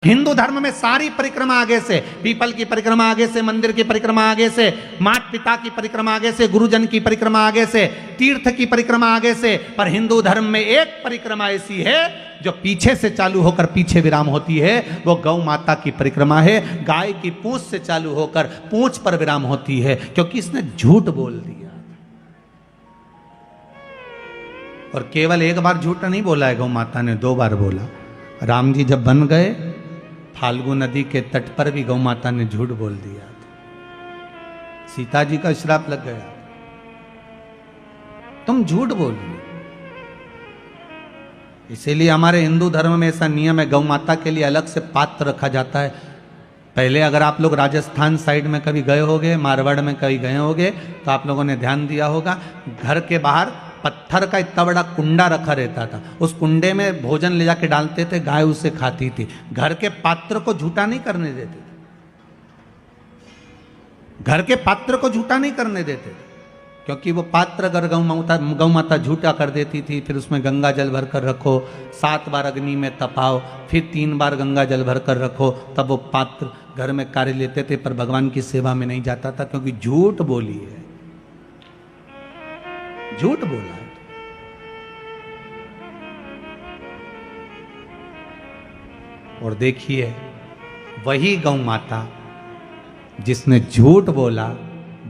हिंदू धर्म में सारी परिक्रमा आगे से, पीपल की परिक्रमा आगे से, मंदिर की परिक्रमा आगे से, माता पिता की परिक्रमा आगे से, गुरुजन की परिक्रमा आगे से, तीर्थ की परिक्रमा आगे से। पर हिंदू धर्म में एक परिक्रमा ऐसी है जो पीछे से चालू होकर पीछे विराम होती है, वो गौ माता की परिक्रमा है। गाय की पूंछ से चालू होकर पूंछ पर विराम होती है, क्योंकि इसने झूठ बोल दिया। और केवल एक बार झूठ नहीं बोला है गौ माता ने, 2 बार बोला। राम जी जब बन गए, फाल्गु नदी के तट पर भी गौ माता ने झूठ बोल दिया था। सीता जी का श्राप लग गया, तुम झूठ बोल रहे। इसीलिए हमारे हिंदू धर्म में ऐसा नियम है, गौ माता के लिए अलग से पात्र रखा जाता है। पहले अगर आप लोग राजस्थान साइड में कभी गए होगे, मारवाड़ में कभी गए होगे, तो आप लोगों ने ध्यान दिया होगा, घर के बाहर पत्थर का इतना बड़ा कुंडा रखा रहता था। उस कुंडे में भोजन ले जाके डालते थे, गाय उसे खाती थी। घर के पात्र को झूठा नहीं करने देते थे, घर के पात्र को झूठा नहीं करने देते थे, क्योंकि वो पात्र अगर गौ माता झूठा कर देती थी, फिर उसमें गंगा जल भर कर रखो, 7 बार अग्नि में तपाओ, फिर 3 बार गंगा जल भर कर रखो, तब वो पात्र घर में कार्य लेते थे, पर भगवान की सेवा में नहीं जाता था, क्योंकि झूठ बोली है, झूठ बोला है। और देखिए, वही गौ माता जिसने झूठ बोला,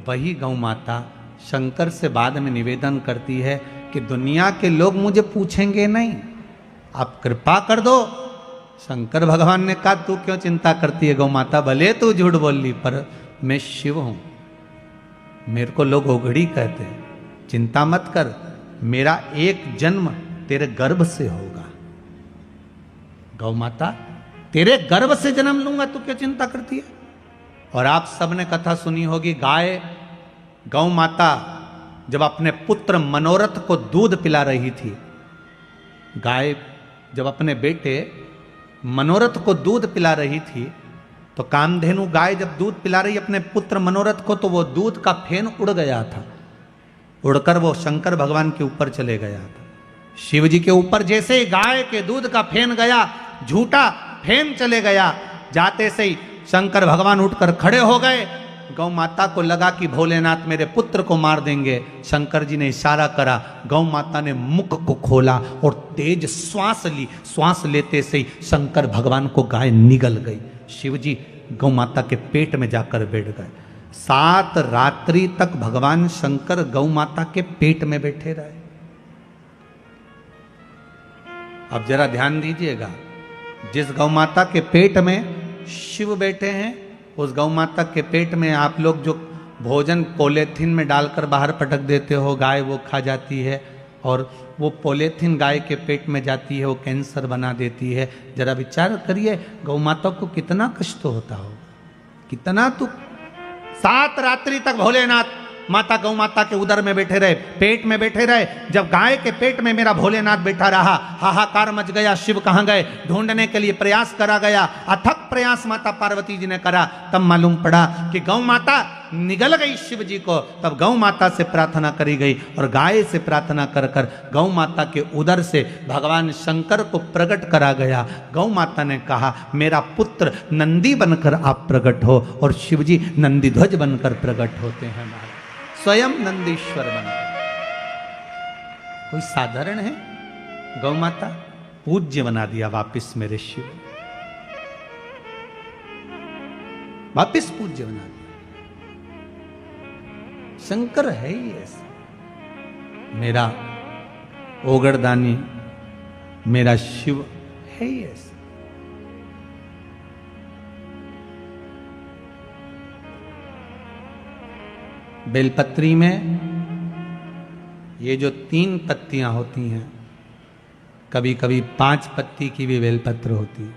वही गौ माता शंकर से बाद में निवेदन करती है कि दुनिया के लोग मुझे पूछेंगे नहीं, आप कृपा कर दो। शंकर भगवान ने कहा, तू क्यों चिंता करती है गौ माता, भले तू झूठ बोल ली, पर मैं शिव हूं, मेरे को लोग ओघड़ी कहते हैं, चिंता मत कर, मेरा एक जन्म तेरे गर्भ से होगा। गौ माता, तेरे गर्भ से जन्म लूंगा, तू क्या चिंता करती है। और आप सबने कथा सुनी होगी, गौ माता जब अपने पुत्र मनोरथ को दूध पिला रही थी, गाय जब अपने बेटे मनोरथ को दूध पिला रही थी, तो कामधेनु गाय जब दूध पिला रही अपने पुत्र मनोरथ को, तो वो दूध का फेन उड़ गया था, उड़कर वो शंकर भगवान के ऊपर चले गया था। शिव जी के ऊपर जैसे ही गाय के दूध का फेन गया, झूठा फेन चले गया, जाते से ही शंकर भगवान उठकर खड़े हो गए। गौ माता को लगा कि भोलेनाथ मेरे पुत्र को मार देंगे। शंकर जी ने इशारा करा, गौ माता ने मुख को खोला और तेज श्वास ली। श्वास लेते से ही शंकर भगवान को गाय निगल गई। शिव जी गौ माता के पेट में जाकर बैठ गए। 7 रात्रि तक भगवान शंकर गौ माता के पेट में बैठे रहे। अब जरा ध्यान दीजिएगा, जिस गौ माता के पेट में शिव बैठे हैं, उस गौ माता के पेट में आप लोग जो भोजन पॉलीथीन में डालकर बाहर पटक देते हो, गाय वो खा जाती है, और वो पॉलीथीन गाय के पेट में जाती है, वो कैंसर बना देती है। जरा विचार करिए, गौ माता को कितना कष्ट होता हो, कितना। तो 7 रात्रि तक भोलेनाथ माता गौ माता के उदर में बैठे रहे, पेट में बैठे रहे। जब गाय के पेट में मेरा भोलेनाथ बैठा रहा, हाहाकार मच गया, शिव कहाँ गए, ढूंढने के लिए प्रयास करा गया। अथक प्रयास माता पार्वती जी ने करा, तब मालूम पड़ा कि गौ माता निगल गई शिव जी को। तब गौ माता से प्रार्थना करी गई, और गाय से प्रार्थना कर कर गौ माता के उदर से भगवान शंकर को प्रकट करा गया। गौ माता ने कहा, मेरा पुत्र नंदी बनकर आप प्रकट हो, और शिव जी नंदीध्वज बनकर प्रकट होते हैं, स्वयं नंदीश्वर बनकर। कोई साधारण है, गौ माता पूज्य बना दिया वापिस मेरे शिव, वापिस पूज्य बना दिया। शंकर है ही ऐसा, मेरा ओगड़दानी, मेरा शिव है ही ऐसा। बेलपत्री में ये जो 3 पत्तियां होती हैं, कभी कभी 5 पत्ती की भी बेलपत्र होती है,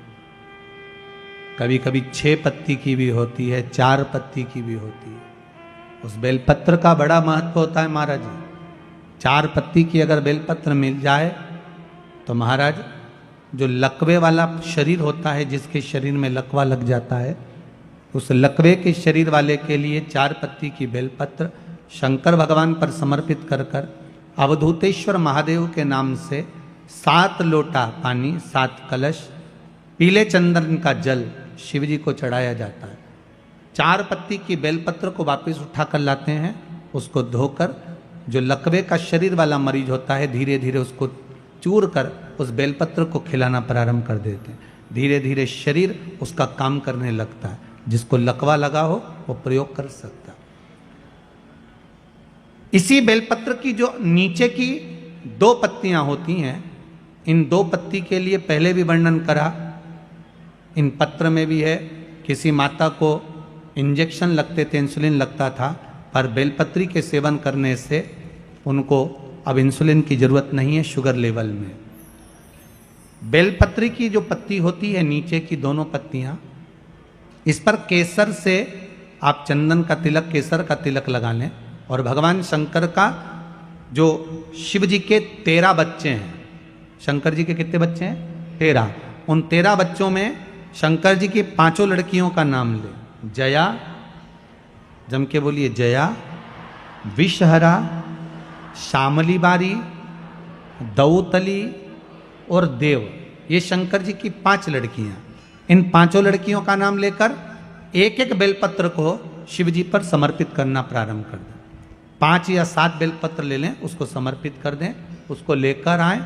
कभी कभी 6 पत्ती की भी होती है, 4 पत्ती की भी होती है। उस बेलपत्र का बड़ा महत्व होता है महाराज जी। 4 पत्ती की अगर बेलपत्र मिल जाए तो महाराज, जो लकवे वाला शरीर होता है, जिसके शरीर में लकवा लग जाता है, उस लकवे के शरीर वाले के लिए 4 पत्ती की बेलपत्र शंकर भगवान पर समर्पित कर कर अवधूतेश्वर महादेव के नाम से 7 लोटा पानी, 7 कलश पीले चंदन का जल शिव जी को चढ़ाया जाता है। 4 पत्ती की बेलपत्र को वापस उठाकर लाते हैं, उसको धोकर जो लकवे का शरीर वाला मरीज होता है धीरे धीरे उसको चूर कर उस बेलपत्र को खिलाना प्रारंभ कर देते हैं। धीरे धीरे शरीर उसका काम करने लगता है। जिसको लकवा लगा हो वो प्रयोग कर सकता है। इसी बेलपत्र की जो नीचे की 2 पत्तियां होती हैं, इन 2 पत्ती के लिए पहले भी वर्णन करा, इन पत्र में भी है। किसी माता को इंजेक्शन लगते थे, इंसुलिन लगता था, पर बेलपत्री के सेवन करने से उनको अब इंसुलिन की जरूरत नहीं है शुगर लेवल में। बेलपत्री की जो पत्ती होती है नीचे की दोनों पत्तियां, इस पर केसर से आप चंदन का तिलक, केसर का तिलक लगा लें। और भगवान शंकर का जो शिव जी के 13 बच्चे हैं, शंकर जी के कितने बच्चे हैं? 13। उन 13 बच्चों में शंकर जी की 5 लड़कियों का नाम ले। जया, जम के बोलिए, जया, विषहरा, श्यामली बारी, दौतली और देव। ये शंकर जी की 5 लड़कियां। इन 5 लड़कियों का नाम लेकर एक एक बेलपत्र को शिव जी पर समर्पित करना प्रारंभ कर दें। 5 या 7 बेलपत्र ले लें, उसको समर्पित कर दें, उसको लेकर आए।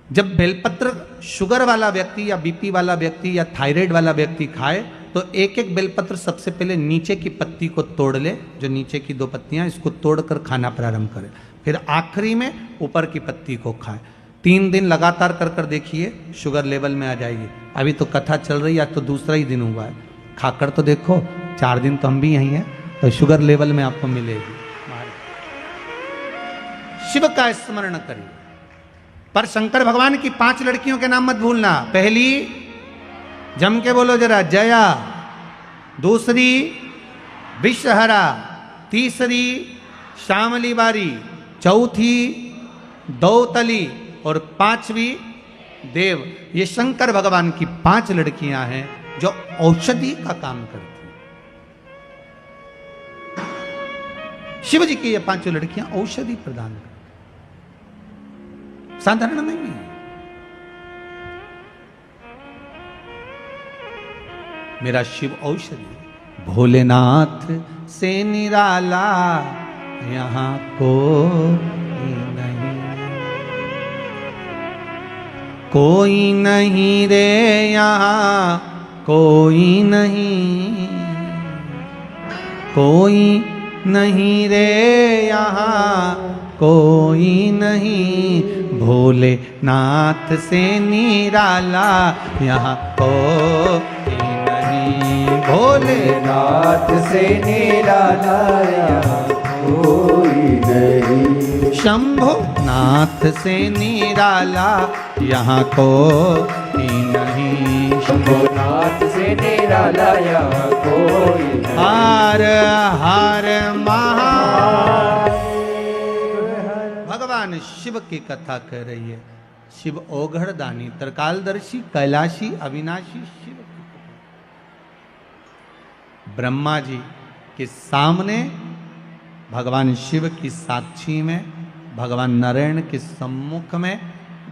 जब बेलपत्र शुगर वाला व्यक्ति या बीपी वाला व्यक्ति या थायराइड वाला व्यक्ति खाए तो एक एक बेलपत्र सबसे पहले नीचे की पत्ती को तोड़ ले, जो नीचे की 2 पत्तियां, इसको तोड़कर खाना प्रारंभ करे। फिर आखिरी में ऊपर की पत्ती को खाए। 3 दिन लगातार कर कर देखिए, शुगर लेवल में आ जाएगी। अभी तो कथा चल रही है, आज तो दूसरा ही दिन हुआ है। खाकर तो देखो, 4 दिन तो हम भी यहीं हैं, तो शुगर लेवल में आपको मिलेगी। शिव का स्मरण करिए। पर शंकर भगवान की 5 लड़कियों के नाम मत भूलना। पहली, जम के बोलो जरा, जया। दूसरी, विषहरा। तीसरी, श्यामली बारी। चौथी, दौतली। और 5वीं, देव। ये शंकर भगवान की 5 लड़कियां हैं जो औषधि का काम करती हैं। शिव जी की ये 5 लड़कियां औषधि प्रदान करती, साधारण नहीं है। मेरा शिव औषधि। भोलेनाथ से निराला यहां कोई नहीं, कोई नहीं रे यहां कोई नहीं, कोई नहीं रे यहां कोई नहीं, भोलेनाथ से निराला यहाँ कोई नहीं, भोलेनाथ से निराला यहाँ कोई नहीं, शंभुनाथ से निराला यहाँ कोई नहीं, शंभुनाथ से निराला यहाँ कोई नहीं, हर हर महादेव। भगवान शिव की कथा कह रही है। शिव ओघड़ दानी, त्रिकालदर्शी, कैलाशी, अविनाशी शिव। ब्रह्मा जी के सामने, भगवान शिव की साक्षी में, भगवान नारायण के सम्मुख में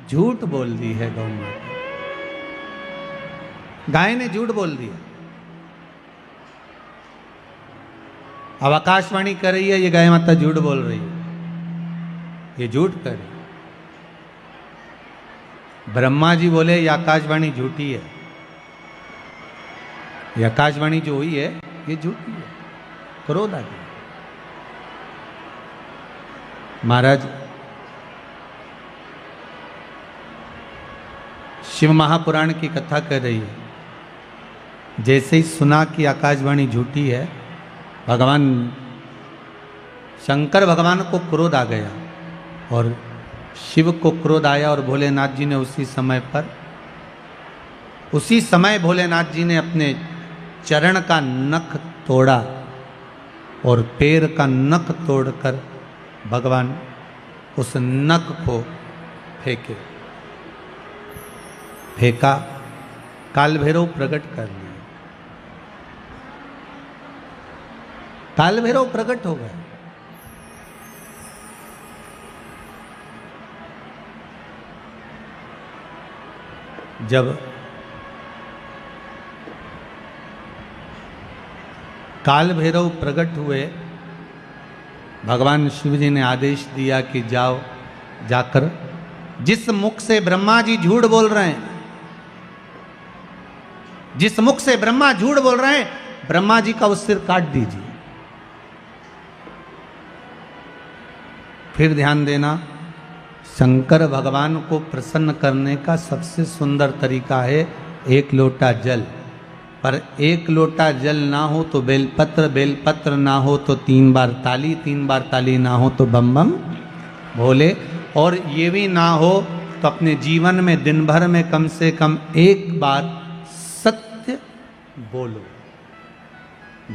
झूठ बोल दी है गौ माता। गाय ने झूठ बोल दिया। अब आकाशवाणी कर रही है, ये गाय माता झूठ बोल रही है, ये झूठ करे। ब्रह्मा जी बोले ये आकाशवाणी झूठी है, ये आकाशवाणी जो हुई है ये झूठी है। क्रोध आ गया। महाराज शिव महापुराण की कथा कर रही है। जैसे ही सुना कि आकाशवाणी झूठी है, भगवान शंकर भगवान को क्रोध आ गया और शिव को क्रोध आया और भोलेनाथ जी ने उसी समय भोलेनाथ जी ने अपने चरण का नख तोड़ा और पैर का नख तोड़कर भगवान उस नख को फेंका। काल भैरव प्रकट कर लिया। काल भैरव प्रकट हो गए। जब काल भैरव प्रकट हुए, भगवान शिव जी ने आदेश दिया कि जाओ, जाकर जिस मुख से ब्रह्मा जी झूठ बोल रहे हैं, जिस मुख से ब्रह्मा झूठ बोल रहे हैं, ब्रह्मा जी का वो सिर काट दीजिए। फिर ध्यान देना, शंकर भगवान को प्रसन्न करने का सबसे सुंदर तरीका है एक लोटा जल। पर एक लोटा जल ना हो तो बेलपत्र, बेलपत्र ना हो तो 3 बार ताली, 3 बार ताली ना हो तो बम बम भोले, और ये भी ना हो तो अपने जीवन में दिन भर में कम से कम एक बार सत्य बोलो।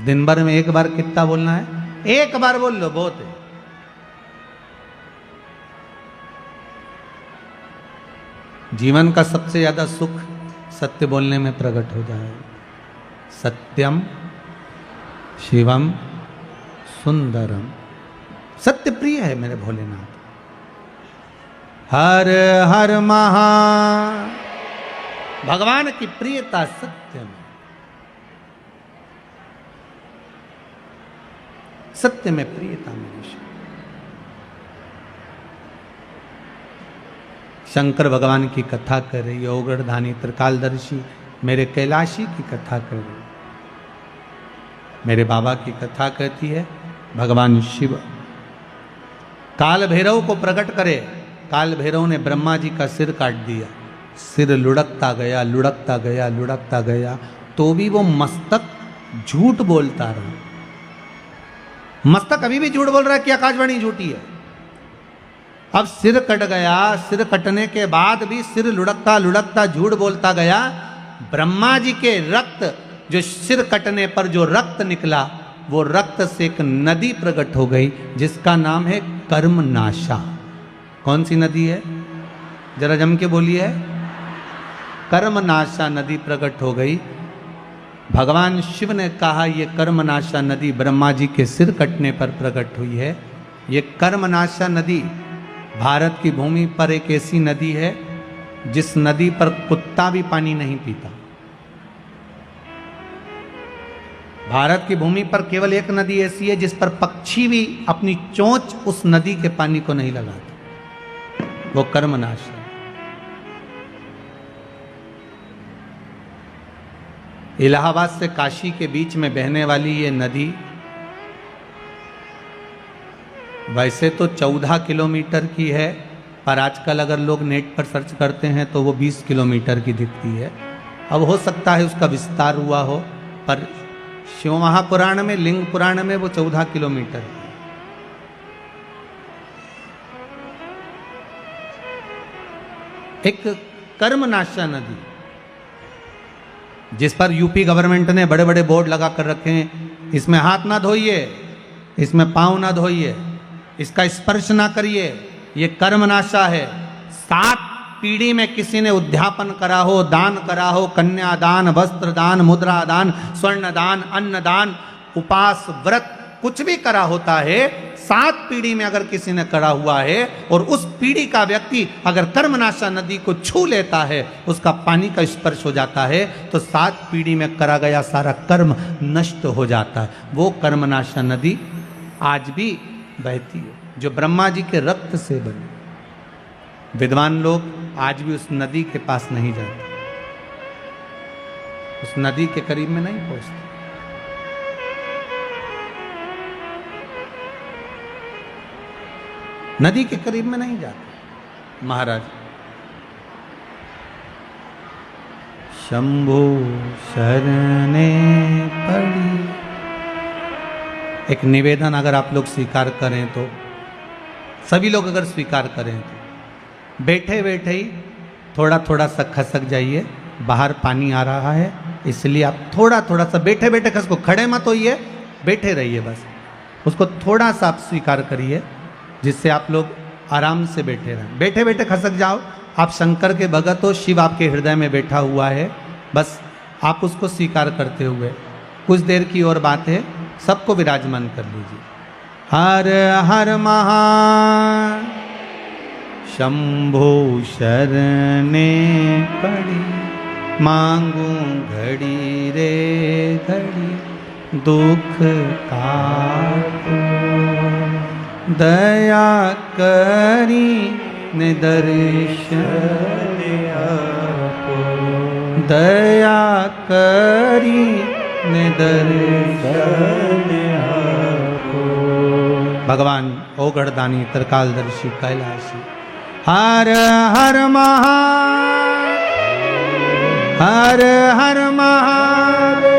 दिन भर में एक बार कितना बोलना है? एक बार बोल लो, बहुत है। जीवन का सबसे ज्यादा सुख सत्य बोलने में प्रकट हो जाए। सत्यम शिवम सुंदरम, सत्य प्रिय है मेरे भोलेनाथ। हर हर महा, भगवान की प्रियता सत्य में, सत्य में प्रियता मेरी। शंकर भगवान की कथा कर रही है, ओगढ़धानी त्रिकालदर्शी मेरे कैलाशी की कथा कर रही है, मेरे बाबा की कथा कहती है। भगवान शिव काल भैरव को प्रकट करे, काल भैरव ने ब्रह्मा जी का सिर काट दिया। सिर लुढ़कता गया, लुढ़कता गया, लुढ़कता गया, तो भी वो मस्तक झूठ बोलता रहा। मस्तक अभी भी झूठ बोल रहा है कि आकाशवाणी झूठी है। अब सिर कट गया, सिर कटने के बाद भी सिर लुढ़कता लुढ़कता झूठ बोलता गया। ब्रह्मा जी के रक्त, जो सिर कटने पर जो रक्त निकला, वो रक्त से एक नदी प्रकट हो गई जिसका नाम है कर्मनाशा। कौन सी नदी है? जरा जम के बोलिए। कर्मनाशा नदी प्रकट हो गई। भगवान शिव ने कहा ये कर्मनाशा नदी ब्रह्मा जी के सिर कटने पर प्रकट हुई है। ये कर्मनाशा नदी भारत की भूमि पर एक ऐसी नदी है जिस नदी पर कुत्ता भी पानी नहीं पीता। भारत की भूमि पर केवल एक नदी ऐसी है जिस पर पक्षी भी अपनी चोंच उस नदी के पानी को नहीं लगाता, वो कर्मनाशा। इलाहाबाद से काशी के बीच में बहने वाली ये नदी वैसे तो 14 किलोमीटर की है, पर आजकल अगर लोग नेट पर सर्च करते हैं तो वो 20 किलोमीटर की दिखती है। अब हो सकता है उसका विस्तार हुआ हो, पर शिव महापुराण में, लिंग पुराण में वो 14 किलोमीटर है। एक कर्मनाशा नदी जिस पर यूपी गवर्नमेंट ने बड़े बड़े बोर्ड लगा कर रखे हैं, इसमें हाथ ना धोइए, इसमें पांव ना धोइए, इसका स्पर्श ना करिए, ये कर्मनाशा है। 7 पीढ़ी में किसी ने उद्यापन करा हो, दान करा हो, कन्यादान, वस्त्र दान, मुद्रा दान, स्वर्ण दान, अन्न दान, उपास, व्रत, कुछ भी करा होता है, 7 पीढ़ी में अगर किसी ने करा हुआ है और उस पीढ़ी का व्यक्ति अगर कर्मनाशा नदी को छू लेता है, उसका पानी का स्पर्श हो जाता है, तो 7 पीढ़ी में करा गया सारा कर्म नष्ट हो जाता है। वो कर्मनाशा नदी आज भी बहती है, जो ब्रह्मा जी के रक्त से बनी। विद्वान लोग आज भी उस नदी के पास नहीं जाते, उस नदी के करीब में नहीं पहुंचते। नदी के करीब में नहीं जाते। महाराज शंभु शरणे पड़ी, एक निवेदन अगर आप लोग स्वीकार करें तो, सभी लोग अगर स्वीकार करें तो बैठे बैठे ही थोड़ा थोड़ा सा खसक जाइए। बाहर पानी आ रहा है, इसलिए आप थोड़ा थोड़ा सा बैठे बैठे खसको, खड़े मत होइए, बैठे रहिए, बस उसको थोड़ा सा आप स्वीकार करिए, जिससे आप लोग आराम से बैठे रहें। बैठे बैठे खसक जाओ। आप शंकर के भगत हो, शिव आपके हृदय में बैठा हुआ है, बस आप उसको स्वीकार करते हुए कुछ देर की और बात है, सबको विराजमान कर लीजिए। हर हर महा शंभो शरणे पड़ी, मांगू घड़ी रे घड़ी, दुख काटो। दया करी ने दर्शन आपो, दया करी ने दर्शन आपो। भगवान ओगढ़दानी त्रिकालदर्शी कैलाशी हर हर महा, हर हर महादेव।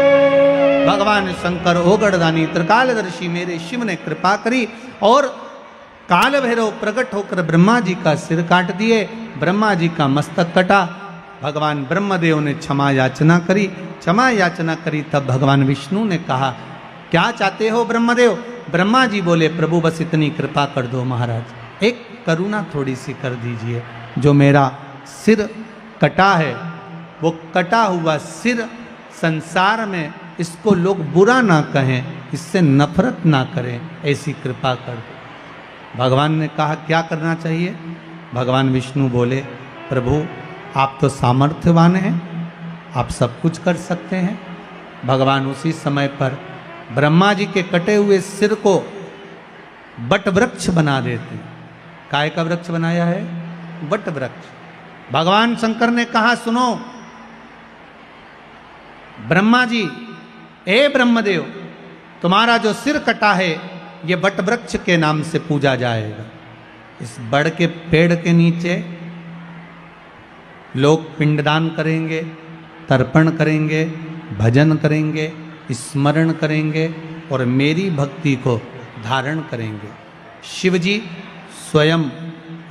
भगवान शंकर ओगढ़दानी त्रिकालदर्शी मेरे शिव ने कृपा करी और काल भैरव प्रकट होकर ब्रह्मा जी का सिर काट दिए, ब्रह्मा जी का मस्तक कटा। भगवान ब्रह्मदेव ने क्षमा याचना करी, क्षमा याचना करी। तब भगवान विष्णु ने कहा क्या चाहते हो ब्रह्मदेव? ब्रह्मा जी बोले प्रभु बस इतनी कृपा कर दो महाराज, एक करुणा थोड़ी सी कर दीजिए। जो मेरा सिर कटा है, वो कटा हुआ सिर संसार में इसको लोग बुरा ना कहें, इससे नफरत ना करें, ऐसी कृपा कर दो। भगवान ने कहा क्या करना चाहिए? भगवान विष्णु बोले प्रभु आप तो सामर्थ्यवान हैं, आप सब कुछ कर सकते हैं। भगवान उसी समय पर ब्रह्मा जी के कटे हुए सिर को बट वृक्ष बना देते। काय का वृक्ष बनाया है? बट वृक्ष। भगवान शंकर ने कहा सुनो ब्रह्मा जी, ए ब्रह्मदेव, तुम्हारा जो सिर कटा है ये बट वृक्ष के नाम से पूजा जाएगा। इस बड़ के पेड़ के नीचे लोग पिंडदान करेंगे, तर्पण करेंगे, भजन करेंगे, स्मरण करेंगे और मेरी भक्ति को धारण करेंगे। शिव जी स्वयं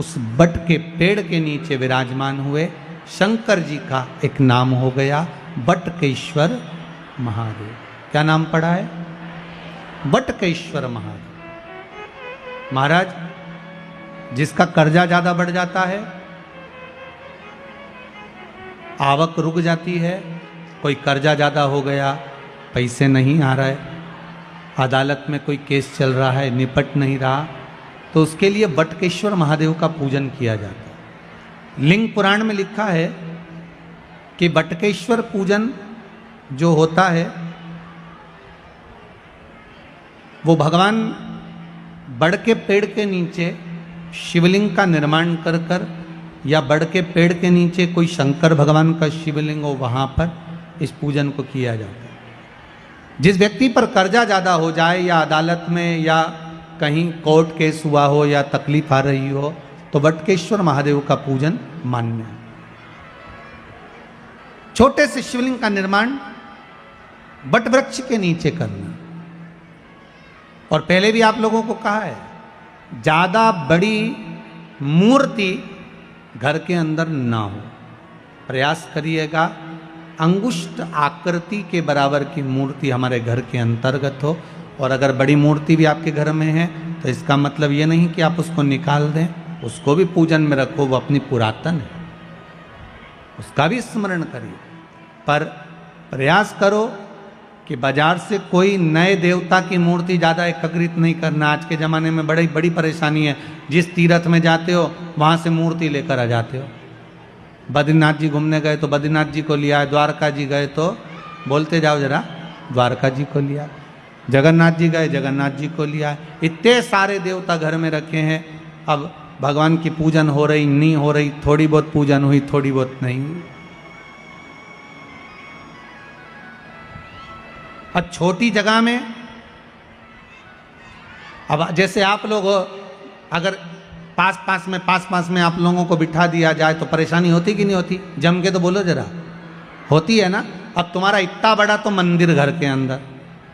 उस बट के पेड़ के नीचे विराजमान हुए। शंकर जी का एक नाम हो गया बटकेश्वर महादेव। क्या नाम पड़ा है? बटकेश्वर महादेव। महाराज जिसका कर्जा ज्यादा बढ़ जाता है, आवक रुक जाती है, कोई कर्जा ज्यादा हो गया, पैसे नहीं आ रहा है, अदालत में कोई केस चल रहा है, निपट नहीं रहा, तो उसके लिए बटकेश्वर महादेव का पूजन किया जाता है। लिंग पुराण में लिखा है कि बटकेश्वर पूजन जो होता है वो भगवान बड़ के पेड़ के नीचे शिवलिंग का निर्माण कर कर या बड़ के पेड़ के नीचे कोई शंकर भगवान का शिवलिंग हो, वहाँ पर इस पूजन को किया जाता है। जिस व्यक्ति पर कर्जा ज़्यादा हो जाए या अदालत में या कहीं कोर्ट केस हुआ हो या तकलीफ आ रही हो, तो बटकेश्वर महादेव का पूजन मान्य है। छोटे से शिवलिंग का निर्माण बट वृक्ष के नीचे करना। और पहले भी आप लोगों को कहा है ज्यादा बड़ी मूर्ति घर के अंदर ना हो, प्रयास करिएगा अंगुष्ठ आकृति के बराबर की मूर्ति हमारे घर के अंतर्गत हो। और अगर बड़ी मूर्ति भी आपके घर में है तो इसका मतलब ये नहीं कि आप उसको निकाल दें, उसको भी पूजन में रखो, वो अपनी पुरातन है, उसका भी स्मरण करिए। पर प्रयास करो कि बाजार से कोई नए देवता की मूर्ति ज़्यादा एकत्रित नहीं करना। आज के ज़माने में बड़ी बड़ी परेशानी है। जिस तीर्थ में जाते हो वहाँ से मूर्ति लेकर आ जाते हो। बद्रीनाथ जी घूमने गए तो बद्रीनाथ जी को लिया, द्वारका जी गए तो बोलते जाओ जरा द्वारका जी को लिया, जगन्नाथ जी गए जगन्नाथ जी को लिया। इतने सारे देवता घर में रखे हैं। अब भगवान की पूजन हो रही नहीं हो रही, थोड़ी बहुत पूजन हुई, थोड़ी बहुत नहीं हुई। अब छोटी जगह में, अब जैसे आप लोग अगर पास पास में आप लोगों को बिठा दिया जाए तो परेशानी होती कि नहीं होती? जम के तो बोलो जरा, होती है ना। अब तुम्हारा इतना बड़ा तो मंदिर घर के अंदर,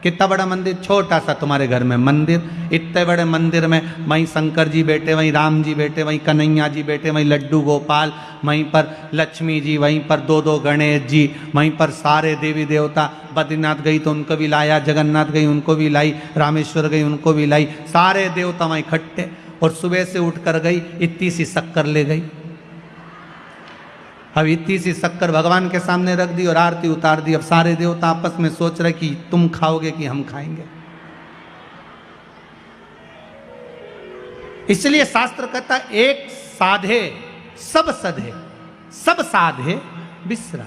कितना बड़ा मंदिर, छोटा सा तुम्हारे घर में मंदिर, इतने बड़े मंदिर में वहीं शंकर जी बैठे, वहीं राम जी बैठे, वहीं कन्हैया जी बैठे, वहीं लड्डू गोपाल, वहीं पर लक्ष्मी जी, वहीं पर दो गणेश जी, वहीं पर सारे देवी देवता। बद्रीनाथ गई तो उनको भी लाया, जगन्नाथ गई उनको भी लाई, रामेश्वर गई उनको भी लाई, सारे देवता वहीं इकट्ठे। और सुबह से उठ कर गई, इतनी सी शक्कर ले गई। अब इतनी सी शक्कर भगवान के सामने रख दी और आरती उतार दी। अब सारे देवता आपस में सोच रहे कि तुम खाओगे कि हम खाएंगे। इसलिए शास्त्र कहता एक साधे सब सधे, सब साधे बिसरा।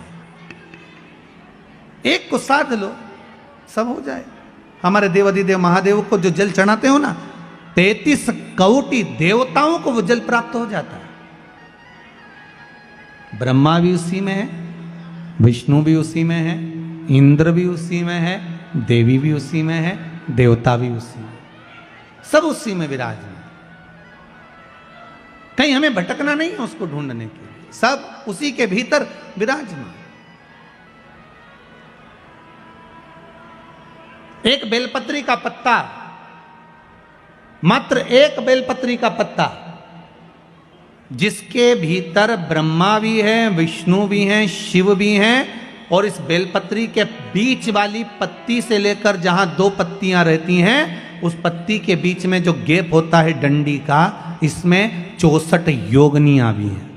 एक को साध लो सब हो जाए। हमारे देवाधिदेव महादेव को जो जल चढ़ाते हो ना, 33 कोटि देवताओं को वो जल प्राप्त हो जाता है। ब्रह्मा भी उसी में है, विष्णु भी उसी में है, इंद्र भी उसी में है, देवी भी उसी में है, देवता भी उसी में, सब उसी में विराजमान। कहीं हमें भटकना नहीं है उसको ढूंढने के लिए, सब उसी के भीतर विराजमान। एक बेलपत्री का पत्ता, मात्र एक बेलपत्री का पत्ता, जिसके भीतर ब्रह्मा भी है, विष्णु भी हैं, शिव भी हैं, और इस बेलपत्री के बीच वाली पत्ती से लेकर जहां 2 पत्तियां रहती हैं, उस पत्ती के बीच में जो गैप होता है डंडी का, इसमें 64 योगनियां भी हैं।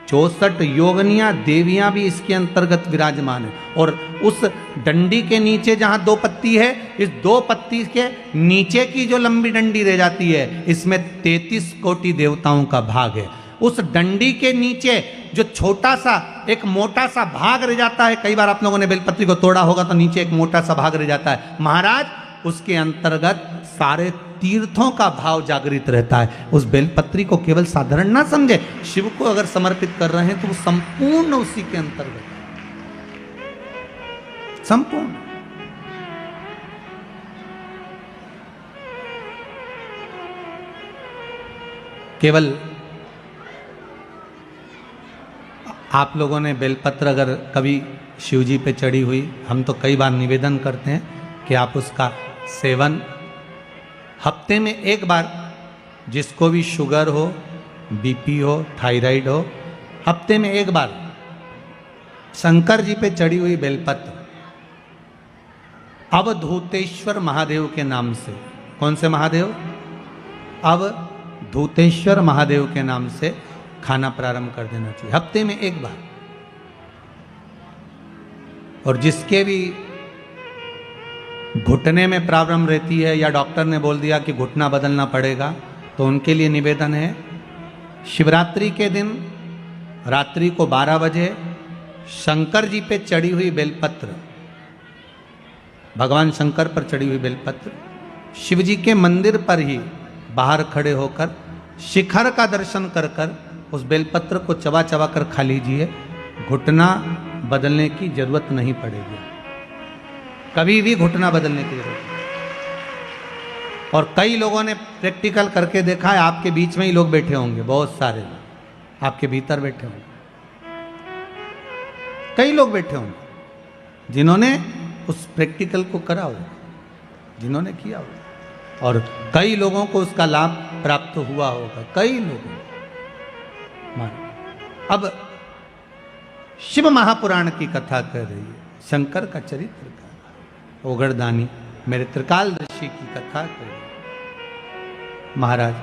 64 योगनियां देवियां भी इसके अंतर्गत विराजमान है। और उस डंडी के नीचे जहां 2 पत्ती है, इस 2 पत्ती के नीचे की जो लंबी डंडी रह जाती है, इसमें 33 कोटि देवताओं का भाग है। उस डंडी के नीचे जो छोटा सा एक मोटा सा भाग रह जाता है, कई बार आप लोगों ने बेलपत्री को तोड़ा होगा तो नीचे एक मोटा सा भाग रह जाता है, महाराज उसके अंतर्गत सारे तीर्थों का भाव जागृत रहता है। उस बेलपत्री को केवल साधारण ना समझे, शिव को अगर समर्पित कर रहे हैं तो वो संपूर्ण उसी के अंतर्गत, संपूर्ण। केवल आप लोगों ने बेलपत्र अगर कभी शिवजी पे चढ़ी हुई, हम तो कई बार निवेदन करते हैं कि आप उसका सेवन हफ्ते में एक बार, जिसको भी शुगर हो, बीपी हो, थायराइड हो, हफ्ते में एक बार शंकर जी पे चढ़ी हुई बेलपत्र अवधूतेश्वर महादेव के नाम से, कौन से महादेव? अवधूतेश्वर महादेव के नाम से खाना प्रारंभ कर देना चाहिए, हफ्ते में एक बार। और जिसके भी घुटने में प्रॉब्लम रहती है या डॉक्टर ने बोल दिया कि घुटना बदलना पड़ेगा, तो उनके लिए निवेदन है, शिवरात्रि के दिन रात्रि को 12 बजे शंकर जी पे चढ़ी हुई बेलपत्र, भगवान शंकर पर चढ़ी हुई बेलपत्र, शिव जी के मंदिर पर ही बाहर खड़े होकर शिखर का दर्शन कर कर उस बेलपत्र को चबा चबा कर खा लीजिए, घुटना बदलने की जरूरत नहीं पड़ेगी, कभी भी घुटना बदलने की जरूरत नहीं। और कई लोगों ने प्रैक्टिकल करके देखा है, आपके बीच में ही लोग बैठे होंगे, बहुत सारे लोग आपके भीतर बैठे होंगे, कई लोग बैठे होंगे जिन्होंने उस प्रैक्टिकल को करा हो, जिन्होंने किया हो, और कई लोगों को उसका लाभ प्राप्त हुआ होगा, कई लोगों। अब शिव महापुराण की कथा कर रही है, शंकर का चरित्र का, ओगरदानी मेरे त्रिकालदर्शी की कथा कर रही है। महाराज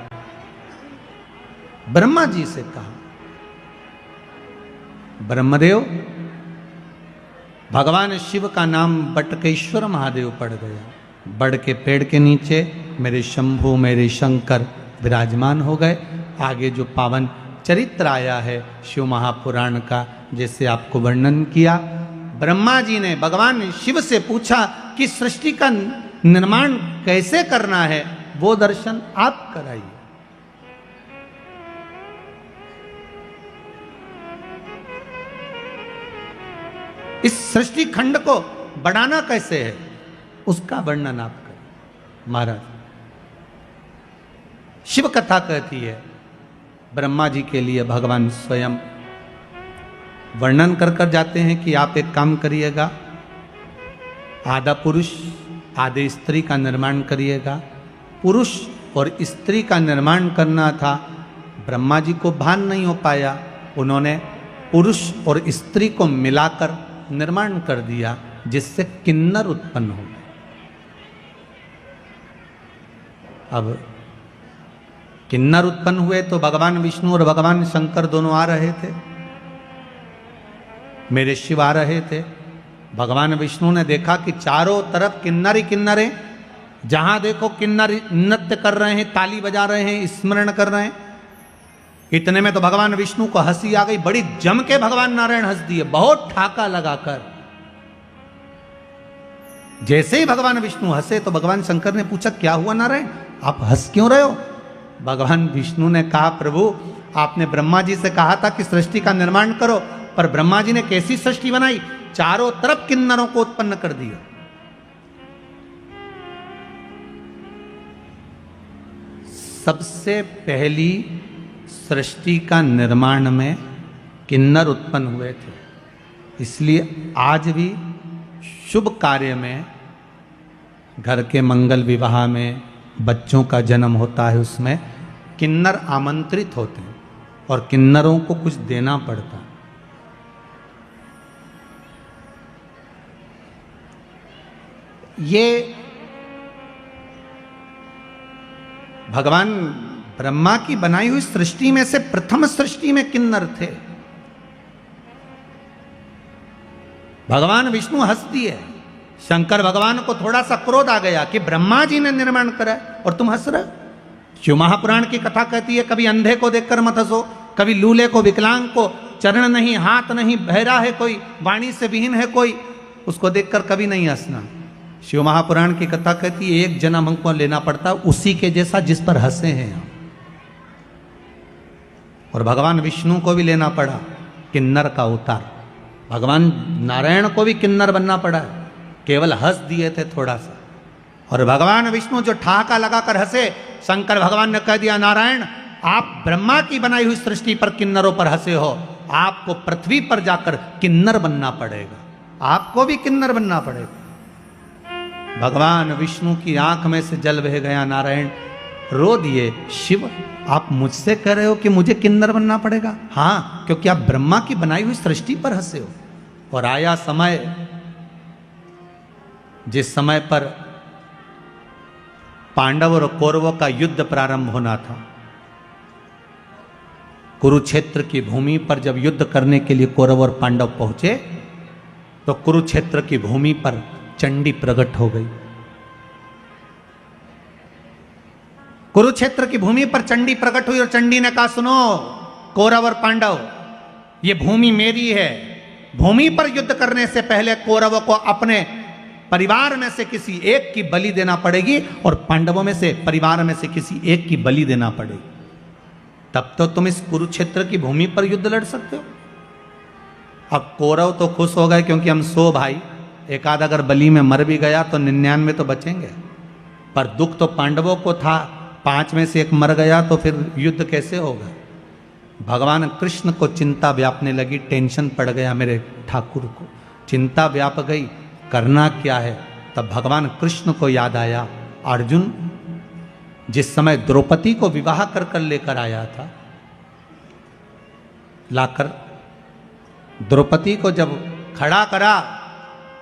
ब्रह्मा जी से कहा, ब्रह्मदेव, भगवान शिव का नाम बटकेश्वर महादेव पड़ गया, बड़ के पेड़ के नीचे मेरे शंभु मेरे शंकर विराजमान हो गए। आगे जो पावन चरित्र आया है शिव महापुराण का, जैसे आपको वर्णन किया, ब्रह्मा जी ने भगवान शिव से पूछा कि सृष्टि का निर्माण कैसे करना है, वो दर्शन आप कराइए। इस सृष्टि खंड को बढ़ाना कैसे है, उसका वर्णन आप करें। महाराज शिव कथा कहती है, ब्रह्मा जी के लिए भगवान स्वयं वर्णन कर कर जाते हैं कि आप एक काम करिएगा, आधा पुरुष आधे स्त्री का निर्माण करिएगा। पुरुष और स्त्री का निर्माण करना था, ब्रह्मा जी को भान नहीं हो पाया, उन्होंने पुरुष और स्त्री को मिलाकर निर्माण कर दिया, जिससे किन्नर उत्पन्न हो गए। अब किन्नर उत्पन्न हुए तो भगवान विष्णु और भगवान शंकर दोनों आ रहे थे, मेरे शिव आ रहे थे। भगवान विष्णु ने देखा कि चारों तरफ किन्नर ही किन्नर हैं, जहां देखो किन्नर नृत्य कर रहे हैं, ताली बजा रहे हैं, स्मरण कर रहे हैं। इतने में तो भगवान विष्णु को हंसी आ गई, बड़ी जम के भगवान नारायण हंस दिए, बहुत ठाका लगाकर। जैसे ही भगवान विष्णु हंसे तो भगवान शंकर ने पूछा, क्या हुआ नारायण, आप हंस क्यों रहे हो? भगवान विष्णु ने कहा, प्रभु आपने ब्रह्मा जी से कहा था कि सृष्टि का निर्माण करो, पर ब्रह्मा जी ने कैसी सृष्टि बनाई, चारों तरफ किन्नरों को उत्पन्न कर दिया। सबसे पहली सृष्टि का निर्माण में किन्नर उत्पन्न हुए थे। इसलिए आज भी शुभ कार्य में, घर के मंगल विवाह में, बच्चों का जन्म होता है, उसमें किन्नर आमंत्रित होते हैं और किन्नरों को कुछ देना पड़ता है। ये भगवान ब्रह्मा की बनाई हुई सृष्टि में से प्रथम सृष्टि में किन्नर थे। भगवान विष्णु हंस दिए, शंकर भगवान को थोड़ा सा क्रोध आ गया कि ब्रह्मा जी ने निर्माण करा और तुम हंस रहे। शिव महापुराण की कथा कहती है, कभी अंधे को देखकर मत हंसो, कभी लूले को, विकलांग को, चरण नहीं, हाथ नहीं, बहरा है कोई, वाणी से विहीन है कोई, उसको देखकर कभी नहीं हंसना। शिव महापुराण की कथा कहती है, एक जन्म हमको लेना पड़ता उसी के जैसा जिस पर हंसे हैं हम। और भगवान विष्णु को भी लेना पड़ा किन्नर का अवतार, भगवान नारायण को भी किन्नर बनना पड़ा, केवल हंस दिए थे थोड़ा सा। और भगवान विष्णु जो ठहाका लगाकर हंसे, शंकर भगवान ने कह दिया, नारायण आप ब्रह्मा की बनाई हुई सृष्टि पर किन्नरों पर हंसे हो, आपको पृथ्वी पर जाकर किन्नर बनना पड़ेगा, आपको भी किन्नर बनना पड़ेगा। भगवान विष्णु की आंख में से जल बह गया, नारायण रो दिए, शिव आप मुझसे कह रहे हो कि मुझे किन्नर बनना पड़ेगा? हाँ, क्योंकि आप ब्रह्मा की बनाई हुई सृष्टि पर हंसे हो। और आया समय, जिस समय पर पांडव और कौरवों का युद्ध प्रारंभ होना था, कुरुक्षेत्र की भूमि पर जब युद्ध करने के लिए कौरव और पांडव पहुंचे, तो कुरुक्षेत्र की भूमि पर चंडी प्रकट हो गई। कुरुक्षेत्र की भूमि पर चंडी प्रकट हुई और चंडी ने कहा, सुनो कौरव और पांडव, ये भूमि मेरी है, भूमि पर युद्ध करने से पहले कौरवों को अपने परिवार में से किसी एक की बलि देना पड़ेगी और पांडवों में से परिवार में से किसी एक की बलि देना पड़ेगी, तब तो तुम इस कुरुक्षेत्र की भूमि पर युद्ध लड़ सकते हो। अब कौरव तो खुश हो गए, क्योंकि हम 100 भाई, एक आध अगर बलि में मर भी गया तो 99 तो बचेंगे, पर दुख तो पांडवों को था, 5 में से एक मर गया तो फिर युद्ध कैसे होगा। भगवान कृष्ण को चिंता व्यापने लगी, टेंशन पड़ गया मेरे ठाकुर को, चिंता व्याप गई, करना क्या है। तब भगवान कृष्ण को याद आया, अर्जुन जिस समय द्रौपदी को विवाह कर कर लेकर आया था, लाकर द्रौपदी को जब खड़ा करा,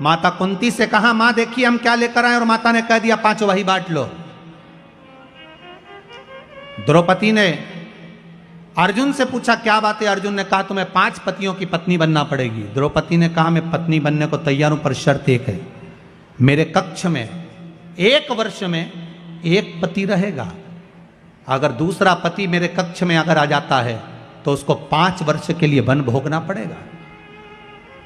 माता कुंती से कहा, मां देखिए हम क्या लेकर आए, और माता ने कह दिया 5 वही बांट लो। द्रौपदी ने अर्जुन से पूछा, क्या बात है? अर्जुन ने कहा, तुम्हें 5 पतियों की पत्नी बनना पड़ेगी। द्रौपदी ने कहा, मैं पत्नी बनने को तैयार हूं, पर शर्त एक है, मेरे कक्ष में 1 वर्ष में 1 पति रहेगा, अगर दूसरा पति मेरे कक्ष में अगर आ जाता है तो उसको 5 वर्ष के लिए वन भोगना पड़ेगा।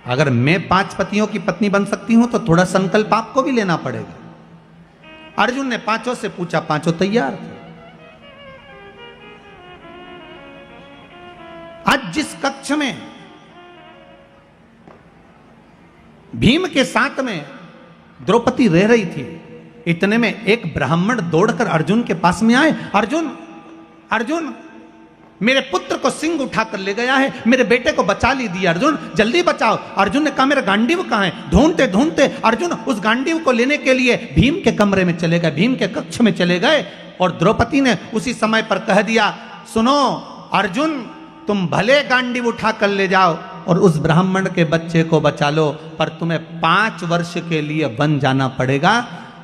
अगर मैं 5 पतियों की पत्नी बन सकती हूं तो थोड़ा संकल्प आपको भी लेना पड़ेगा। अर्जुन ने 5 से पूछा, 5 तैयार थे। आज जिस कक्ष में भीम के साथ में द्रौपदी रह रही थी, इतने में एक ब्राह्मण दौड़कर अर्जुन के पास में आए, अर्जुन अर्जुन मेरे पुत्र को सिंह उठाकर ले गया है, मेरे बेटे को बचा लीजिए अर्जुन, जल्दी बचाओ। अर्जुन ने कहा, मेरा गांडीव कहां है? ढूंढते ढूंढते अर्जुन उस गांडीव को लेने के लिए भीम के कमरे में चले गए, भीम के कक्ष में चले गए, और द्रौपदी ने उसी समय पर कह दिया, सुनो अर्जुन तुम भले गांडीव उठा कर ले जाओ और उस ब्राह्मण के बच्चे को बचा लो, पर तुम्हें 5 वर्ष के लिए वन जाना पड़ेगा।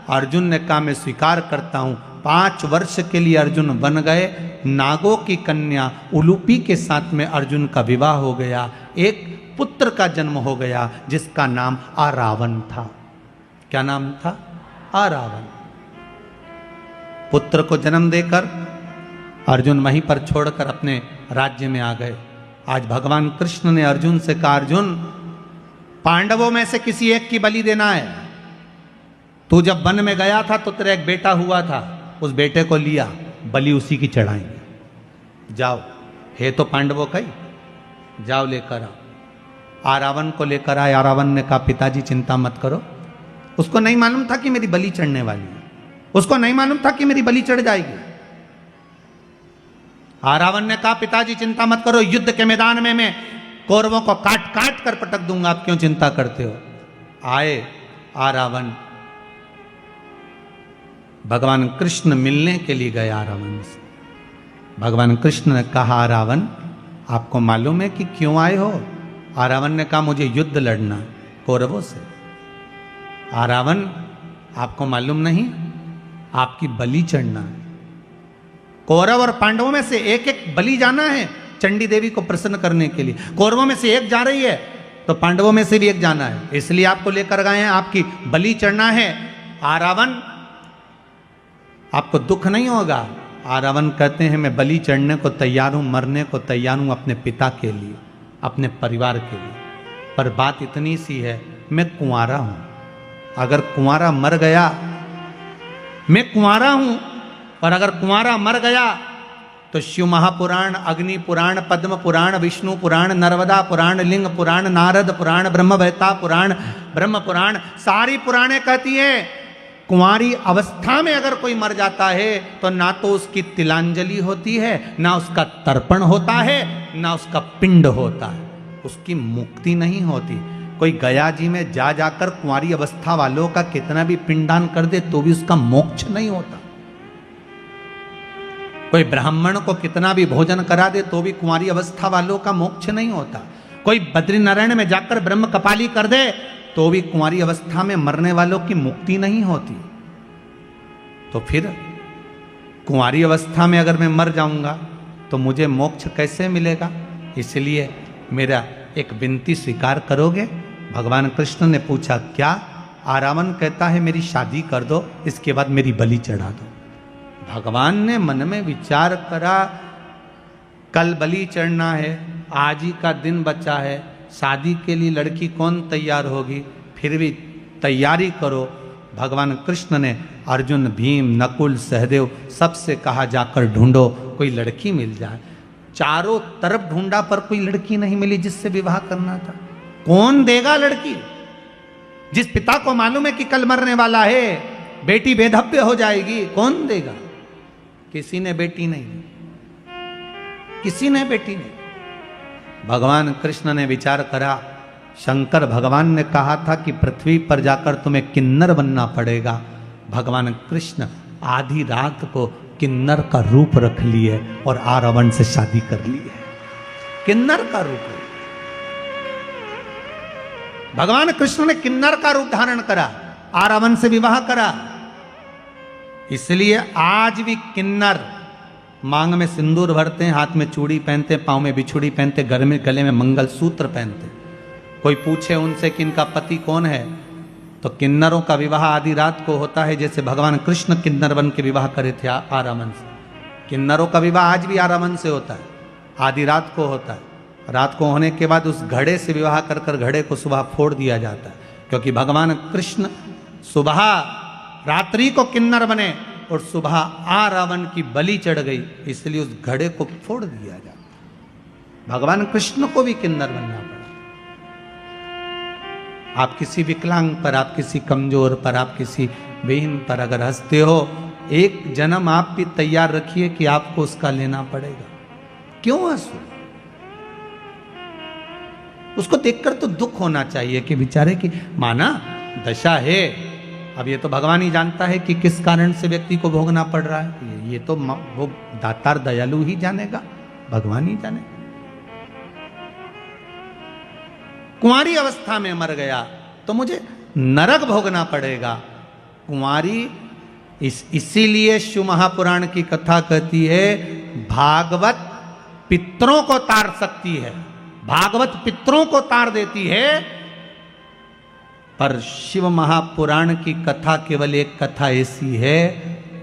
अर्जुन ने कहा, मैं स्वीकार करता हूं। 5 वर्ष के लिए अर्जुन वन गए, नागों की कन्या उलूपी के साथ में अर्जुन का विवाह हो गया, एक पुत्र का जन्म हो गया जिसका नाम आरावन था। क्या नाम था? आरावन। पुत्र को जन्म देकर अर्जुन वहीं पर छोड़कर अपने राज्य में आ गए। आज भगवान कृष्ण ने अर्जुन से कहा, अर्जुन पांडवों में से किसी एक की बलि देना है, तू जब वन में गया था तो तेरा एक बेटा हुआ था, उस बेटे को लिया, बलि उसी की चढ़ाएंगे। जाओ, है तो पांडवों का ही, जाओ लेकर आओ। आरावन को लेकर आए। आरावन ने कहा पिताजी चिंता मत करो। उसको नहीं मालूम था कि मेरी बलि चढ़ने वाली है, उसको नहीं मालूम था कि मेरी बलि चढ़ जाएगी। आरावन ने कहा पिताजी चिंता मत करो, युद्ध के मैदान में मैं कौरवों को काट काट कर पटक दूंगा, आप क्यों चिंता करते हो। आए आरावन, भगवान कृष्ण मिलने के लिए गए आरावन से। भगवान कृष्ण ने कहा आरावन आपको मालूम है कि क्यों आए हो। आरावन ने कहा मुझे युद्ध लड़ना है कौरवों से। आरावन आपको मालूम नहीं, आपकी बलि चढ़ना है। कौरव और पांडवों में से एक एक बलि जाना है चंडी देवी को प्रसन्न करने के लिए। कौरवों में से एक जा रही है तो पांडवों में से भी एक जाना है, इसलिए आपको लेकर गए हैं, आपकी बलि चढ़ना है। आरावन आपको दुख नहीं होगा। आरावन कहते हैं मैं बलि चढ़ने को तैयार हूं, मरने को तैयार हूं अपने पिता के लिए, अपने परिवार के लिए। पर बात इतनी सी है, मैं कुंवारा हूं। अगर कुंवारा मर गया, मैं कुंवारा हूं, पर अगर कुंवारा मर गया तो शिव महापुराण, अग्नि पुराण, पद्म पुराण, विष्णु पुराण, नर्मदा पुराण, लिंग पुराण, नारद पुराण, ब्रह्मवेता पुराण, ब्रह्म पुराण, सारी पुराणें कहती है कुंवारी अवस्था में अगर कोई मर जाता है तो ना तो उसकी तिलांजलि होती है, ना उसका तर्पण होता है, ना उसका पिंड होता है, उसकी मुक्ति नहीं होती। कोई गया जी में जा जाकर कुंवारी अवस्था वालों का कितना भी पिंडदान कर दे तो भी उसका मोक्ष नहीं होता। कोई ब्राह्मण को कितना भी भोजन करा दे तो भी कुंवारी अवस्था वालों का मोक्ष नहीं होता। कोई बद्रीनारायण में जाकर ब्रह्म कपाली कर दे तो भी कुंवारी अवस्था में मरने वालों की मुक्ति नहीं होती। तो फिर कुंवारी अवस्था में अगर मैं मर जाऊंगा तो मुझे मोक्ष कैसे मिलेगा। इसलिए मेरा एक विनती स्वीकार करोगे। भगवान कृष्ण ने पूछा क्या। आरावन कहता है मेरी शादी कर दो, इसके बाद मेरी बलि चढ़ा दो। भगवान ने मन में विचार करा कल बलि चढ़ना है, आज ही का दिन बचा है, शादी के लिए लड़की कौन तैयार होगी, फिर भी तैयारी करो। भगवान कृष्ण ने अर्जुन, भीम, नकुल, सहदेव सबसे कहा जाकर ढूंढो कोई लड़की मिल जाए। चारों तरफ ढूंढा पर कोई लड़की नहीं मिली जिससे विवाह करना था। कौन देगा लड़की। जिस पिता को मालूम है कि कल मरने वाला है, बेटी बेधव्य हो जाएगी, कौन देगा। किसी ने बेटी नहीं, किसी ने बेटी नहीं। भगवान कृष्ण ने विचार करा, शंकर भगवान ने कहा था कि पृथ्वी पर जाकर तुम्हें किन्नर बनना पड़ेगा। भगवान कृष्ण आधी रात को किन्नर का रूप रख लिए और आरावन से शादी कर ली है। किन्नर का रूप, भगवान कृष्ण ने किन्नर का रूप धारण करा, आरावन से विवाह करा। इसलिए आज भी किन्नर मांग में सिंदूर भरते हैं, हाथ में चूड़ी पहनते हैं, पांव में बिछुड़ी पहनते, गले में मंगलसूत्र पहनते। कोई पूछे उनसे कि इनका पति कौन है तो किन्नरों का विवाह आधी रात को होता है, जैसे भगवान कृष्ण किन्नर बन के विवाह करे थे आरावन से। किन्नरों का विवाह आज भी आरावन से होता है, आधी रात को होता है। रात को होने के बाद उस घड़े से विवाह कर कर घड़े को सुबह फोड़ दिया जाता है, क्योंकि भगवान कृष्ण सुबह रात्रि को किन्नर बने और सुबह आरावन की बलि चढ़ गई, इसलिए उस घड़े को फोड़ दिया जाता। भगवान कृष्ण को भी किन्नर बनना पड़ा। आप किसी विकलांग पर, आप किसी कमजोर पर, आप किसी बेहीन पर अगर हंसते हो, एक जन्म आप भी तैयार रखिए कि आपको उसका लेना पड़ेगा। क्यों हंसो। उसको देखकर तो दुख होना चाहिए कि बेचारे की माना दशा है। अब ये तो भगवान ही जानता है कि किस कारण से व्यक्ति को भोगना पड़ रहा है। ये तो वो दातार दयालु ही जानेगा, भगवान ही जानेगा। कुंवारी अवस्था में मर गया तो मुझे नरक भोगना पड़ेगा। कुंवारी इसीलिए शिव महापुराण की कथा कहती है भागवत पितरों को तार सकती है, भागवत पितरों को तार देती है, पर शिव महापुराण की कथा केवल एक कथा ऐसी है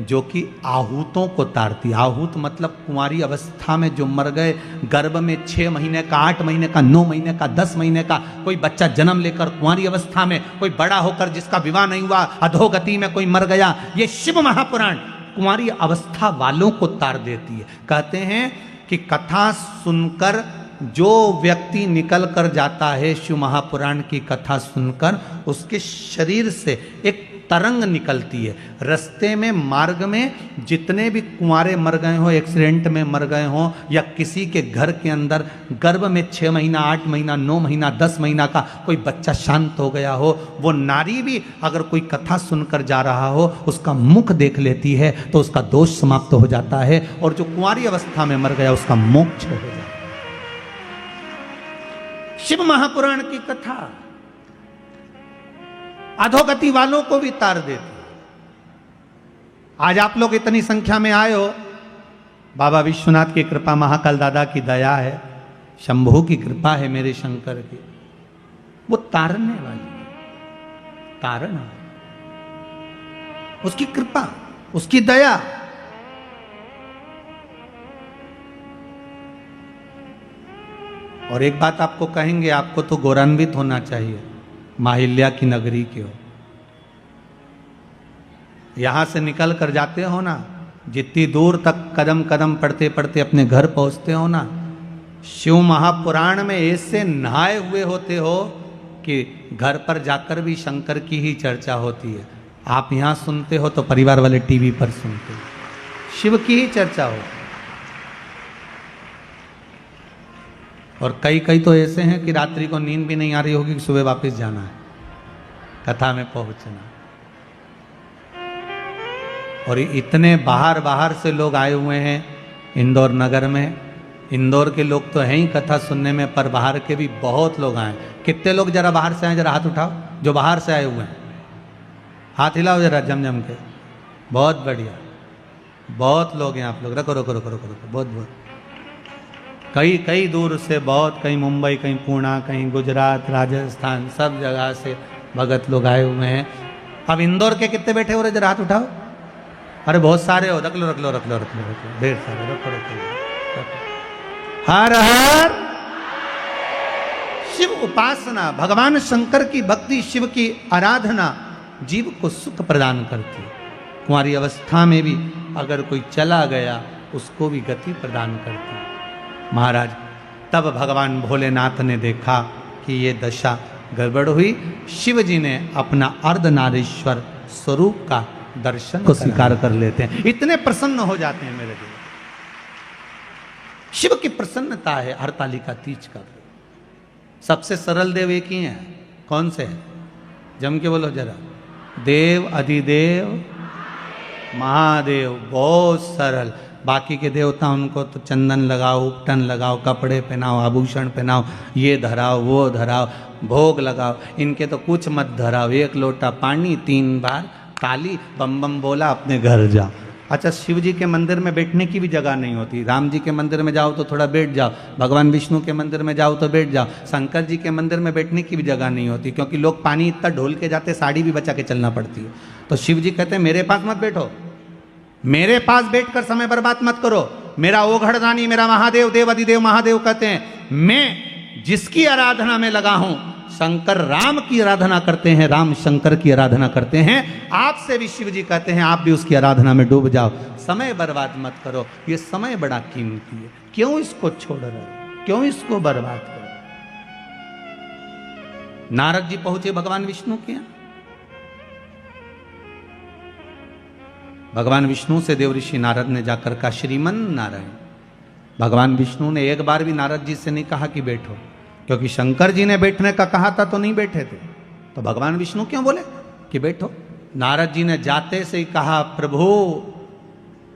जो कि आहूतों को तारती। आहूत मतलब कुंवारी अवस्था में जो मर गए, गर्भ में 6 महीने का, 8 महीने का, 9 महीने का, 10 महीने का कोई बच्चा जन्म लेकर कुंवारी अवस्था में, कोई बड़ा होकर जिसका विवाह नहीं हुआ, अधोगति में कोई मर गया, ये शिव महापुराण कुंवारी अवस्था वालों को तार देती है। कहते हैं कि कथा सुनकर जो व्यक्ति निकल कर जाता है शिव महापुराण की कथा सुनकर, उसके शरीर से एक तरंग निकलती है। रास्ते में, मार्ग में जितने भी कुंवारे मर गए हो, एक्सीडेंट में मर गए हो, या किसी के घर के अंदर गर्भ में 6 महीना, 8 महीना, 9 महीना, 10 महीना का कोई बच्चा शांत हो गया हो, वो नारी भी अगर कोई कथा सुनकर जा रहा हो, उसका मुख देख लेती है तो उसका दोष समाप्त हो जाता है, और जो कुंवारी अवस्था में मर गया उसका मोक्ष हो जाता है। शिव महापुराण की कथा अधोगति वालों को भी तार देती। आज आप लोग इतनी संख्या में आए हो, बाबा विश्वनाथ की कृपा, महाकाल दादा की दया है, शंभू की कृपा है, मेरे शंकर की, वो तारने वाली है, तारना, उसकी कृपा, उसकी दया। और एक बात आपको कहेंगे, आपको तो गौरवान्वित होना चाहिए, माहिल्या की नगरी के हो, यहां से निकल कर जाते हो ना, जितनी दूर तक कदम कदम पढ़ते पढ़ते अपने घर पहुंचते हो ना, शिव महापुराण में ऐसे नहाए हुए होते हो कि घर पर जाकर भी शंकर की ही चर्चा होती है। आप यहां सुनते हो तो परिवार वाले टीवी पर सुनते हो, शिव की ही चर्चा होती है। और कई कई तो ऐसे हैं कि रात्रि को नींद भी नहीं आ रही होगी कि सुबह वापस जाना है, कथा में पहुंचना। और इतने बाहर बाहर से लोग आए हुए हैं इंदौर नगर में। इंदौर के लोग तो हैं ही कथा सुनने में, पर बाहर के भी बहुत लोग आए। कितने लोग जरा बाहर से आए, जरा हाथ उठाओ जो बाहर से आए हुए हैं, हाथ हिलाओ जरा जम जम के। बहुत बढ़िया, बहुत लोग हैं आप लोग। रखो रखो रखो रखो रखो, बहुत बहुत। कई कई दूर से, बहुत, कहीं मुंबई, कहीं पुणे, कहीं गुजरात, राजस्थान, सब जगह से भगत लोग आए हुए हैं। अब इंदौर के कितने बैठे हो रहे, जरा हाथ उठाओ। अरे बहुत सारे हो, रख लो रख लो रख लो रख लो रख लो, ढेर सारे, रखो रखो रखो। हर हर शिव उपासना, भगवान शंकर की भक्ति, शिव की आराधना जीव को सुख प्रदान करती है। कुंवारी अवस्था में भी अगर कोई चला गया, उसको भी गति प्रदान करती है। महाराज, तब भगवान भोलेनाथ ने देखा कि ये दशा गड़बड़ हुई। शिव जी ने अपना अर्धनारीश्वर स्वरूप का दर्शन को स्वीकार कर लेते हैं, इतने प्रसन्न हो जाते हैं मेरे दिल। शिव की प्रसन्नता है हरतालिका तीज का। सबसे सरल देव एक ही है, कौन से है? जम के बोलो जरा। देव, अधिदेव, महादेव, बहुत सरल। बाकी के देवता, उनको तो चंदन लगाओ, उपटन लगाओ, कपड़े पहनाओ, आभूषण पहनाओ, ये धराओ, वो धराओ, भोग लगाओ। इनके तो कुछ मत धराओ, 1 लोटा पानी, 3 बार ताली, बम बम बोला, अपने घर जाओ। अच्छा, शिव जी के मंदिर में बैठने की भी जगह नहीं होती। राम जी के मंदिर में जाओ तो थोड़ा बैठ जाओ, भगवान विष्णु के मंदिर में जाओ तो बैठ जाओ, शंकर जी के मंदिर में बैठने की भी जगह नहीं होती, क्योंकि लोग पानी इतना ढोल के जाते, साड़ी भी बचा के चलना पड़ती है। तो शिव जी कहते हैं मेरे पास मत बैठो, मेरे पास बैठकर समय बर्बाद मत करो। मेरा ओघड़दानी, मेरा महादेव, देव अधिदेव महादेव कहते हैं, मैं जिसकी आराधना में लगा हूं, शंकर राम की आराधना करते हैं, राम शंकर की आराधना करते हैं। आपसे भी शिव जी कहते हैं आप भी उसकी आराधना में डूब जाओ, समय बर्बाद मत करो। ये समय बड़ा कीमती है, क्यों इसको छोड़ रहे हो, क्यों इसको बर्बाद करो। नारद जी पहुंचे भगवान विष्णु के यहां। भगवान विष्णु से देव ऋषि नारद ने जाकर कहा, श्रीमन नारायण। भगवान विष्णु ने एक बार भी नारद जी से नहीं कहा कि बैठो, क्योंकि शंकर जी ने बैठने का कहा था तो नहीं बैठे थे, तो भगवान विष्णु क्यों बोले कि बैठो। नारद जी ने जाते से ही कहा, प्रभु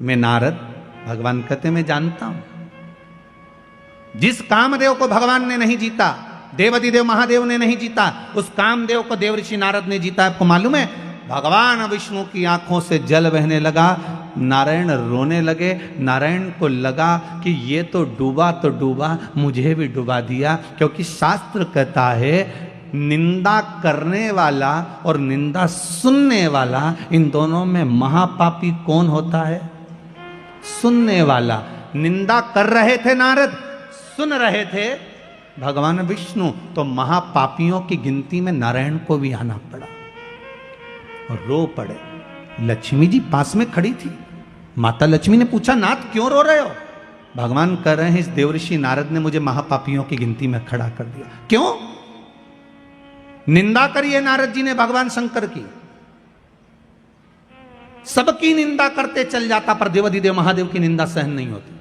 मैं नारद। भगवान कहते मैं जानता हूं, जिस कामदेव को भगवान ने नहीं जीता, देवाधिदेव महादेव ने नहीं जीता, उस कामदेव को देव ऋषि नारद ने जीता। आपको मालूम है, भगवान विष्णु की आंखों से जल बहने लगा, नारायण रोने लगे। नारायण को लगा कि ये तो डूबा, मुझे भी डुबा दिया, क्योंकि शास्त्र कहता है निंदा करने वाला और निंदा सुनने वाला, इन दोनों में महापापी कौन होता है? सुनने वाला। निंदा कर रहे थे नारद, सुन रहे थे भगवान विष्णु, तो महापापियों की गिनती में नारायण को भी आना पड़ा और रो पड़े। लक्ष्मी जी पास में खड़ी थी। माता लक्ष्मी ने पूछा, नाथ क्यों रो रहे हो? भगवान कह रहे हैं, इस देवर्षि नारद ने मुझे महापापियों की गिनती में खड़ा कर दिया। क्यों? निंदा करी है नारद जी ने भगवान शंकर की, सबकी निंदा करते चल जाता, पर देवाधिदेव महादेव की निंदा सहन नहीं होती।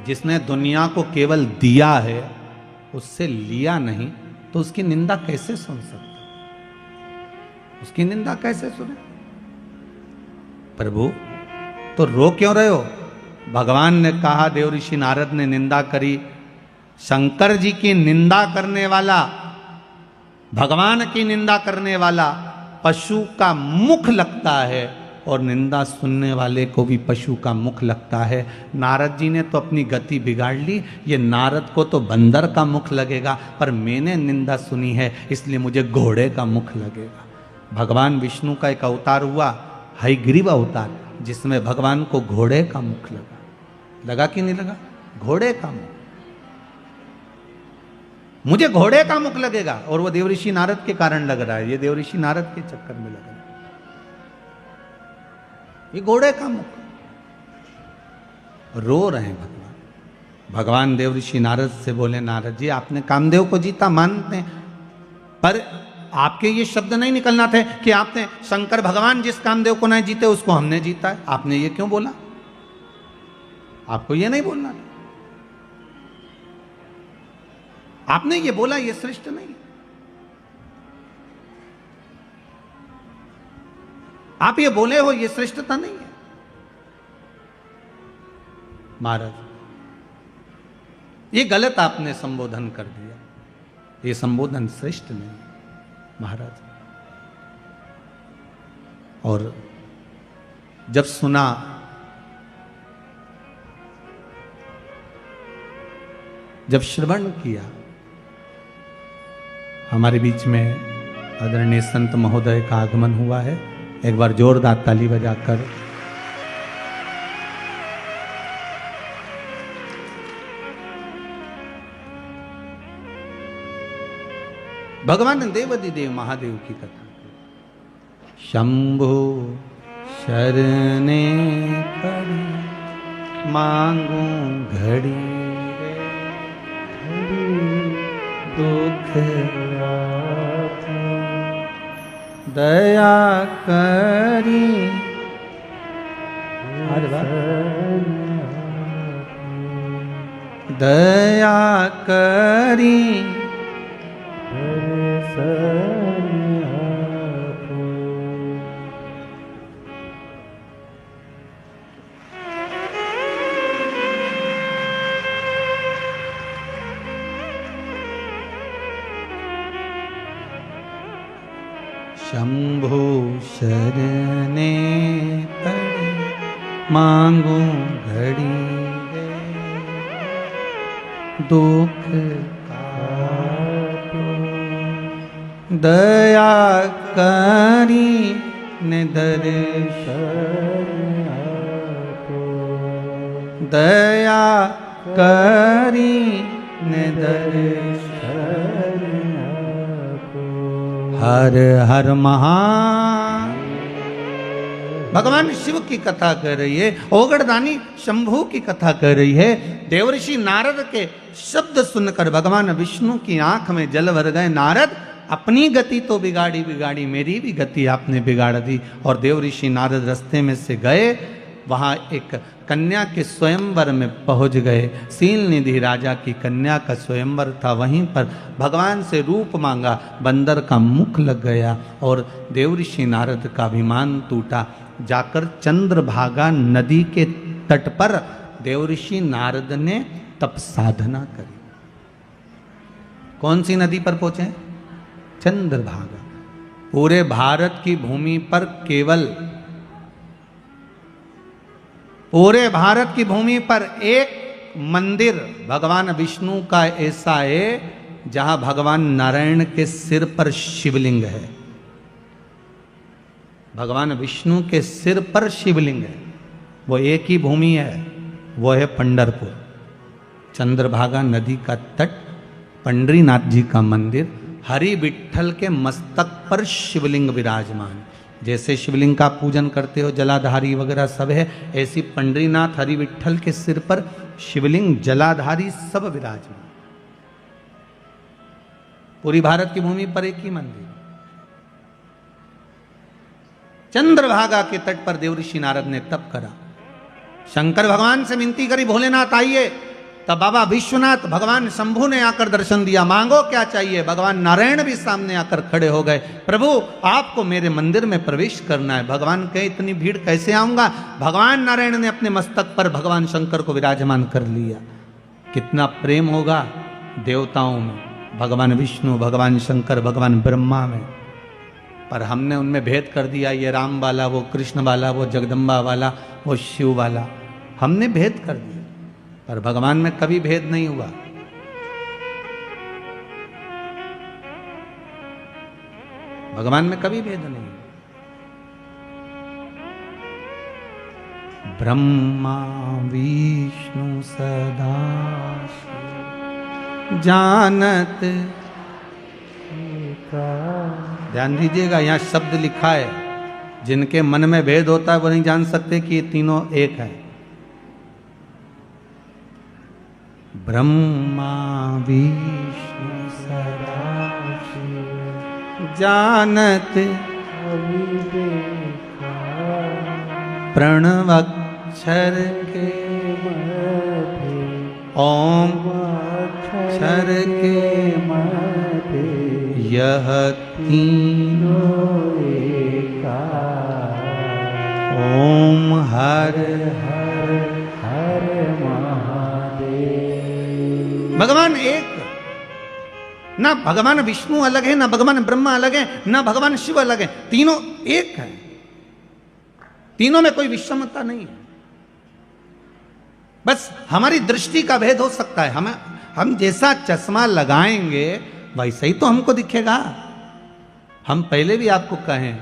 जिसने दुनिया को केवल दिया है, उससे लिया नहीं, तो उसकी निंदा कैसे सुन सकते? उसकी निंदा कैसे सुने? प्रभु तो रो क्यों रहे हो? भगवान ने कहा, देवऋषि नारद ने निंदा करी। शंकर जी की निंदा करने वाला, भगवान की निंदा करने वाला पशु का मुख लगता है, और निंदा सुनने वाले को भी पशु का मुख लगता है। नारद जी ने तो अपनी गति बिगाड़ ली। ये नारद को तो बंदर का मुख लगेगा, पर मैंने निंदा सुनी है इसलिए मुझे घोड़े का मुख लगेगा। भगवान विष्णु का एक अवतार हुआ, हयग्रीव अवतार, जिसमें भगवान को घोड़े का मुख लगा। लगा कि नहीं लगा? घोड़े का मुख। मुझे घोड़े का मुख लगेगा, और वो देवऋषि नारद के कारण लग रहा है। ये देवऋषि नारद के चक्कर में लग रहा है। ये घोड़े का मुख। रो रहे हैं भगवान। भगवान देवऋषि नारद से बोले, नारद जी आपने कामदेव को जीता मानते हैं, पर आपके ये शब्द नहीं निकलना थे कि आपने शंकर भगवान जिस कामदेव को नहीं जीते उसको हमने जीता है। आपने ये क्यों बोला? आपको ये नहीं बोलना था। आपने ये बोला, ये श्रेष्ठ नहीं। आप ये बोले हो, ये श्रेष्ठता नहीं है। महाराज ये गलत आपने संबोधन कर दिया, ये संबोधन श्रेष्ठ नहीं महाराज। और जब सुना, जब श्रवण किया, हमारे बीच में आदरणीय संत महोदय का आगमन हुआ है। एक बार जोरदार ताली बजाकर भगवान देवाधिदेव महादेव की कथा। शंभो शरणे पड़ी मांगू घड़ी दुख दया करी। दया करी शंभो शरणे पड़ी मांगू घड़ी दुख दया करी ने दर्शन दया करी ने दर्शन। हर हर महान। भगवान शिव की कथा कर रही है, ओगड़दानी शंभू की कथा कर रही है। देवर्षि नारद के शब्द सुनकर भगवान विष्णु की आंख में जल भर गए। नारद अपनी गति तो बिगाड़ी बिगाड़ी, मेरी भी गति आपने बिगाड़ दी। और देवर्षि नारद रास्ते में से गए, वहां एक कन्या के स्वयंवर में पहुंच गए। सील निधि राजा की कन्या का स्वयंवर था, वहीं पर भगवान से रूप मांगा, बंदर का मुख लग गया और देवर्षि नारद का अभिमान टूटा। जाकर चंद्रभागा नदी के तट पर देवर्षि नारद ने तप साधना करी। कौन सी नदी पर पहुंचे? चंद्रभागा। पूरे भारत की भूमि पर केवल, पूरे भारत की भूमि पर एक मंदिर भगवान विष्णु का ऐसा है जहां भगवान नारायण के सिर पर शिवलिंग है, भगवान विष्णु के सिर पर शिवलिंग है, वो एक ही भूमि है, वो है पंढरपुर। चंद्रभागा नदी का तट, पंडरीनाथ जी का मंदिर, हरि विठ्ठल के मस्तक पर शिवलिंग विराजमान। जैसे शिवलिंग का पूजन करते हो, जलाधारी वगैरह सब है, ऐसी पंडरीनाथ हरि विठ्ठल के सिर पर शिवलिंग, जलाधारी सब विराजमान। पूरी भारत की भूमि पर एक ही मंदिर। चंद्रभागा के तट पर देवऋषि नारद ने तप करा, शंकर भगवान से विनती करी, भोलेनाथ आइए। तब बाबा विश्वनाथ, भगवान शंभु ने आकर दर्शन दिया, मांगो क्या चाहिए। भगवान नारायण भी सामने आकर खड़े हो गए, प्रभु आपको मेरे मंदिर में प्रवेश करना है। भगवान कहे इतनी भीड़ कैसे आऊंगा। भगवान नारायण ने अपने मस्तक पर भगवान शंकर को विराजमान कर लिया। कितना प्रेम होगा देवताओं में, भगवान विष्णु, भगवान शंकर, भगवान ब्रह्मा में। पर हमने उनमें भेद कर दिया, ये राम वाला, वो कृष्ण वाला, वो जगदम्बा वाला, वो शिव वाला, हमने भेद कर दिया। पर भगवान में कभी भेद नहीं हुआ। भगवान में कभी भेद नहीं। ब्रह्मा विष्णु सदा जानत। ध्यान दीजिएगा, यहां शब्द लिखा है, जिनके मन में भेद होता है वो नहीं जान सकते कि ये तीनों एक है। ब्रह्मा विष्णु सदा जानत प्रणवक्षर के ओम अक्षर के यह तीनों एकार। ओम हर हर हर भगवान एक, ना भगवान विष्णु अलग है, ना भगवान ब्रह्मा अलग है, ना भगवान शिव अलग है, तीनों एक है। तीनों में कोई विषमता नहीं है। बस हमारी दृष्टि का भेद हो सकता है। हम जैसा चश्मा लगाएंगे वैसा ही तो हमको दिखेगा। हम पहले भी आपको कहें,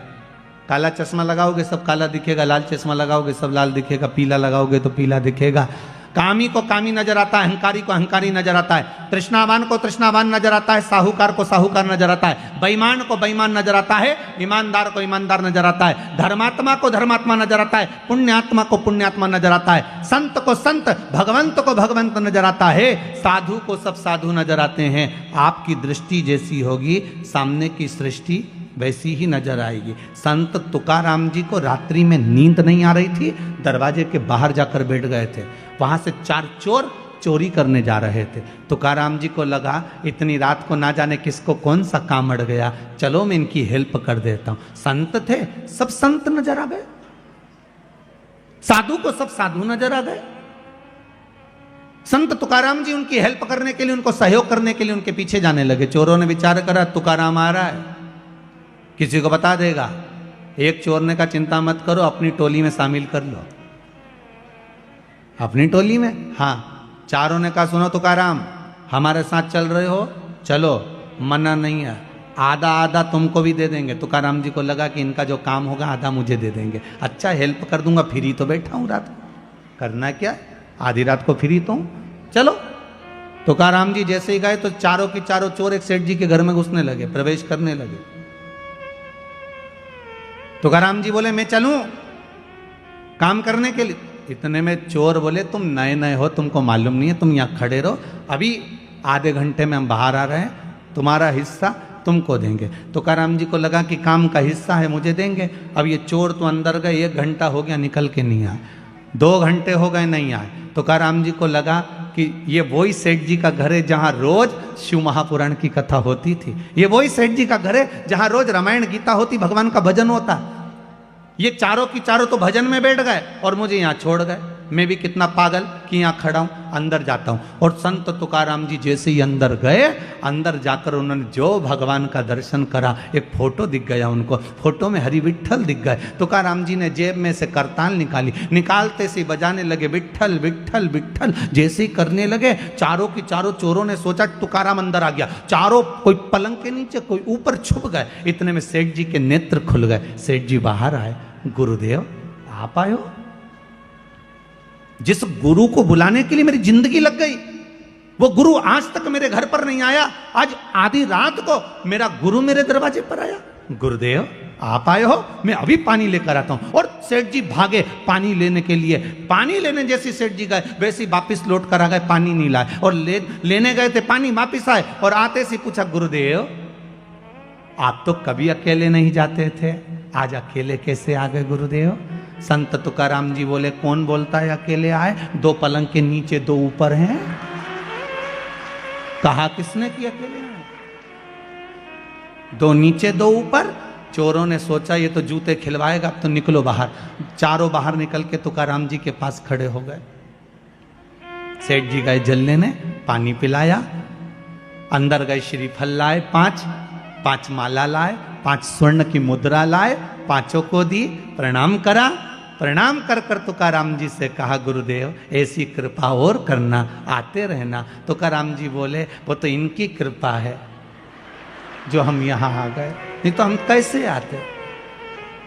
काला चश्मा लगाओगे सब काला दिखेगा, लाल चश्मा लगाओगे सब लाल दिखेगा, पीला लगाओगे तो पीला दिखेगा। कामी को कामी नजर आता है, अहंकारी को अहंकारी नजर आता है, तृष्णावान को तृष्णावान नजर आता है, साहूकार को साहूकार नजर आता है, बेईमान को बेईमान नजर आता है, ईमानदार को ईमानदार नजर आता है, धर्मात्मा को धर्मात्मा नजर आता है, पुण्यात्मा को पुण्यात्मा नजर आता है, संत को संत, भगवंत को भगवंत नजर आता है, साधु को सब साधु नजर आते हैं। आपकी दृष्टि जैसी होगी सामने की सृष्टि वैसी ही नजर आएगी। संत तुकाराम जी को रात्रि में नींद नहीं आ रही थी, दरवाजे के बाहर जाकर बैठ गए थे। वहां से 4 चोर चोरी करने जा रहे थे। तुकाराम जी को लगा इतनी रात को ना जाने किसको कौन सा काम अड़ गया, चलो मैं इनकी हेल्प कर देता हूं। संत थे, सब संत नजर आ गए, साधु को सब साधु नजर आ गए। संत तुकाराम जी उनकी हेल्प करने के लिए, उनको सहयोग करने के लिए उनके पीछे जाने लगे। चोरों ने विचार करा तुकाराम आ रहा है, किसी को बता देगा। एक चोर ने कहा चिंता मत करो, अपनी टोली में शामिल कर लो। अपनी टोली में, हाँ। चारों ने कहा सुनो तुकाराम, हमारे साथ चल रहे हो, चलो, मना नहीं है, आधा आधा तुमको भी दे देंगे। तुकाराम जी को लगा कि इनका जो काम होगा आधा मुझे दे देंगे। अच्छा हेल्प कर दूंगा, फ्री तो बैठा हूं रात को, करना क्या, आधी रात को फ्री तो हूं, चलो। तुकाराम जी जैसे ही गए तो चारों की चारों चोर एक सेठ जी के घर में घुसने लगे, प्रवेश करने लगे। तुकाराम जी बोले मैं चलूं काम करने के लिए। इतने में चोर बोले तुम नए नए हो, तुमको मालूम नहीं है, तुम यहाँ खड़े रहो, अभी आधे घंटे में हम बाहर आ रहे हैं, तुम्हारा हिस्सा तुमको देंगे। तुकाराम जी को लगा कि काम का हिस्सा है, मुझे देंगे। अब ये चोर तो अंदर गए, 1 घंटा हो गया निकल के नहीं आए, 2 घंटे हो गए नहीं आए। तुकाराम जी को लगा कि ये वही सेठ जी का घर है जहाँ रोज शिव महापुराण की कथा होती थी, ये वही सेठ जी का घर है जहाँ रोज रामायण गीता होती, भगवान का भजन होता। ये चारों की चारों तो भजन में बैठ गए और मुझे यहाँ छोड़ गए। मैं भी कितना पागल कि यहाँ खड़ा हूँ, अंदर जाता हूँ। और संत तुकाराम जी जैसे ही अंदर गए, अंदर जाकर उन्होंने जो भगवान का दर्शन करा, एक फोटो दिख गया उनको, फोटो में हरि विट्ठल दिख गए। तुकाराम जी ने जेब में से करताल निकाली, निकालते से बजाने लगे विट्ठल विट्ठल विट्ठल। जैसे ही करने लगे, चारों की चारों चोरों ने सोचा तुकाराम अंदर आ गया, चारों कोई पलंग के नीचे कोई ऊपर छुप गए। इतने में सेठ जी के नेत्र खुल गए, सेठ जी बाहर आए, गुरुदेव आप आए हो? जिस गुरु को बुलाने के लिए मेरी जिंदगी लग गई, वो गुरु आज तक मेरे घर पर नहीं आया, आज आधी रात को मेरा गुरु मेरे दरवाजे पर आया। गुरुदेव आप आए हो, मैं अभी पानी लेकर आता हूं। और सेठ जी भागे पानी लेने के लिए। पानी लेने जैसे सेठ जी गए, वैसे ही वापिस लौट कर आ गए, पानी नहीं लाए। और लेने गए थे पानी, वापिस आए और आते से पूछा, गुरुदेव आप तो कभी अकेले नहीं जाते थे, आज अकेले कैसे आ गए गुरुदेव? संत तुकाराम जी बोले, कौन बोलता है अकेले आए? दो पलंग के नीचे दो ऊपर हैं। कहा किसने कि अकेले आए? दो नीचे दो ऊपर। चोरों ने सोचा ये तो जूते खिलवाएगा, अब तो निकलो बाहर। चारों बाहर निकल के तुकाराम जी के पास खड़े हो गए। सेठ जी गए जल लेने, पानी पिलाया, अंदर गए श्रीफल लाए, पांच माला लाए, 5 स्वर्ण की मुद्रा लाए, पांचों को दी, प्रणाम करा। प्रणाम कर कर तुकाराम जी से कहा, गुरुदेव ऐसी कृपा और करना, आते रहना। तुकाराम जी बोले, वो तो इनकी कृपा है जो हम यहाँ आ गए, नहीं तो हम कैसे आते।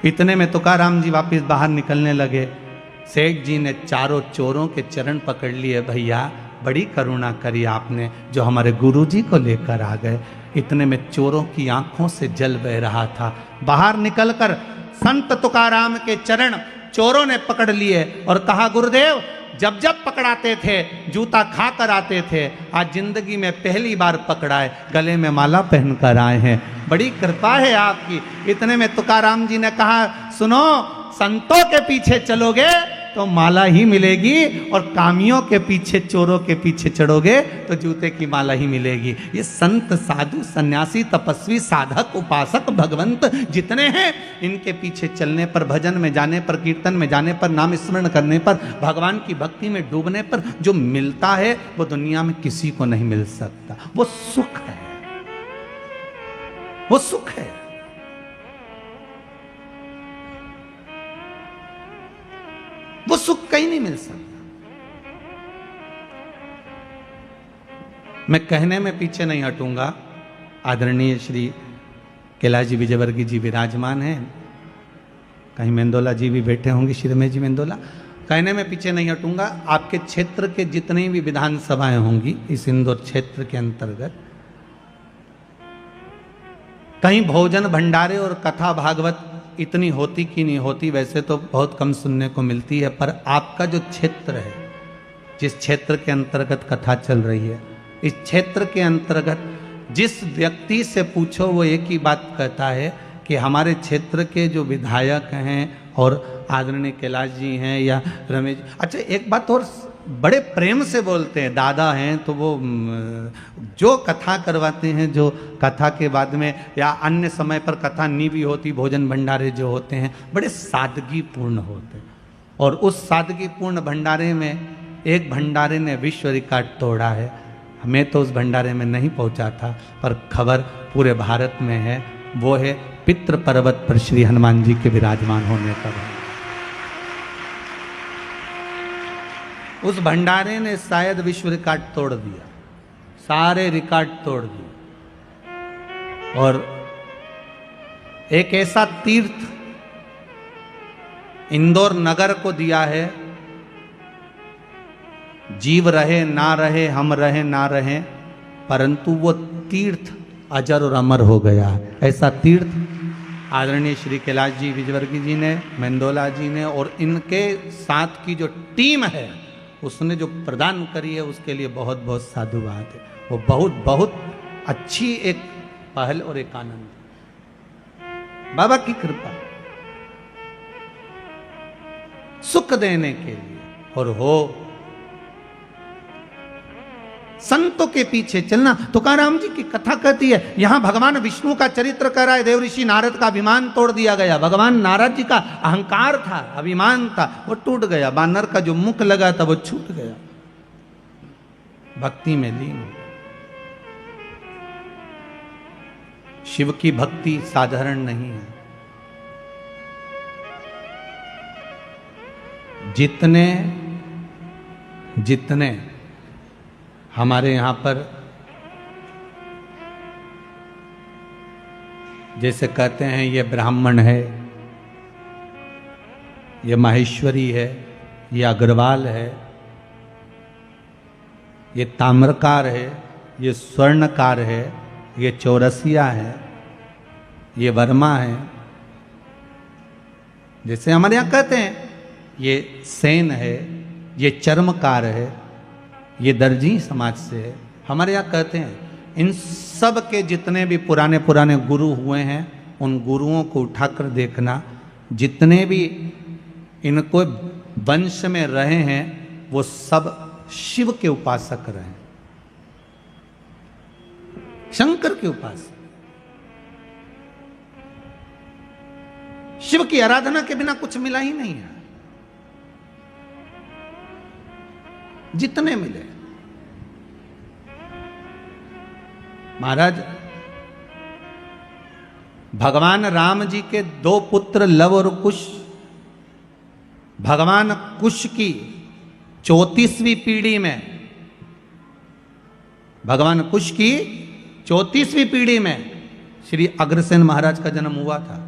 इतने में तुकाराम जी वापस बाहर निकलने लगे। सेठ जी ने चारों चोरों के चरण पकड़ लिए, भैया बड़ी करुणा करी आपने जो हमारे गुरुजी को लेकर आ गए। इतने में चोरों की आंखों से जल बह रहा था। बाहर निकलकर संत तुकाराम के चरण चोरों ने पकड़ लिए और कहा, गुरुदेव जब जब पकड़ाते थे जूता खा कर आते थे, आज जिंदगी में पहली बार पकड़ाए, गले में माला पहनकर आए हैं, बड़ी कृपा है आपकी। इतने में तुकाराम जी ने कहा, सुनो, संतों के पीछे चलोगे तो माला ही मिलेगी, और कामियों के पीछे, चोरों के पीछे चढ़ोगे तो जूते की माला ही मिलेगी। ये संत साधु सन्यासी तपस्वी साधक उपासक भगवंत जितने हैं, इनके पीछे चलने पर, भजन में जाने पर, कीर्तन में जाने पर, नाम स्मरण करने पर, भगवान की भक्ति में डूबने पर जो मिलता है वो दुनिया में किसी को नहीं मिल सकता। वो सुख है, वो सुख है। वो सुख कहीं नहीं मिल सकता। मैं कहने में पीछे नहीं हटूंगा। आदरणीय श्री कैलाश जी विजयवर्गीय जी विराजमान हैं, कहीं मेंदोला जी भी बैठे होंगे, श्री रमेश जी मेंदोला। कहने में पीछे नहीं हटूंगा। आपके क्षेत्र के जितनी भी विधानसभाएं होंगी इस इंदौर क्षेत्र के अंतर्गत, कहीं भोजन भंडारे और कथा भागवत इतनी होती कि नहीं होती, वैसे तो बहुत कम सुनने को मिलती है, पर आपका जो क्षेत्र है, जिस क्षेत्र के अंतर्गत कथा चल रही है, इस क्षेत्र के अंतर्गत जिस व्यक्ति से पूछो वो एक ही बात कहता है कि हमारे क्षेत्र के जो विधायक हैं और आदरणीय कैलाश जी हैं या रमेश, अच्छा एक बात और बड़े प्रेम से बोलते हैं, दादा हैं तो वो जो कथा करवाते हैं, जो कथा के बाद में या अन्य समय पर कथा नहीं भी होती, भोजन भंडारे जो होते हैं बड़े सादगीपूर्ण होते हैं। और उस सादगीपूर्ण भंडारे में एक भंडारे ने विश्व रिकॉर्ड तोड़ा है। मैं तो उस भंडारे में नहीं पहुंचा था, पर खबर पूरे भारत में है। वो है पितृ पर्वत पर श्री हनुमान जी के विराजमान होने का। उस भंडारे ने शायद विश्व रिकॉर्ड तोड़ दिया, सारे रिकॉर्ड तोड़ दिए। और एक ऐसा तीर्थ इंदौर नगर को दिया है, जीव रहे ना रहे, हम रहे ना रहे, परंतु वो तीर्थ अजर और अमर हो गया है। ऐसा तीर्थ आदरणीय श्री कैलाश जी विजयवर्गीय जी ने, मेंदोला जी ने और इनके साथ की जो टीम है उसने जो प्रदान करी है, उसके लिए बहुत बहुत साधुवाद है। वो बहुत बहुत अच्छी एक पहल और एक आनंद, बाबा की कृपा सुख देने के लिए। और हो संतों के पीछे चलना। तुकाराम जी की कथा कहती है, यहां भगवान विष्णु का चरित्र कर रहा है। देवऋषि नारद का अभिमान तोड़ दिया गया। भगवान नारद जी का अहंकार था, अभिमान था, वो टूट गया। बानर का जो मुख लगा था वो छूट गया, भक्ति में लीन हो। शिव की भक्ति साधारण नहीं है। जितने जितने हमारे यहां पर जैसे कहते हैं ये ब्राह्मण है, ये माहेश्वरी है, ये अग्रवाल है, ये ताम्रकार है, ये स्वर्णकार है, ये चौरसिया है, ये वर्मा है, जैसे हमारे यहां कहते हैं ये सेन है, ये चर्मकार है, ये दर्जी समाज से है। हमारे यहाँ कहते हैं इन सब के जितने भी पुराने पुराने गुरु हुए हैं, उन गुरुओं को उठाकर देखना। जितने भी इनको वंश में रहे हैं वो सब शिव के उपासक रहे, शंकर के उपासक। शिव की आराधना के बिना कुछ मिला ही नहीं है। जितने मिले महाराज, भगवान राम जी के दो पुत्र लव और कुश, भगवान कुश की 34वीं पीढ़ी में, भगवान कुश की 34वीं पीढ़ी में श्री अग्रसेन महाराज का जन्म हुआ था,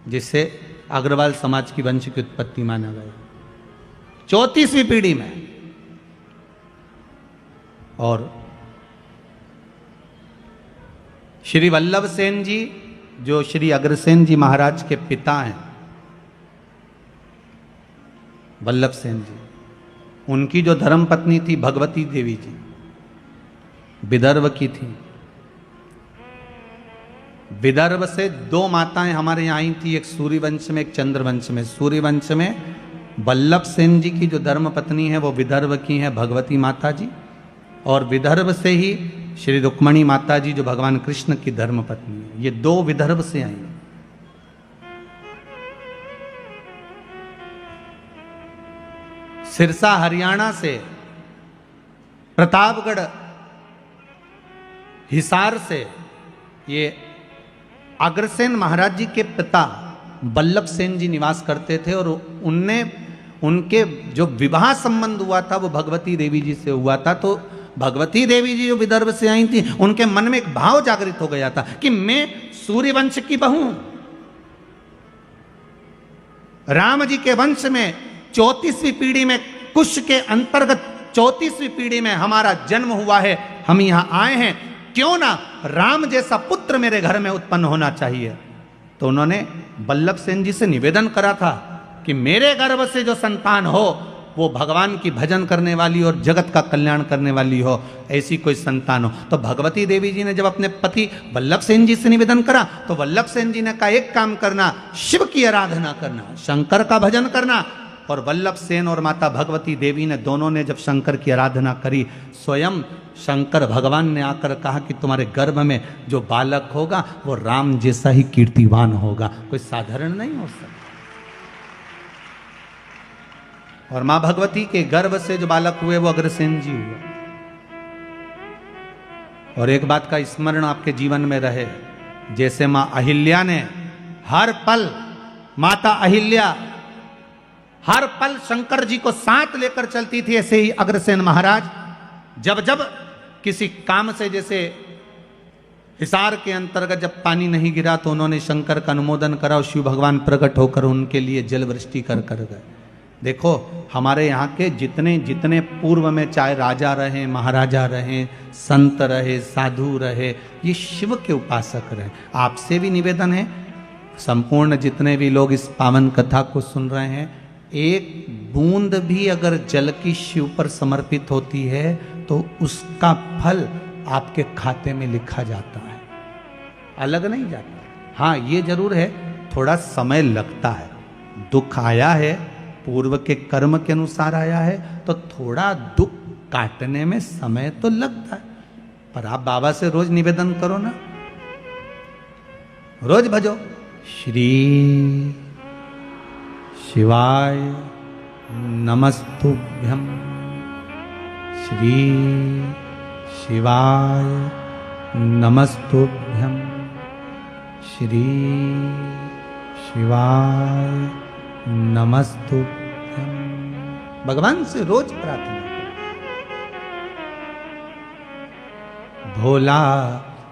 जिससे अग्रवाल समाज की वंश की उत्पत्ति माना गया। 34वीं पीढ़ी में। और श्री वल्लभ सेन जी जो श्री अग्रसेन जी महाराज के पिता हैं, वल्लभ सेन जी, उनकी जो धर्मपत्नी थी भगवती देवी जी, विदर्भ की थी। विदर्भ से दो माताएं हमारे यहाँ आई थी, एक सूर्यवंश में, एक चंद्रवंश में। सूर्यवंश में वल्लभ सेन जी की जो धर्मपत्नी है वो विदर्भ की है भगवती माता जी, और विदर्भ से ही श्री रुक्मणी माता जी जो भगवान कृष्ण की धर्मपत्नी है। ये दो विदर्भ से आई। सिरसा हरियाणा से, प्रतापगढ़ हिसार से ये अग्रसेन महाराज जी के पिता वल्लभ सेन जी निवास करते थे, और उनके जो विवाह संबंध हुआ था वो भगवती देवी जी से हुआ था। तो भगवती देवी जी जो विदर्भ से आई थी, उनके मन में एक भाव जागृत हो गया था कि मैं सूर्यवंश की बहू, राम जी के वंश में 34वीं पीढ़ी में, कुश के अंतर्गत 34वीं पीढ़ी में हमारा जन्म हुआ है, हम यहां आए हैं, क्यों ना राम जैसा पुत्र मेरे घर में उत्पन्न होना चाहिए। तो उन्होंने वल्लभ सेन जी से निवेदन करा था कि मेरे गर्भ से जो संतान हो वो भगवान की भजन करने वाली और जगत का कल्याण करने वाली हो, ऐसी कोई संतान हो। तो भगवती देवी जी ने जब अपने पति वल्लभ सेन जी से निवेदन करा, तो वल्लभ सेन जी ने कहा एक काम करना, शिव की आराधना करना, शंकर का भजन करना। और वल्लभ सेन और माता भगवती देवी ने दोनों ने जब शंकर की आराधना करी, स्वयं शंकर भगवान ने आकर कहा कि तुम्हारे गर्भ में जो बालक होगा वो राम जैसा ही कीर्तिवान होगा, कोई साधारण नहीं हो सकता। और मां भगवती के गर्भ से जो बालक हुए वो अग्रसेन जी हुए। और एक बात का स्मरण आपके जीवन में रहे, जैसे मां अहिल्या ने हर पल, माता अहिल्या हर पल शंकर जी को साथ लेकर चलती थी, ऐसे ही अग्रसेन महाराज जब जब किसी काम से, जैसे हिसार के अंतर्गत जब पानी नहीं गिरा तो उन्होंने शंकर का अनुमोदन करा और शिव भगवान प्रकट होकर उनके लिए जल वृष्टि कर गए। देखो हमारे यहाँ के जितने जितने पूर्व में चाहे राजा रहे, महाराजा रहे, संत रहे, साधु रहे, ये शिव के उपासक रहे। आपसे भी निवेदन है, संपूर्ण जितने भी लोग इस पावन कथा को सुन रहे हैं, एक बूंद भी अगर जल की शिव पर समर्पित होती है तो उसका फल आपके खाते में लिखा जाता है, अलग नहीं जाता। हाँ ये जरूर है, थोड़ा समय लगता है, दुख आया है, पूर्व के कर्म के अनुसार आया है, तो थोड़ा दुख काटने में समय तो लगता है, पर आप बाबा से रोज निवेदन करो ना, रोज भजो श्री शिवाय नमस्तुभ्यं, श्री शिवाय नमस्तुभ्यं, श्री शिवाय नमस्तुभ्यं। भगवान से रोज प्रार्थना करो। भोला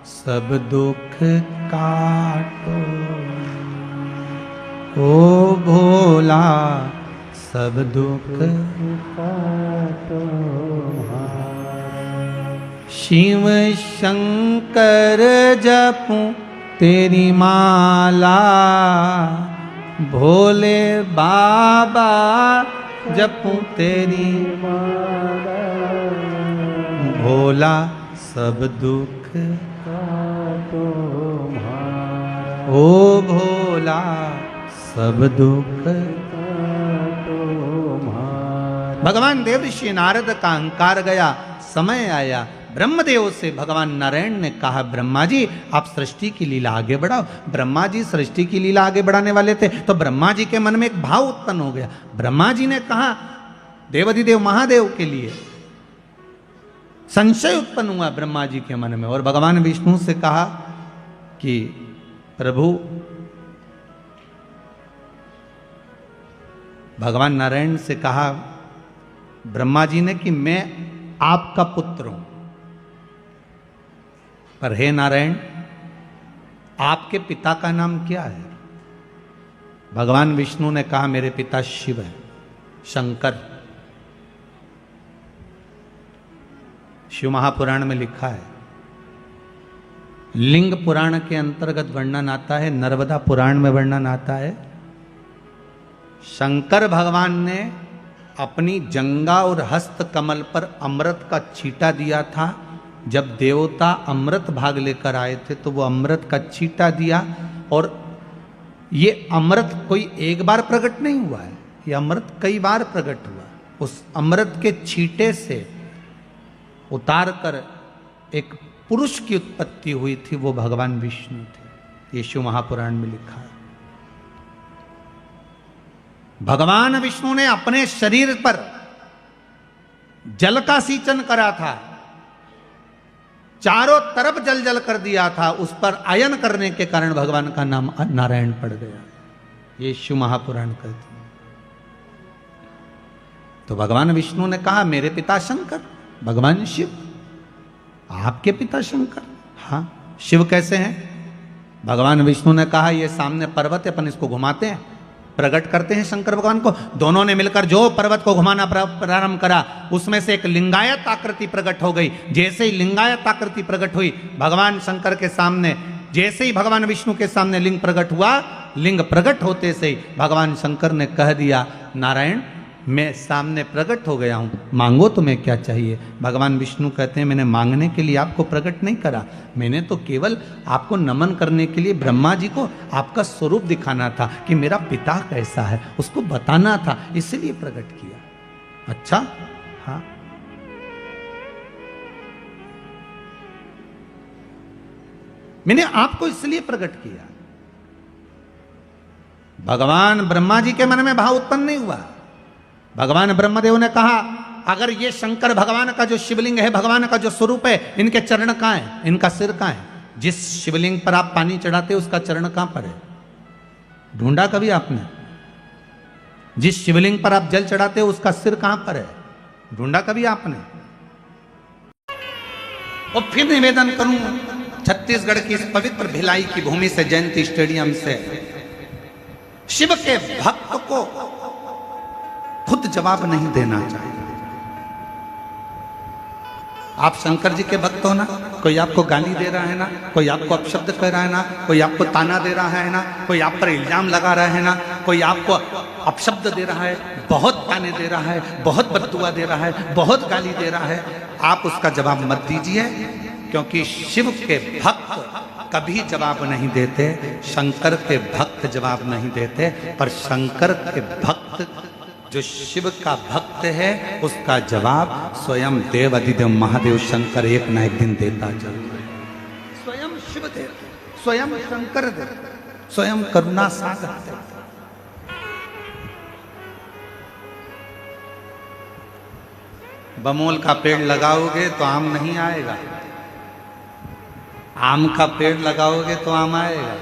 सब दुख काटो, ओ भोला सब दुख काटो, शिव शंकर जपूं तेरी माला, भोले बाबा जपूं तेरी माला, भोला सब दुख काटो, ओ भोला सब दुख काटो। भगवान देव ऋषि नारद का अहंकार गया, समय आया, ब्रह्मदेव से भगवान नारायण ने कहा, ब्रह्मा जी आप सृष्टि की लीला आगे बढ़ाओ। ब्रह्मा जी सृष्टि की लीला आगे बढ़ाने वाले थे, तो ब्रह्मा जी के मन में एक भाव उत्पन्न हो गया। ब्रह्मा जी ने कहा, देवाधिदेव महादेव के लिए संशय उत्पन्न हुआ ब्रह्मा जी के मन में, और भगवान विष्णु से कहा कि प्रभु, भगवान नारायण से कहा ब्रह्मा जी ने कि मैं आपका पुत्र हूं, पर हे नारायण आपके पिता का नाम क्या है? भगवान विष्णु ने कहा मेरे पिता शिव है, शंकर। शिव महापुराण में लिखा है, लिंग पुराण के अंतर्गत वर्णन आता है, नर्मदा पुराण में वर्णन आता है, शंकर भगवान ने अपनी जंगा और हस्त कमल पर अमृत का छींटा दिया था। जब देवता अमृत भाग लेकर आए थे तो वो अमृत का छींटा दिया, और ये अमृत कोई एक बार प्रकट नहीं हुआ है, ये अमृत कई बार प्रकट हुआ। उस अमृत के छींटे से उतार कर एक पुरुष की उत्पत्ति हुई थी, वो भगवान विष्णु थे। ये शिव महापुराण में लिखा है। भगवान विष्णु ने अपने शरीर पर जल का सींचन करा था, चारों तरफ जल जल कर दिया था, उस पर आयन करने के कारण भगवान का नाम नारायण पड़ गया। ये शिव महापुराण कहते हैं। तो भगवान विष्णु ने कहा मेरे पिता शंकर, भगवान शिव। आपके पिता शंकर? हाँ। शिव कैसे हैं? भगवान विष्णु ने कहा ये सामने पर्वत है, अपन इसको घुमाते हैं, प्रकट करते हैं शंकर भगवान को। दोनों ने मिलकर जो पर्वत को घुमाना प्रारंभ करा, उसमें से एक लिंगायत आकृति प्रकट हो गई। जैसे ही लिंगायत आकृति प्रकट हुई भगवान शंकर के सामने, जैसे ही भगवान विष्णु के सामने लिंग प्रकट हुआ, लिंग प्रकट होते से ही भगवान शंकर ने कह दिया नारायण मैं सामने प्रकट हो गया हूं, मांगो तुम्हें क्या चाहिए। भगवान विष्णु कहते हैं मैंने मांगने के लिए आपको प्रकट नहीं करा, मैंने तो केवल आपको नमन करने के लिए ब्रह्मा जी को आपका स्वरूप दिखाना था कि मेरा पिता कैसा है, उसको बताना था, इसलिए प्रकट किया। अच्छा, हाँ। मैंने आपको इसलिए प्रकट किया। भगवान ब्रह्मा जी के मन में भाव उत्पन्न नहीं हुआ। भगवान ब्रह्मदेव ने कहा अगर ये शंकर भगवान का जो शिवलिंग है, भगवान का जो स्वरूप है, इनके चरण कहाँ है, इनका सिर कहाँ है? जिस शिवलिंग पर आप पानी चढ़ाते हो उसका चरण कहाँ पर है? ढूंढा कभी आपने? जिस शिवलिंग पर आप जल चढ़ाते हो उसका सिर कहाँ पर है? ढूंढा कभी आपने? और फिर निवेदन करूं छत्तीसगढ़ की इस पवित्र भिलाई की भूमि से, जयंती स्टेडियम से, शिव के भक्त को खुद जवाब नहीं देना चाहिए। आप शंकर जी के भक्त हो ना, कोई आपको गाली दे रहा है ना, कोई आपको अपशब्द कह रहा है ना, कोई आपको ताना दे रहा है ना, कोई आप पर इल्जाम लगा रहा है ना, कोई आपको अपशब्द दे रहा है, बहुत ताने दे रहा है, बहुत बद्दुआ दे रहा है, बहुत गाली दे रहा है, आप उसका जवाब मत दीजिए, क्योंकि शिव के भक्त कभी जवाब नहीं देते, शंकर के भक्त जवाब नहीं देते, पर शंकर के भक्त जो शिव का भक्त है उसका जवाब स्वयं देव अधिदेव महादेव शंकर एक ना एक दिन देता जरूर है। स्वयं शिव देव, स्वयं शंकर देव, स्वयं करुणा सागर देव। बमोल का पेड़ लगाओगे तो आम नहीं आएगा, आम का पेड़ लगाओगे तो आम आएगा।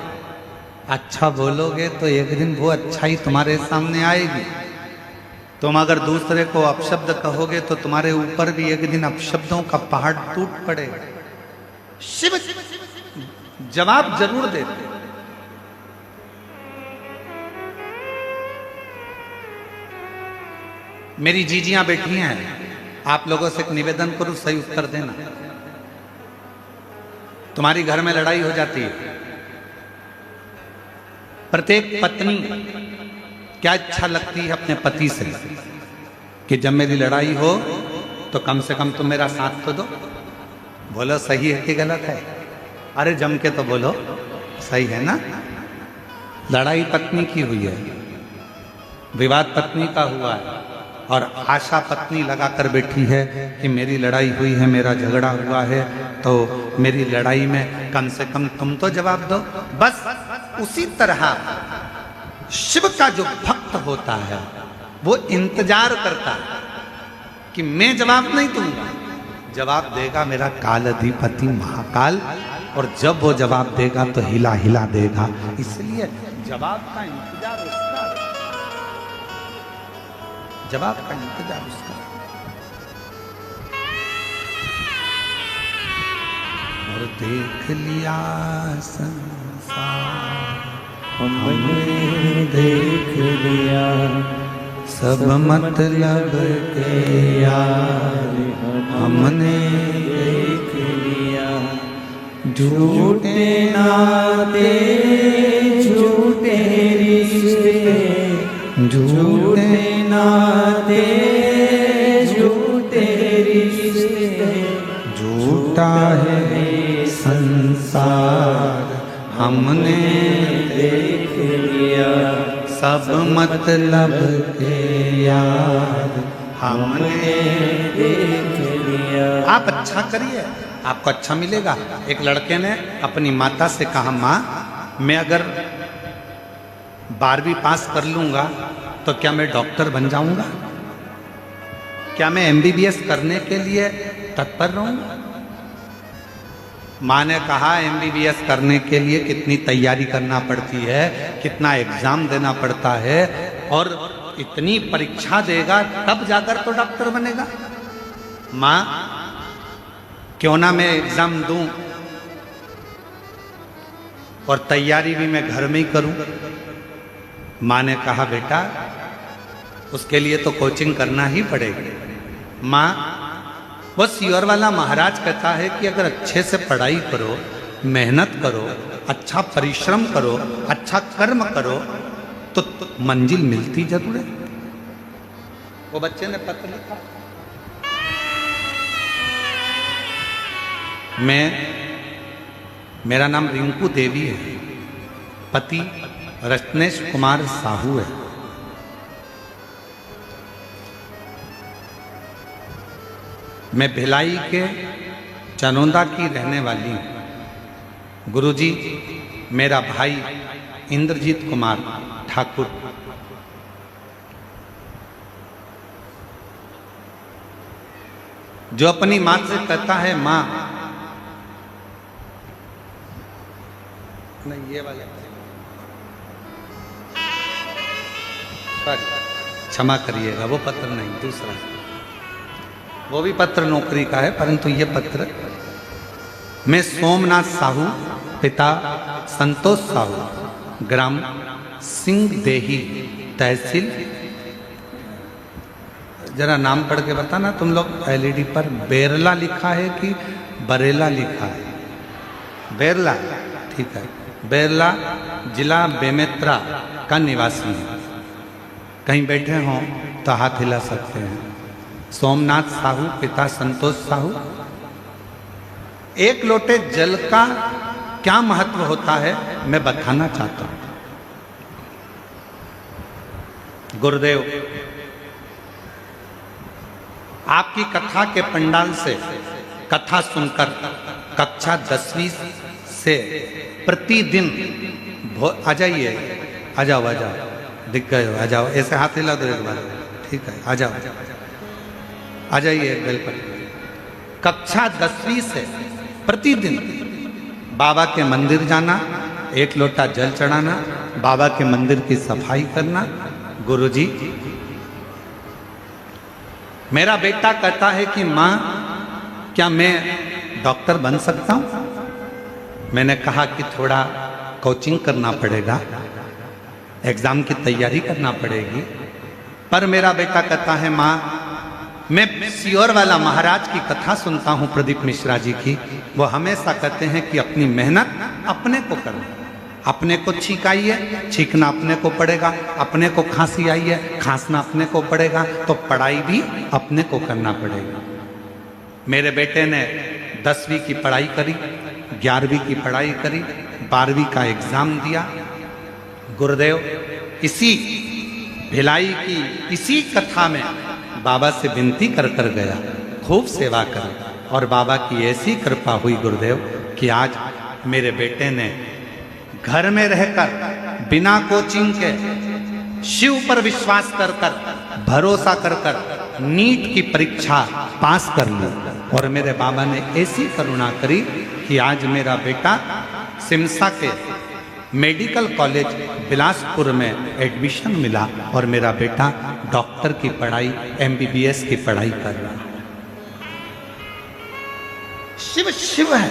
अच्छा बोलोगे तो एक दिन वो अच्छाई तुम्हारे सामने आएगी। तुम अगर दूसरे को अपशब्द कहोगे तो तुम्हारे ऊपर भी एक दिन अपशब्दों का पहाड़ टूट पड़ेगा। शिव जवाब जरूर देते। मेरी जीजियां बैठी हैं, आप लोगों से एक निवेदन करूं, सही उत्तर देना। तुम्हारी घर में लड़ाई हो जाती है, प्रत्येक पत्नी क्या इच्छा लगती है अपने पति से कि जब मेरी लड़ाई हो तो कम से कम तुम मेरा साथ तो दो। बोलो सही है कि गलत है? अरे जम के तो बोलो, सही है ना? लड़ाई पत्नी की हुई है, विवाद पत्नी का हुआ है, और आशा पत्नी लगा कर बैठी है कि मेरी लड़ाई हुई है, मेरा झगड़ा हुआ है, तो मेरी लड़ाई में कम से कम तुम तो जवाब दो। बस उसी तरह शिव का जो भक्त होता है वो इंतजार करता है कि मैं जवाब नहीं दूंगा, जवाब देगा मेरा काल अधिपति महाकाल, और जब वो जवाब देगा तो हिला हिला देगा। इसलिए जवाब का इंतजार उसका, जवाब का इंतजार उसका। और देख लिया संसार, हमने देख लिया सब मतलब के यार, हमने देख लिया झूठे नाते झूठे रिश्ते, झूठे नाते झूठे रिश्ते, झूठा है संसार, हमने देख लिया सब मतलब के यार, हमने देख लिया। आप अच्छा करिए, आपको अच्छा मिलेगा। एक लड़के ने अपनी माता से कहा, माँ मैं अगर 12वीं पास कर लूंगा तो क्या मैं डॉक्टर बन जाऊंगा? क्या मैं MBBS करने के लिए तत्पर रहूंगा? माँ ने कहा, MBBS करने के लिए कितनी तैयारी करना पड़ती है, कितना एग्जाम देना पड़ता है, और इतनी परीक्षा देगा तब जाकर तो डॉक्टर बनेगा। माँ क्यों ना मैं एग्जाम दूं और तैयारी भी मैं घर में ही करूं? माँ ने कहा, बेटा उसके लिए तो कोचिंग करना ही पड़ेगी। माँ वो सियोर वाला महाराज कहता है कि अगर अच्छे से पढ़ाई करो, मेहनत करो, अच्छा परिश्रम करो, अच्छा कर्म करो तो मंजिल मिलती जरूर है। वो बच्चे ने पत्र लिखा, मेरा नाम रिंकू देवी है, पति रत्नेश कुमार साहू है, मैं भिलाई के चनौदा की रहने वाली हूँ। गुरुजी मेरा भाई इंद्रजीत कुमार ठाकुर, जो अपनी माँ से कहता है, माँ नहीं ये वाले, सॉरी क्षमा करिएगा, वो पत्र नहीं, दूसरा, वो भी पत्र नौकरी का है, परंतु ये पत्र मैं सोमनाथ साहू, पिता संतोष साहू, ग्राम सिंह देही, तहसील, जरा नाम पढ़ के बताना तुम लोग। LED पर बेरला लिखा है कि बरेला लिखा है? बेरला, ठीक है। बेरला जिला बेमेत्रा का निवासी है। कहीं बैठे हों तो हाथ हिला सकते हैं। सोमनाथ साहू, पिता संतोष साहू। एक लोटे जल का क्या महत्व होता है मैं बताना चाहता हूं। गुरुदेव आपकी कथा के पंडाल से कथा सुनकर कक्षा 10वीं से प्रतिदिन आ जाइए, आ जाओ, दिख गए हो, आ जाओ, ऐसे हाथ हिला दो एक बार, ठीक है, आ जाओ, आ जाइए बेल पर। कक्षा 10वीं से प्रतिदिन बाबा के मंदिर जाना, एक लोटा जल चढ़ाना, बाबा के मंदिर की सफाई करना। गुरुजी, मेरा बेटा कहता है कि माँ क्या मैं डॉक्टर बन सकता हूं? मैंने कहा कि थोड़ा कोचिंग करना पड़ेगा, एग्जाम की तैयारी करना पड़ेगी। पर मेरा बेटा कहता है माँ मैं सियोर वाला महाराज की कथा सुनता हूं, प्रदीप मिश्रा जी की, वो हमेशा कहते हैं कि अपनी मेहनत अपने को करना, अपने को छींक आई है, छींकना अपने को पड़ेगा, अपने को खांसी आई है, खांसना अपने को पड़ेगा, तो पढ़ाई भी अपने को करना पड़ेगा। मेरे बेटे ने 10वीं की पढ़ाई करी, 11वीं की पढ़ाई करी, 12वीं का एग्जाम दिया। गुरुदेव इसी भिलाई की इसी कथा में बाबा से विनती कर कर गया, खूब सेवा कर, और बाबा की ऐसी कृपा हुई गुरुदेव कि आज मेरे बेटे ने घर में रहकर बिना कोचिंग के शिव पर विश्वास कर कर, भरोसा कर कर नीट की परीक्षा पास कर ली। और मेरे बाबा ने ऐसी करुणा करी कि आज मेरा बेटा सिमसा के मेडिकल कॉलेज बिलासपुर में एडमिशन मिला और मेरा बेटा डॉक्टर की पढ़ाई, MBBS की पढ़ाई कर रहा है। शिव शिव है।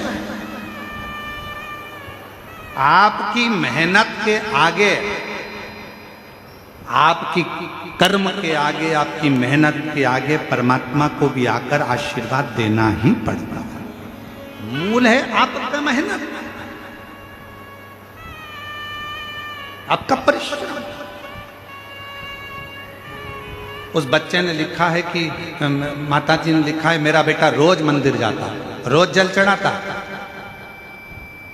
आपकी मेहनत के आगे, आपकी कर्म के आगे, आपकी मेहनत के आगे परमात्मा को भी आकर आशीर्वाद देना ही पड़ता है। मूल है आपका मेहनत, आपका परिश्रम। उस बच्चे ने लिखा है कि माता जी ने लिखा है मेरा बेटा रोज मंदिर जाता, रोज जल चढ़ाता,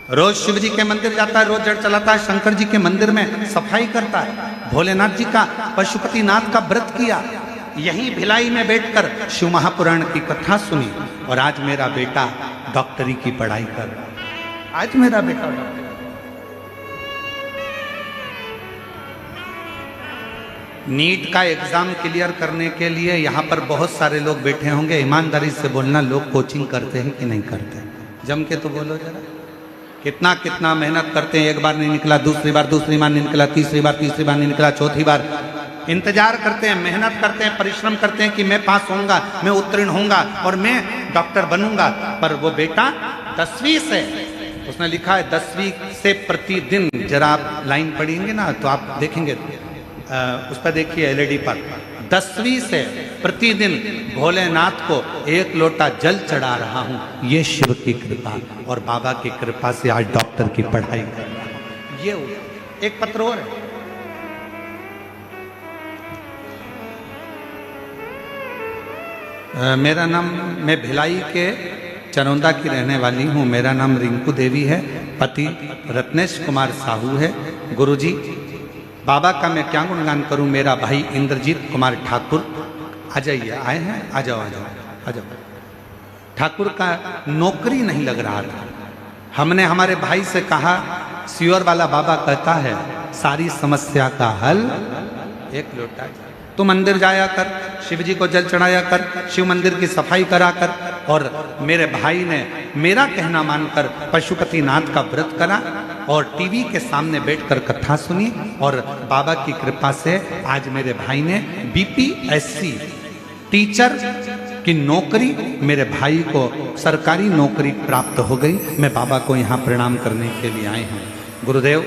रोज शिव जी के मंदिर जाता है, रोज जल चलाता है, शंकर जी के मंदिर में सफाई करता है, भोलेनाथ जी का, पशुपतिनाथ का व्रत किया, यहीं भिलाई में बैठकर शिव महापुराण की कथा सुनी, और आज मेरा बेटा डॉक्टरी की पढ़ाई कर रहा है। आज मेरा बेटा नीट का एग्जाम क्लियर करने के लिए यहाँ पर बहुत सारे लोग बैठे होंगे। ईमानदारी से बोलना, लोग कोचिंग करते हैं कि नहीं करते? जम के तो बोलो जरा। कितना कितना मेहनत करते हैं, एक बार नहीं निकला, दूसरी बार नहीं निकला, तीसरी बार नहीं निकला, चौथी बार इंतजार करते हैं, मेहनत करते हैं, परिश्रम करते हैं कि मैं पास होऊंगा, मैं उत्तीर्ण होऊंगा और मैं डॉक्टर बनूंगा। पर वो बेटा 10वीं से, उसने लिखा है 10वीं से प्रतिदिन, जरा आप लाइन पढ़ेंगे ना तो आप देखेंगे, उस पर देखिए LED पर, 10वीं से प्रतिदिन भोलेनाथ को एक लोटा जल चढ़ा रहा हूं। ये शिव की कृपा और बाबा की कृपा से आज डॉक्टर की पढ़ाई कर रहा हूं। ये एक पत्र और है, मेरा नाम, मैं भिलाई के चरौंदा की रहने वाली हूँ। मेरा नाम रिंकू देवी है, पति रत्नेश कुमार साहू है। गुरुजी, बाबा का मैं क्या गुणगान करूं। मेरा भाई इंद्रजीत कुमार ठाकुर, आ जाइए, आए हैं, आ जाओ, आ जाओ, आ जाओ। ठाकुर का नौकरी नहीं लग रहा था। हमने हमारे भाई से कहा, सियोर वाला बाबा कहता है सारी समस्या का हल एक लोटा, तो मंदिर जाया कर, शिव जी को जल चढ़ाया कर, शिव मंदिर की सफाई करा कर। और मेरे भाई ने मेरा कहना मानकर पशुपतिनाथ का व्रत करा और टीवी के सामने बैठकर कथा सुनी, और बाबा की कृपा से आज मेरे भाई ने BPSC टीचर की नौकरी, मेरे भाई को सरकारी नौकरी प्राप्त हो गई। मैं बाबा को यहाँ प्रणाम करने के लिए आए हैं। गुरुदेव,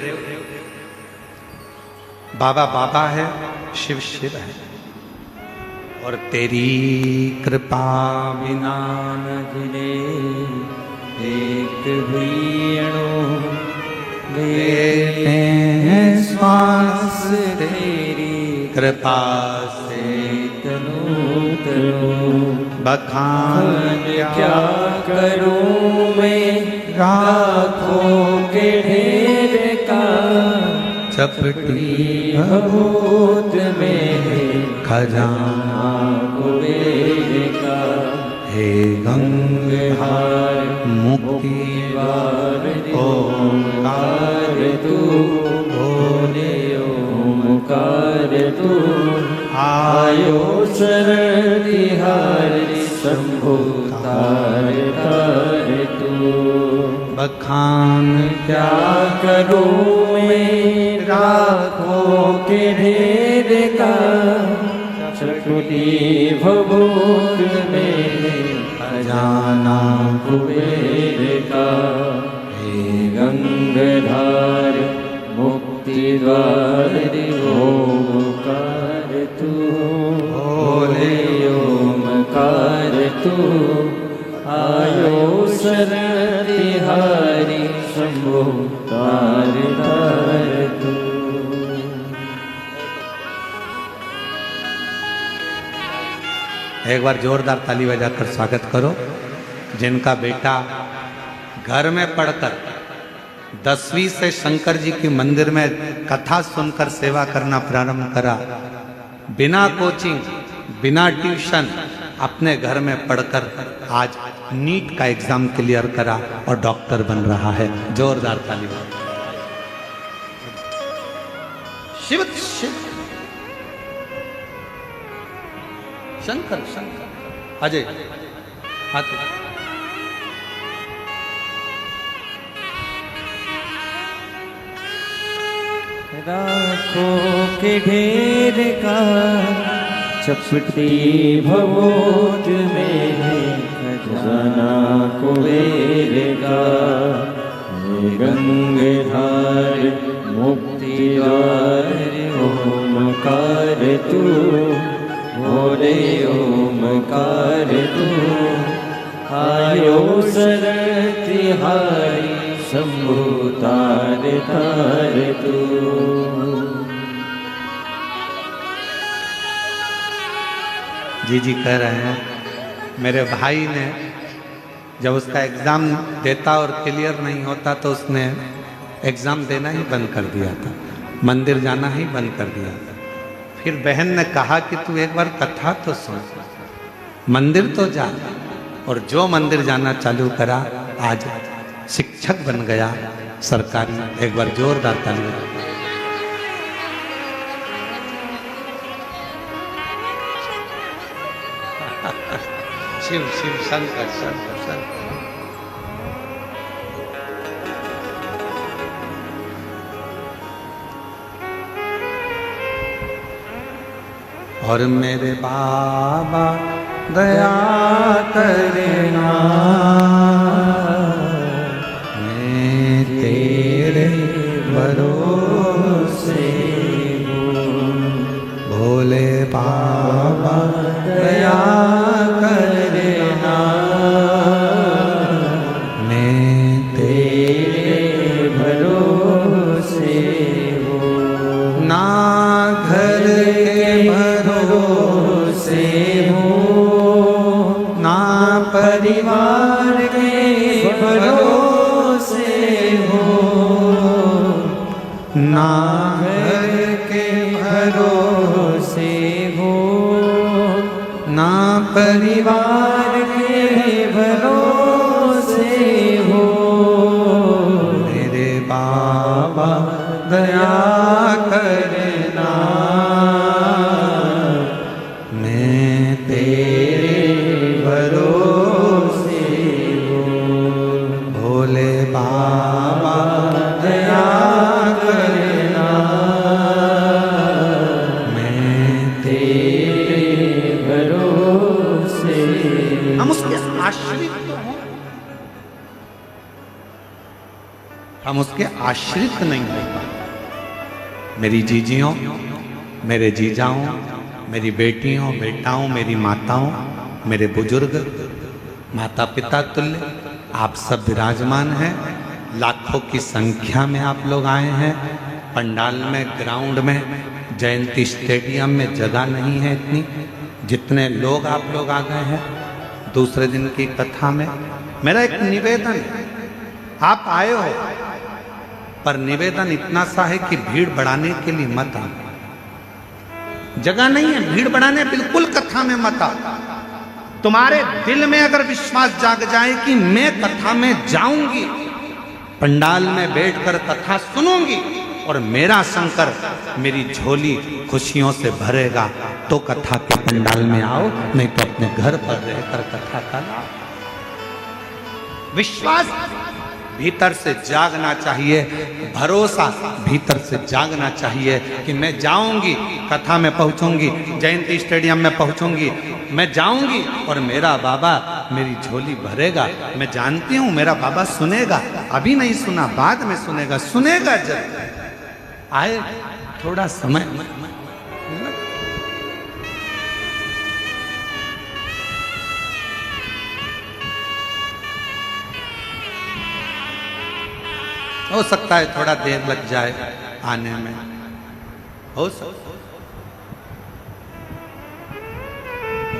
बाबा बाबा है, शिव शिव है, और तेरी कृपा बिना न गिरे एक भी अणु, लेते हैं श्वास तेरी कृपा से, तनु तनु बखान क्या करूं मैं, राखों के ढेर का चपटी भभूत में खजाना कुबेर का। हे गंगाधार मुक्ति द्वार ओंकार तू बोले ओंकार तू। आयो शरण तिहारी शंभु तार तार तू। बखान क्या करूं मैं राखों के ढेर का। चपटी भभूत में खजाना कुबेर का। हे गंगाधार मुक्ति द्वार ओंकार तू बोले ओंकार तू। आयो शरण तिहारी शंभु तार तार तू। एक बार जोरदार ताली बजाकर स्वागत करो। जिनका बेटा घर में पढ़कर 10वीं से शंकर जी के मंदिर में कथा सुनकर सेवा करना प्रारंभ करा, बिना कोचिंग बिना ट्यूशन अपने घर में पढ़कर आज नीट का एग्जाम क्लियर करा और डॉक्टर बन रहा है। जोरदार ताली। शिव शिव शंकर शंकर अजय हाथ राखों के ढेर का। चपटी भभूत में खजाना कुबेर का। गंगाधार मुक्ति द्वार ओंकार तू बोले ओंकार तू। आयो शरण तिहारी शंभु तार तार तू। जी कह रहे हैं मेरे भाई ने जब उसका एग्ज़ाम देता और क्लियर नहीं होता तो उसने एग्ज़ाम देना ही बंद कर दिया था, मंदिर जाना ही बंद कर दिया था। फिर बहन ने कहा कि तू एक बार कथा तो सुन, मंदिर तो जा, और जो मंदिर जाना चालू करा आज शिक्षक बन गया सरकारी। एक बार जोरदार ताली। शिव शिव शंकर शंकर शंकर। और मेरे बाबा दया करना, मैं तेरे भरोसे हूँ। भोले बाबा दया करना, मैं तेरे भरोसे हूँ। ना घर के भरोसे हूँ, ना परिवार के भरोसे हूँ, ना घर के भरोसे हूँ, ना परिवार के भरोसे हूँ। मेरे बाबा दया करना, मैं तेरे भरोसे हूँ। भोले बाबा दया करना, मैं तेरे भरोसे। हम उसके आश्रित तो हैं, हम उसके आश्रित नहीं हैं। मेरी जीजियों, मेरे जीजाओं, मेरी बेटियों बेटाओं, मेरी माताओं, मेरे बुजुर्ग, माता पिता तुल्य आप सब विराजमान हैं। लाखों की संख्या में आप लोग आए हैं। पंडाल में, ग्राउंड में, जयंती स्टेडियम में जगह नहीं है इतनी जितने लोग आप लोग आ गए हैं दूसरे दिन की कथा में। मेरा एक निवेदन, आप आए हो पर निवेदन इतना सा है कि भीड़ बढ़ाने के लिए मत आ। जगह नहीं है भीड़ बढ़ाने, बिल्कुल कथा में मत आ। तुम्हारे दिल में अगर विश्वास जाग जाए कि मैं कथा में जाऊंगी, पंडाल में बैठकर कथा सुनूंगी और मेरा शंकर मेरी झोली खुशियों से भरेगा, तो कथा के पंडाल में आओ, नहीं तो अपने घर पर रहकर कथा करो। विश्वास भीतर से जागना चाहिए, भरोसा भीतर से जागना चाहिए कि मैं जाऊंगी, कथा में पहुंचूंगी, जयंती स्टेडियम में पहुंचूंगी, मैं जाऊंगी और मेरा बाबा मेरी झोली भरेगा। मैं जानती हूं मेरा बाबा सुनेगा, अभी नहीं सुना बाद में सुनेगा, सुनेगा जब आए थोड़ा समय। हो सकता है थोड़ा देर लग जाए आने में, हो सकता।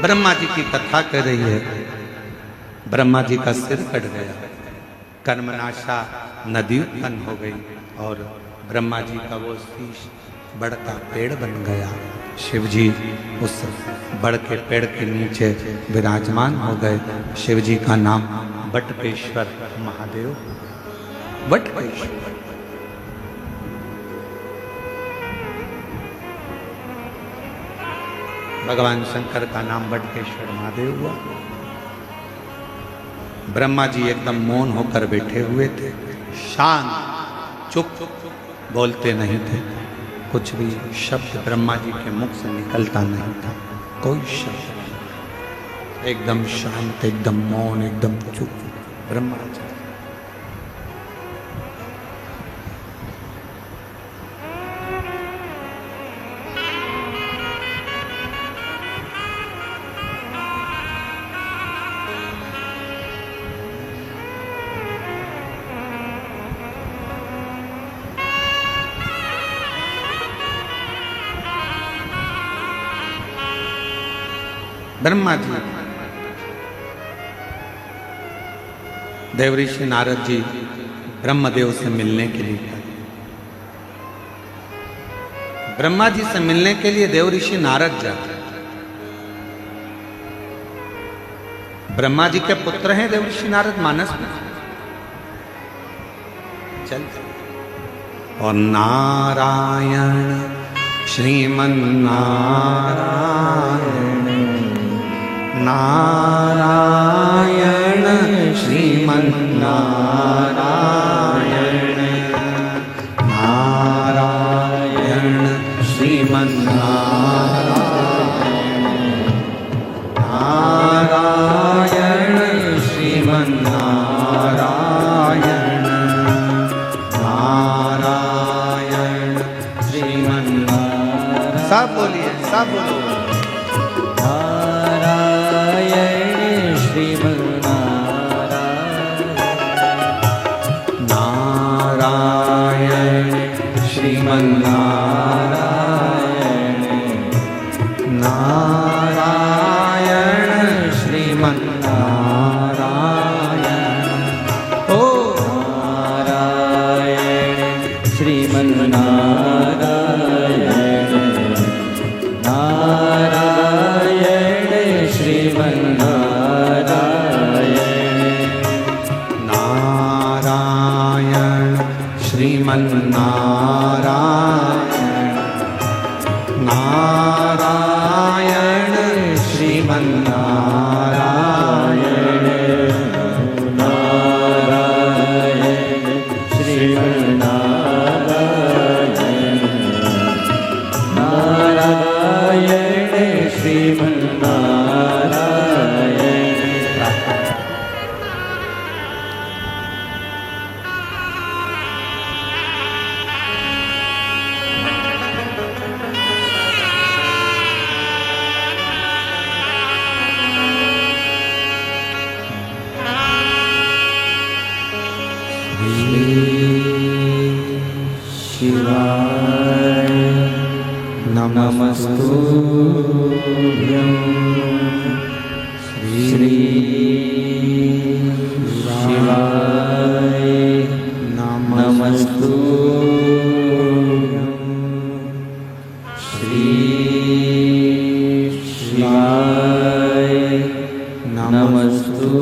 ब्रह्मा जी की कथा कर रही है, ब्रह्मा जी का सिर कट गया, कर्मनाशा नदी उत्पन्न हो गई और ब्रह्मा जी का वो शीश बड़ का पेड़ बन गया। शिव जी उस बड़ के पेड़ के नीचे विराजमान हो गए। शिव जी का नाम बटकेश्वर महादेव, बटकेश्वर। भगवान शंकर का नाम बटकेश्वर महादेव हुआ। ब्रह्मा जी एकदम मौन होकर बैठे हुए थे, शांत, चुप, बोलते नहीं थे। कुछ भी शब्द ब्रह्मा जी के मुख से निकलता नहीं था, कोई शब्द, एकदम शांत, एकदम मौन, एकदम चुप ब्रह्मा जी। ब्रह्मा जी, देवऋषि नारद जी ब्रह्मदेव से मिलने के लिए गए। ब्रह्मा जी से मिलने के लिए देवऋषि नारद जाते। ब्रह्मा जी के पुत्र हैं देवऋषि नारद, मानस में चल। और नारायण श्रीमन नारायण, नारायण श्रीमन नारायण, नारायण श्रीमन नारायण, नारायण श्रीमन नारायण, नारायण श्रीमन नारायण। सब बोलिए, सब बोलो। नारायण नारायण श्रीमन नारायण, ओ नारायण श्रीमन नारायण, नारायण श्रीमन नारायण, नारायण श्रीमन नारायण, नारायण श्रीमन नारायण, नारायण श्रीमन नारायण, नारायण श्रीमन नारायण। शिवाय नमस्तुभ्यं, श्री शिवाय नमस्तुभ्यं। श्री शिवाय नमस्तुभ्यं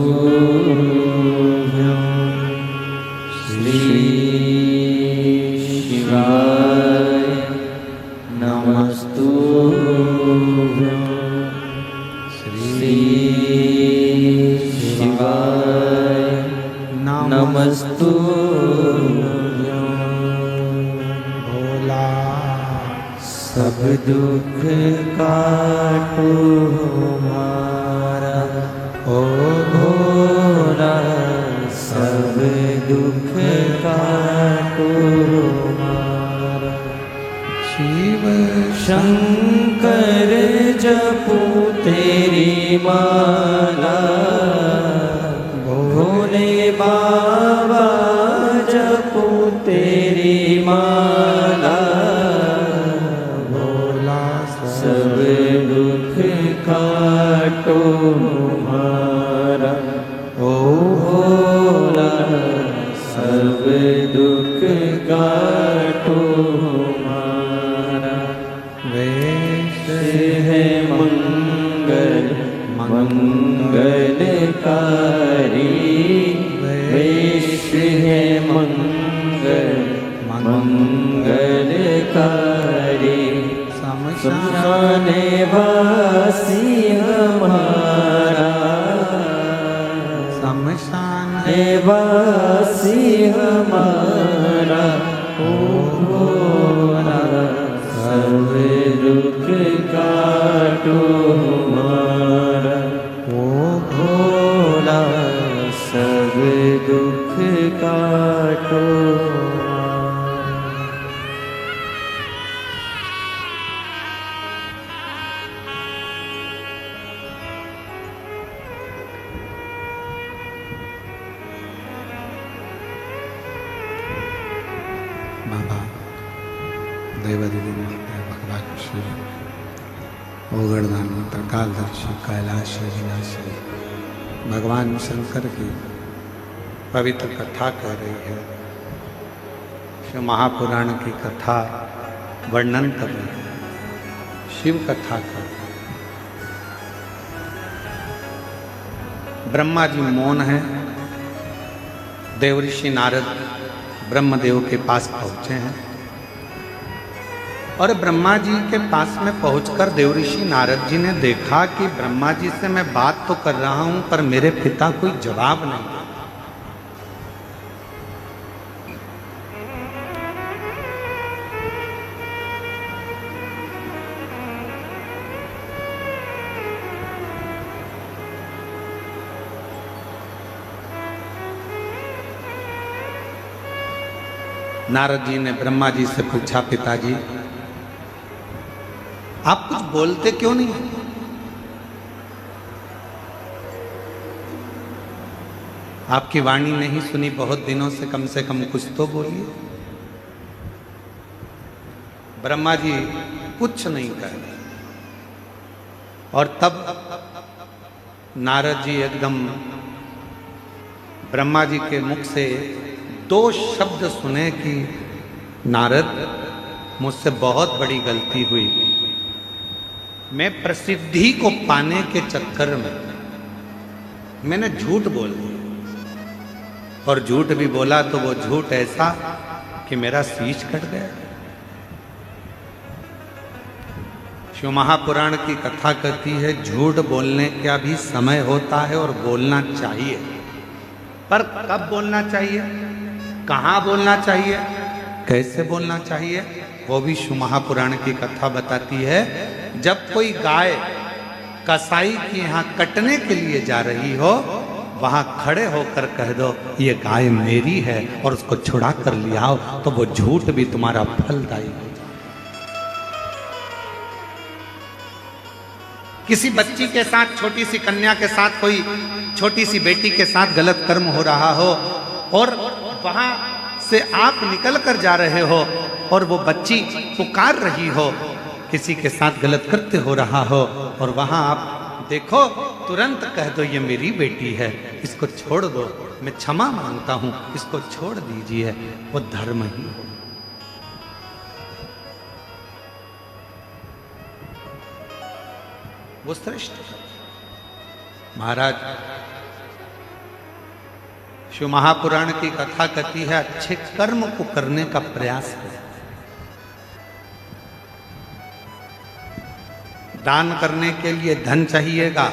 श्री शिवाय नमस्तुभ्यं श्री शिवाय नमस्तुभ्यं भोला सब दुख काटो हमारा ओ भोला सब दुख काटो हमारा शिव शंकर जपू तेरी माला भोले बाबा जपू तेरी माला भोला सब दुख काटो हमारा ओ भोला सब दुख काटो हमारा वेश है मंगल मंगलकारी वेश है मंगल मंगलकारी शमशाने वासी हमारा शमशाने वासी हमारा ओ भोला सब दुख काटो हमारा ओ भोला सब दुख काटो बाबा देवादिदेव भगवान श्री ओगरदानी त्रिकालदर्शी कैलाश विनाशी भगवान शंकर की पवित्र कथा कह रही है। शिव महापुराण की कथा वर्णन कर रही है, शिव कथा कर रही है। ब्रह्मा जी मौन है, देवऋषि नारद ब्रह्मदेव के पास पहुंचे हैं और ब्रह्मा जी के पास में पहुंचकर देवऋषि नारद जी ने देखा कि ब्रह्मा जी से मैं बात तो कर रहा हूं पर मेरे पिता कोई जवाब नहीं। नारद जी ने ब्रह्मा जी से पूछा, पिताजी आप कुछ बोलते क्यों नहीं? आपकी वाणी नहीं सुनी बहुत दिनों से कम कुछ तो बोलिए। ब्रह्मा जी कुछ नहीं कह रहे और तब नारद जी एकदम ब्रह्मा जी के मुख से दो शब्द सुने कि नारद मुझसे बहुत बड़ी गलती हुई, मैं प्रसिद्धि को पाने के चक्कर में मैंने झूठ बोल दिया और झूठ भी बोला तो वो झूठ ऐसा कि मेरा शीश कट गया। शिव महापुराण की कथा कहती है झूठ बोलने का भी समय होता है और बोलना चाहिए, पर कब बोलना चाहिए, कहाँ बोलना चाहिए, कैसे बोलना चाहिए, वो भी शिव महापुराण की कथा बताती है। जब कोई गाय कसाई के यहाँ कटने के लिए जा रही हो, वहां खड़े होकर कह दो ये गाय मेरी है और उसको छुड़ा कर ले आओ, तो वो झूठ भी तुम्हारा फलदायी हो जाए। किसी बच्ची के साथ, छोटी सी कन्या के साथ, कोई छोटी सी बेटी के साथ गलत कर्म हो रहा हो और वहां से आप निकल कर जा रहे हो और वो बच्ची पुकार रही हो, किसी के साथ गलत कृत्य हो रहा हो और वहां आप देखो, तुरंत कह दो ये मेरी बेटी है, इसको छोड़ दो, मैं क्षमा मांगता हूं, इसको छोड़ दीजिए, वो धर्म ही हो। वो श्रेष्ठ। महाराज शिव महापुराण की कथा कहती है अच्छे कर्म को करने का प्रयास करें। दान करने के लिए धन चाहिएगा,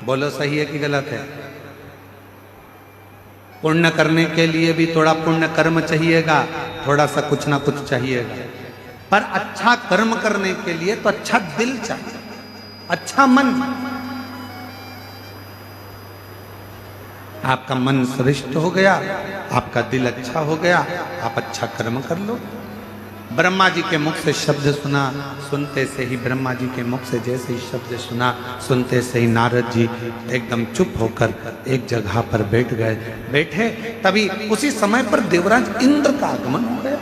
बोलो सही है कि गलत है? पुण्य करने के लिए भी थोड़ा पुण्य कर्म चाहिएगा, थोड़ा सा कुछ ना कुछ चाहिएगा। पर अच्छा कर्म करने के लिए तो अच्छा दिल चाहिए, अच्छा मन। आपका मन श्रेष्ठ हो गया, आपका दिल अच्छा हो गया, आप अच्छा कर्म कर लो। ब्रह्मा जी के मुख से शब्द सुना, सुनते से ही ब्रह्मा जी के मुख से जैसे ही शब्द सुना, सुनते से ही नारद जी एकदम चुप होकर एक जगह पर बैठ गए। बैठे तभी उसी समय पर देवराज इंद्र का आगमन हो गया।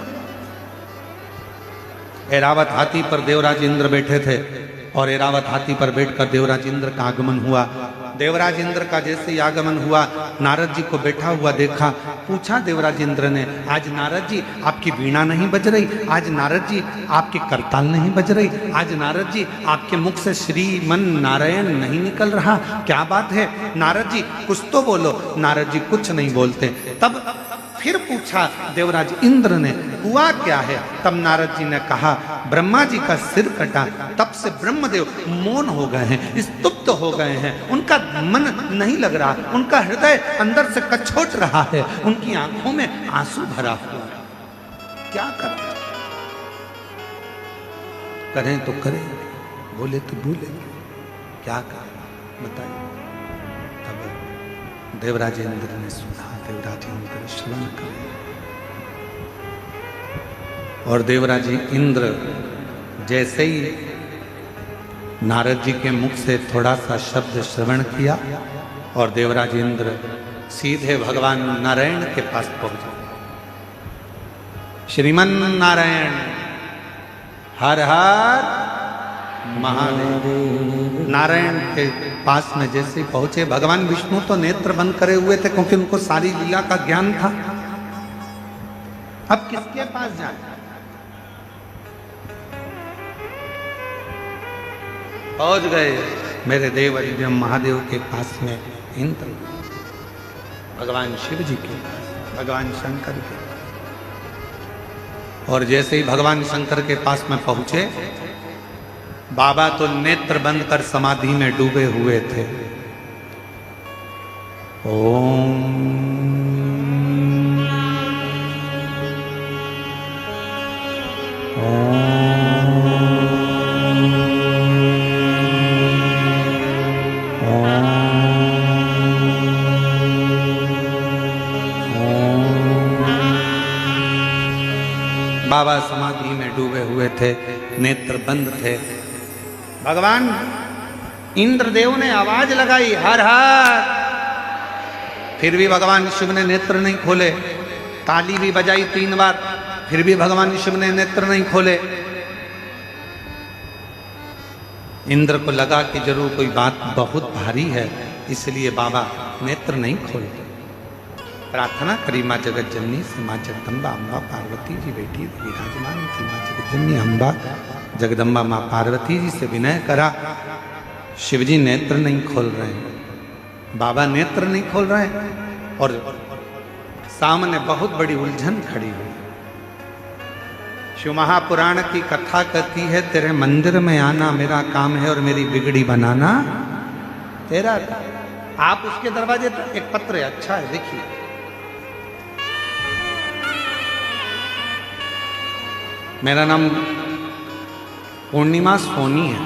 ऐरावत हाथी पर देवराज इंद्र बैठे थे और ऐरावत हाथी पर बैठकर देवराज इंद्र का आगमन हुआ। देवराज इंद्र का जैसे ही आगमन हुआ, नारद जी को बैठा हुआ देखा। पूछा देवराज इंद्र ने, आज नारद जी आपकी वीणा नहीं बज रही, आज नारद जी आपकी करताल नहीं बज रही, आज नारद जी आपके मुख से श्रीमन नारायण नहीं निकल रहा, क्या बात है? नारद जी कुछ तो बोलो। नारद जी कुछ नहीं बोलते। तब फिर पूछा देवराज इंद्र ने, हुआ क्या है? तब नारद जी ने कहा, ब्रह्मा जी का सिर कटा, तब से ब्रह्मदेव मौन हो गए हैं, स्तुप्त हो गए हैं, उनका मन नहीं लग रहा, उनका हृदय अंदर से कछोट रहा है, उनकी आंखों में आंसू भरा हुआ है। क्या करें? करें तो करें, बोले तो बोले, क्या करें बताइए? तब देवराज इंद्र ने सुना। देवराज इंद्र श्रवण करें और देवराज इंद्र जैसे ही नारद जी के मुख से थोड़ा सा शब्द श्रवण किया और देवराज इंद्र सीधे भगवान नारायण के पास पहुंचे। श्रीमन नारायण हर हर महादेव। नारायण के पास में जैसे पहुंचे, भगवान विष्णु तो नेत्र बंद करे हुए थे क्योंकि उनको सारी लीला का ज्ञान था। अब किसके पास जाए? पहुंच गए मेरे देव अधिदेव महादेव के पास में इंद्र, भगवान शिव जी के, भगवान शंकर के। और जैसे ही भगवान शंकर के पास में पहुंचे, बाबा तो नेत्र बंद कर समाधि में डूबे हुए थे। ओम बाबा समाधि में डूबे हुए थे, नेत्र बंद थे। भगवान इंद्रदेव ने आवाज लगाई, हर हर। फिर भी भगवान शिव ने नेत्र नहीं खोले। ताली भी बजाई 3 बार, फिर भी भगवान शिव ने नेत्र नहीं खोले। इंद्र को लगा कि जरूर कोई बात बहुत भारी है, इसलिए बाबा नेत्र नहीं खोलते। प्रार्थना करी माँ जगत जननी से, माँ जगदम्बा अम्बा पार्वती जी बैठी विराजमान थी। माँ जगत जननी अम्बा जगदम्बा माँ पार्वती जी से विनय करा। शिवजी नेत्र नहीं खोल रहे हैं, बाबा नेत्र नहीं खोल रहे हैं और सामने बहुत बड़ी उलझन खड़ी हुई। शिव महापुराण की कथा कहती है, तेरे मंदिर में आना मेरा काम है और मेरी बिगड़ी बनाना तेरा। आप उसके दरवाजे पर एक पत्र है, अच्छा है, देखिए। मेरा नाम पूर्णिमा सोनी है।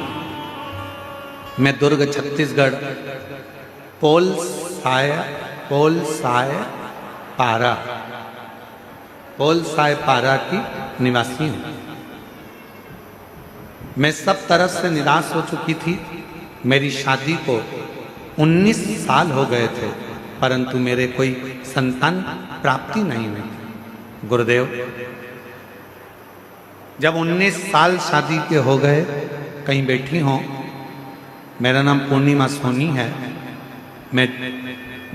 मैं दुर्ग छत्तीसगढ़ पोल साय पारा की निवासी हूँ। मैं सब तरफ से निराश हो चुकी थी। मेरी शादी को 19 साल हो गए थे, परंतु मेरे कोई संतान प्राप्ति नहीं हुई। गुरुदेव, जब 19 साल शादी के हो गए, कहीं बैठी हो, मेरा नाम पूर्णिमा सोनी है, मैं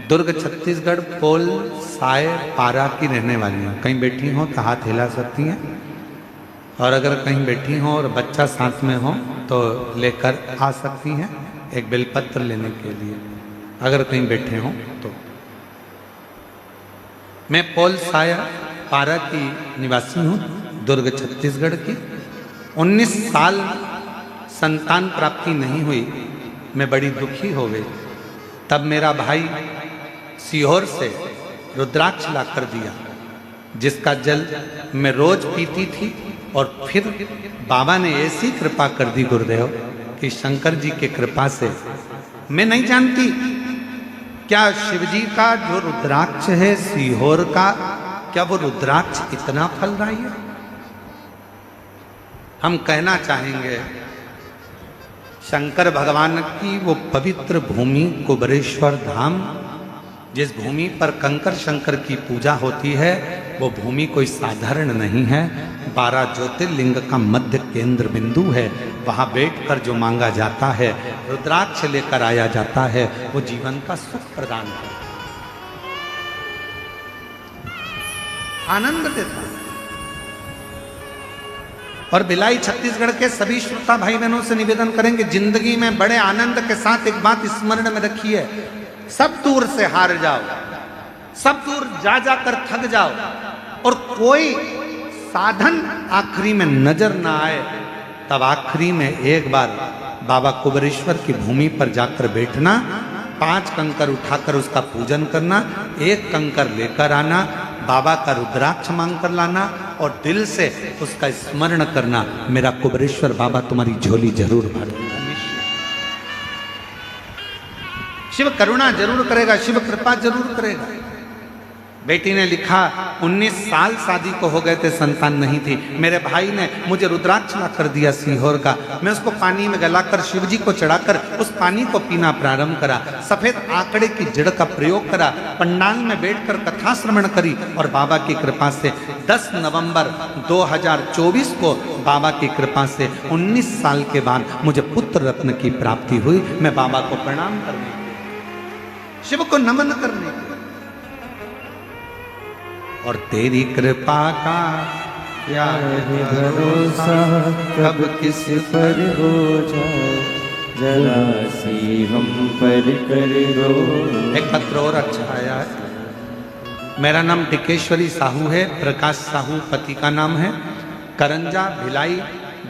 दुर्ग छत्तीसगढ़ पोल साय पारा की रहने वाली हूँ। कहीं बैठी हो तो हाथ हिला सकती हैं, और अगर कहीं बैठी हो और बच्चा साथ में हो तो लेकर आ सकती हैं एक बेलपत्र लेने के लिए, अगर कहीं बैठे हों तो। मैं पोल साया पारा की निवासी हूँ, दुर्ग छत्तीसगढ़ की। 19 साल संतान प्राप्ति नहीं हुई, मैं बड़ी दुखी हो गई। तब मेरा भाई सीहोर से रुद्राक्ष ला कर दिया, जिसका जल मैं रोज पीती थी। और फिर बाबा ने ऐसी कृपा कर दी गुरुदेव कि शंकर जी की कृपा से, मैं नहीं जानती क्या शिवजी का जो रुद्राक्ष है सीहोर का, क्या वो रुद्राक्ष इतना फलदायी है? हम कहना चाहेंगे शंकर भगवान की वो पवित्र भूमि कुबरेश्वर धाम, जिस भूमि पर कंकर शंकर की पूजा होती है, वो भूमि कोई साधारण नहीं है। 12 ज्योतिर्लिंग का मध्य केंद्र बिंदु है। वहाँ बैठकर जो मांगा जाता है, रुद्राक्ष लेकर आया जाता है, वो जीवन का सुख प्रदान है, आनंद देता है। और भिलाई छत्तीसगढ़ के सभी श्रोता भाई बहनों से निवेदन करेंगे, जिंदगी में बड़े आनंद के साथ एक बात स्मरण में रखिए, सब दूर से हार जाओ, सब दूर जा जाकर थक जाओ, और कोई साधन आखिरी में नजर ना आए, तब आखिरी में एक बार बाबा कुबरेश्वर की भूमि पर जाकर बैठना, 5 कंकर उठाकर उसका पूजन करना, 1 कंकर लेकर आना, बाबा का रुद्राक्ष मांग कर लाना और दिल से उसका स्मरण करना, मेरा कुबरेश्वर बाबा तुम्हारी झोली जरूर भर देगा। शिव करुणा जरूर करेगा, शिव कृपा जरूर करेगा। बेटी ने लिखा 19 साल शादी को हो गए थे, संतान नहीं थी। मेरे भाई ने मुझे रुद्राक्ष ला कर दिया सीहोर का, मैं उसको पानी में गलाकर शिवजी को चढ़ाकर उस पानी को पीना प्रारंभ करा। सफेद आंकड़े की जड़ का प्रयोग करा, पंडाल में बैठकर कथा श्रवण करी और बाबा की कृपा से 10 नवंबर 2024 को बाबा की कृपा से 19 साल के बाद मुझे पुत्र रत्न की प्राप्ति हुई। मैं बाबा को प्रणाम करने, शिव को नमन करने, और तेरी कृपा का क्या है भरोसा, कब किस पर हो जाए, जरा सी हम पर कर दो। एक पत्र और अच्छा आया है। मेरा नाम टिकेश्वरी साहू है, प्रकाश साहू पति का नाम है, करंजा भिलाई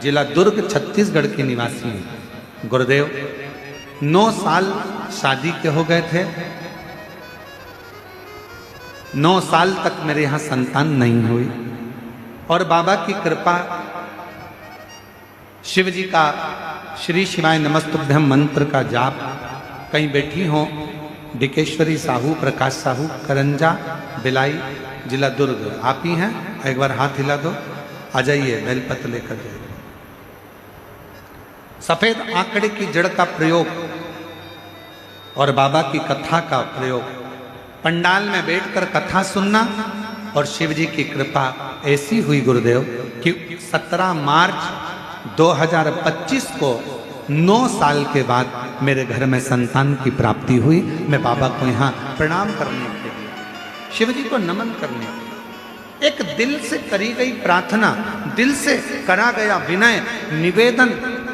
जिला दुर्ग छत्तीसगढ़ के निवासी हैं। गुरुदेव 9 साल शादी के हो गए थे, 9 साल तक मेरे यहाँ संतान नहीं हुई, और बाबा की कृपा, शिव जी का श्री शिवाय नमस्तुभ्यम मंत्र का जाप, कहीं बैठी हो डिकेश्वरी साहू, प्रकाश साहू, करंजा भिलाई जिला दुर्ग, आप ही हैं? एक बार हाथ हिला दो, आ जाइए, बेलपत्र लेकर जाइए। सफेद आंकड़े की जड़ का प्रयोग और बाबा की कथा का प्रयोग, पंडाल में बैठकर कथा सुनना, और शिव जी की कृपा ऐसी हुई गुरुदेव कि 17 मार्च 2025 को 9 साल के बाद मेरे घर में संतान की प्राप्ति हुई। मैं बाबा को यहाँ प्रणाम करने के लिए, शिव जी को नमन करने के लिए, एक दिल से करी गई प्रार्थना, दिल से करा गया विनय निवेदन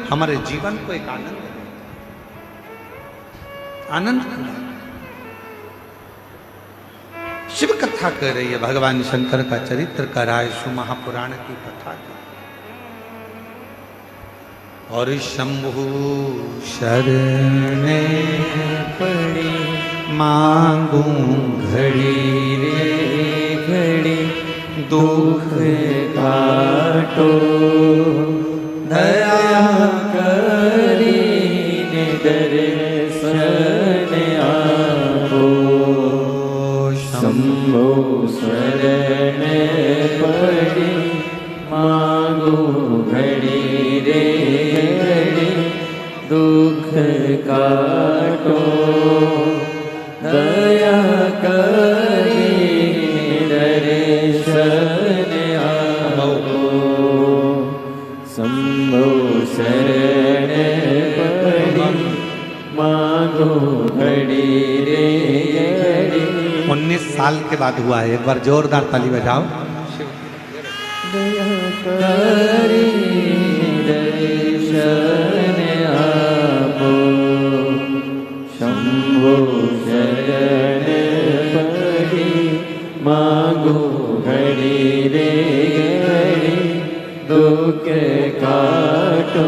हमारे जीवन को एक आनंद शिव कथा कर रही है, भगवान शंकर का चरित्र कर रहा है, शिव महापुराण की कथा कर। और शंभु शरणे पड़ी मांगू घड़ी रे घड़ी, दुख काटो दया करी दर्शन आपो। शंभो शरण पड़ी मांगो घड़ी रे घड़ी, दुख काटो दया करी दर्शन आपो। शंभो शरण पड़ी मांगो घड़ी रे घड़ी। 19 साल के बाद हुआ है, एक बार जोरदार ताली बजाओ। दया करी दर्शन तो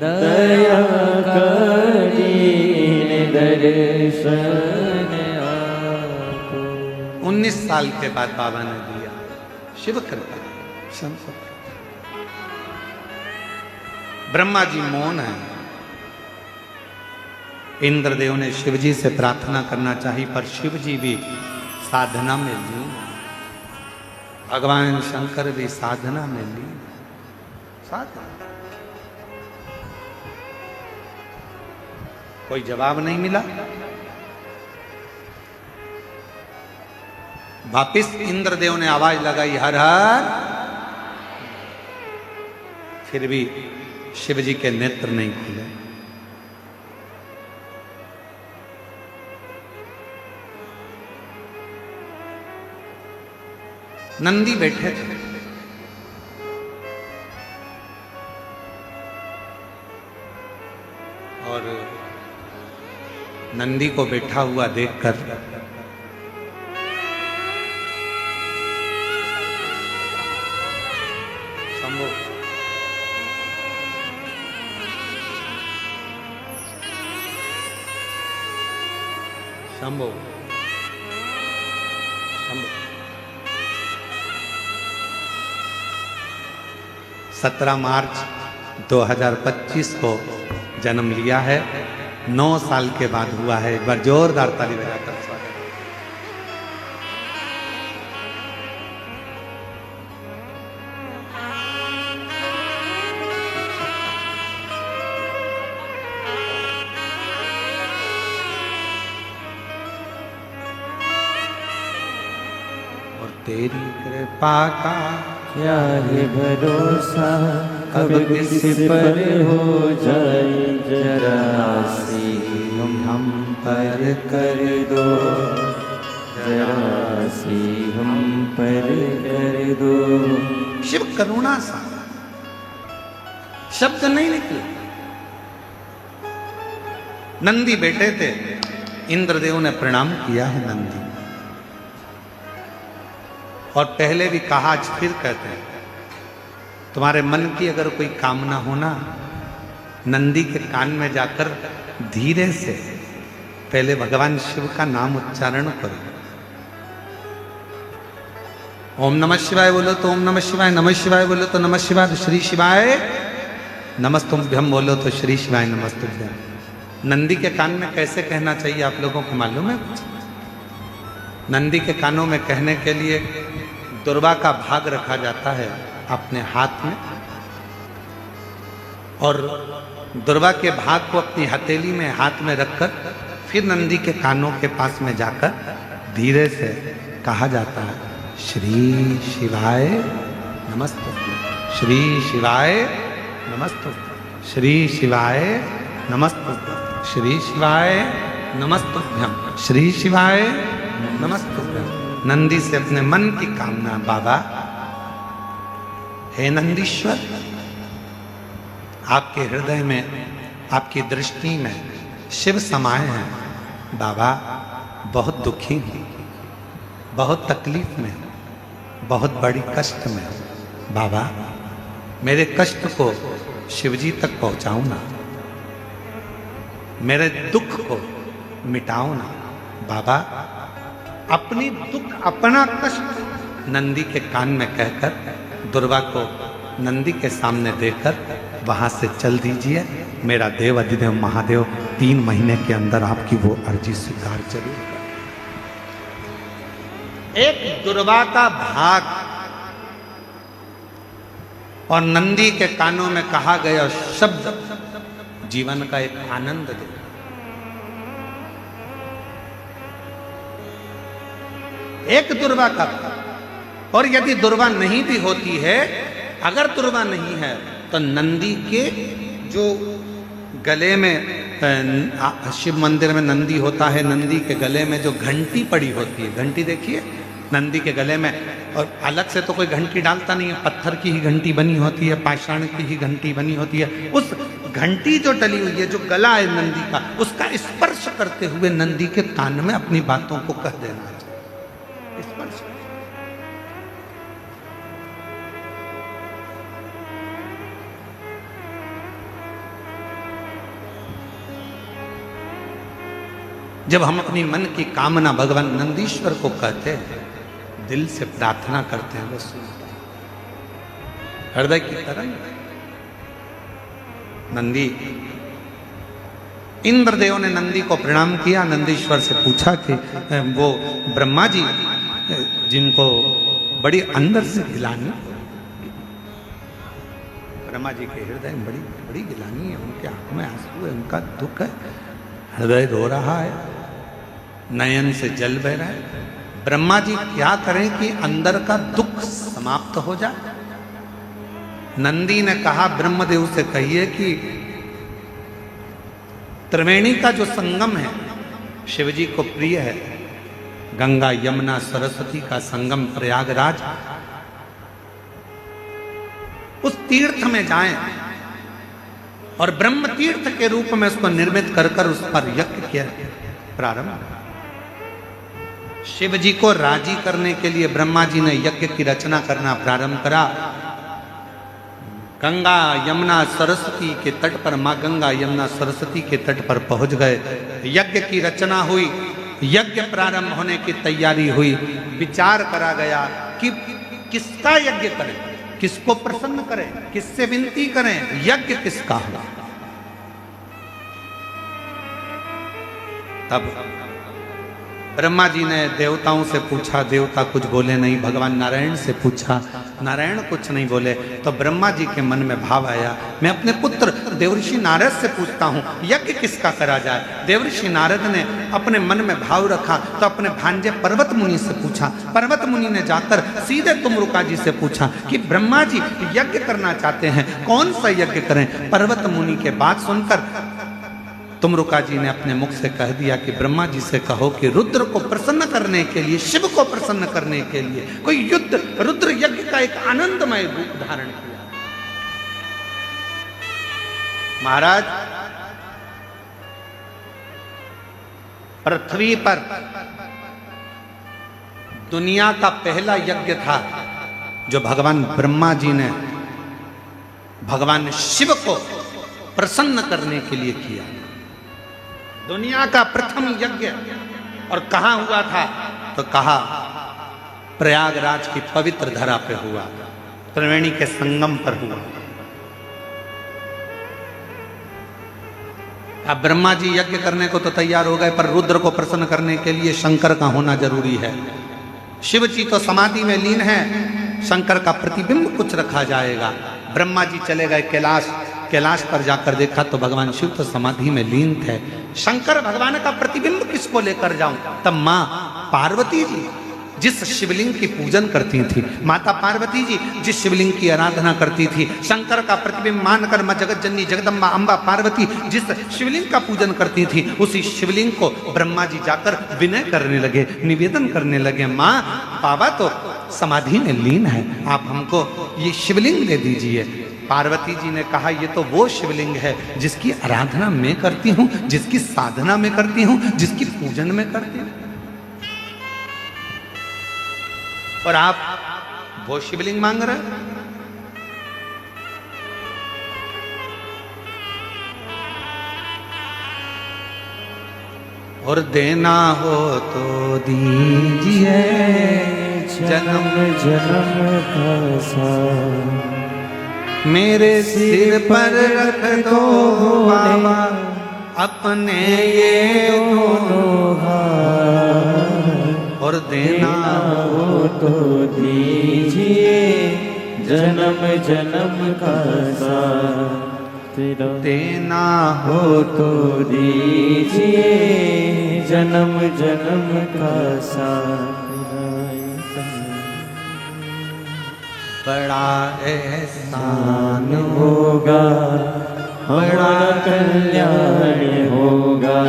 दया करीन दर्शन आपको। 19 साल के बाद बाबा ने दिया। शिव कृपा, संत। ब्रह्मा जी मौन है। इंद्रदेव ने शिव जी से प्रार्थना करना चाहिए, पर शिव जी भी साधना में लीन। भगवान शंकर भी साधना में लीन। साधना, कोई जवाब नहीं मिला। वापिस इंद्रदेव ने आवाज लगाई, हर हर। फिर भी शिव जी के नेत्र नहीं खुले। नंदी बैठे थे। और नंदी को बैठा हुआ देखकर शंभो शंभो शंभो 17 मार्च 2025 को जन्म लिया है। 9 साल के बाद हुआ है। एक बार जोरदार ताली बजाकर स्वागत। और तेरी कृपा का क्या है भरोसा, कब किस पर हो जाए जरा सी हम पर कर दो, जरा सी हम पर कर दो। शिव करुणा सा शब्द नहीं निकले। नंदी बैठे थे। इंद्रदेव ने प्रणाम किया है नंदी। और पहले भी कहा, आज फिर कहते हैं, तुम्हारे मन की अगर कोई कामना हो ना, नंदी के कान में जाकर धीरे से पहले भगवान शिव का नाम उच्चारण करो। ओम नमः शिवाय बोलो तो ओम नमः शिवाय, नमः शिवाय बोलो तो नमः शिवाय, तो श्री शिवाय नमस्तुभ्यम बोलो तो श्री शिवाय नमस्तुभ्यम। नंदी के कान में कैसे कहना चाहिए आप लोगों को मालूम है? नंदी के कानों में कहने के लिए दुर्वा का भाग रखा जाता है अपने हाथ में, और दुर्वा के भाग को अपनी हथेली में हाथ में रखकर फिर नंदी के कानों के पास में जाकर धीरे से कहा जाता है, श्री शिवाय नमस्तुभ्यं, श्री शिवाय नमस्तुभ्यं, श्री शिवाय नमस्तुभ्यं, श्री शिवाय नमस्तुभ्यं, श्री शिवाय नमस्तुभ्यं। नंदी से अपने मन की कामना, बाबा हे नंदीश्वर, आपके हृदय में, आपकी दृष्टि में शिव समाये हैं। बाबा बहुत दुखी हूं, बहुत तकलीफ में, बहुत बड़ी कष्ट में। बाबा मेरे कष्ट को शिवजी तक पहुंचाओ ना, मेरे दुख को मिटाओ ना। बाबा अपनी दुख, अपना कष्ट नंदी के कान में कहकर दुर्वा को नंदी के सामने देकर वहां से चल दीजिए। मेरा देव अधिदेव महादेव 3 महीने के अंदर आपकी वो अर्जी स्वीकार जरूर कर। एक दुर्वा का भाग और नंदी के कानों में कहा गया शब्द जीवन का एक आनंद दे। एक दुर्वा का, और यदि दुर्वा नहीं भी होती है, अगर दुर्वा नहीं है तो नंदी के जो गले में, शिव मंदिर में नंदी होता है, नंदी के गले में जो घंटी पड़ी होती है, घंटी देखिए नंदी के गले में, और अलग से तो कोई घंटी डालता नहीं है, पत्थर की ही घंटी बनी होती है, पाषाण की ही घंटी बनी होती है। उस घंटी जो डली हुई है, जो गला है नंदी का, उसका स्पर्श करते हुए नंदी के कान में अपनी बातों को कह देना चाहिए। स्पर्श। जब हम अपनी मन की कामना भगवान नंदीश्वर को कहते हैं, दिल से प्रार्थना करते हैं, वो सुनते हैं। हृदय की तरंग नंदी, इंद्रदेव ने नंदी को प्रणाम किया। नंदीश्वर से पूछा कि वो ब्रह्मा जी जिनको बड़ी अंदर से गिलानी, ब्रह्मा जी के हृदय में बड़ी बड़ी गिलानी है, उनके आंखों में आंसू है, उनका दुख है, हृदय रो रहा है, नयन से जल बह रहा है। ब्रह्मा जी क्या करें कि अंदर का दुख समाप्त हो जाए? नंदी ने कहा, ब्रह्मदेव से कहिए कि त्रिवेणी का जो संगम है शिवजी को प्रिय है, गंगा यमुना सरस्वती का संगम प्रयागराज, उस तीर्थ में जाएं और ब्रह्म तीर्थ के रूप में उसको निर्मित कर कर उस पर यज्ञ किया प्रारंभ। शिव जी को राजी करने के लिए ब्रह्मा जी ने यज्ञ की रचना करना प्रारंभ करा। गंगा यमुना सरस्वती के तट पर, मां गंगा यमुना सरस्वती के तट पर पहुंच गए। यज्ञ की रचना हुई, यज्ञ प्रारंभ होने की तैयारी हुई। विचार करा गया कि किसका यज्ञ करें, किसको प्रसन्न करें, किससे विनती करें, यज्ञ किसका हो। तब ब्रह्मा जी ने देवताओं से पूछा, देवता कुछ बोले नहीं। भगवान नारायण से पूछा, नारायण कुछ नहीं बोले। तो ब्रह्मा जी के मन में भाव आया, मैं अपने पुत्र देवऋषि नारद से पूछता हूँ यज्ञ किसका करा जाए। देवऋषि नारद ने अपने मन में भाव रखा तो अपने भांजे पर्वत मुनि से पूछा। पर्वत मुनि ने जाकर सीधे तुमरुका जी से पूछा कि ब्रह्मा जी यज्ञ करना चाहते हैं, कौन सा यज्ञ करें। पर्वत मुनि के बात सुनकर तुमरुका जी ने अपने मुख से कह दिया कि ब्रह्मा जी से कहो कि रुद्र को प्रसन्न करने के लिए, शिव को प्रसन्न करने के लिए कोई युद्ध, रुद्र यज्ञ का एक आनंदमय रूप धारण किया। महाराज, पृथ्वी पर दुनिया का पहला यज्ञ था जो भगवान ब्रह्मा जी ने भगवान शिव को प्रसन्न करने के लिए किया। दुनिया का प्रथम यज्ञ, और कहां हुआ था तो कहा प्रयागराज की पवित्र धरा पे हुआ, त्रिवेणी के संगम पर हुआ। अब ब्रह्मा जी यज्ञ करने को तो तैयार हो गए, पर रुद्र को प्रसन्न करने के लिए शंकर का होना जरूरी है। शिव जी तो समाधि में लीन है, शंकर का प्रतिबिंब कुछ रखा जाएगा। ब्रह्मा जी चले गए कैलाश, कैलाश पर जाकर देखा तो भगवान शिव तो समाधि में लीन थे। शंकर भगवान का प्रतिबिंब किसको लेकर जाऊं? तब मां पार्वती जी जिस शिवलिंग की पूजन करती थी, माता पार्वती जी जिस शिवलिंग की आराधना करती थी, शंकर का प्रतिबिंब मानकर मां जगत जननी जगदम्बा अंबा पार्वती जिस शिवलिंग का पूजन करती थी, उसी शिवलिंग को ब्रह्मा जी जाकर विनय करने लगे, निवेदन करने लगे, मां बाबा तो समाधि में लीन है, आप हमको ये शिवलिंग दे दीजिए। पार्वती जी ने कहा, ये तो वो शिवलिंग है जिसकी आराधना मैं करती हूँ, जिसकी साधना मैं करती हूँ, जिसकी पूजन मैं करती हूँ, और आप वो शिवलिंग मांग रहे हैं। और देना हो तो दीजिए जन्म जन्म का साथ, मेरे सिर पर रख दो बाबा अपने ये दोनों हाथ, और देना हो तो दीजिए जन्म जन्म का साथ, देना हो तो दीजिए जन्म जन्म का साथ। बड़ा एहसान होगा, बड़ा कल्याण होगा,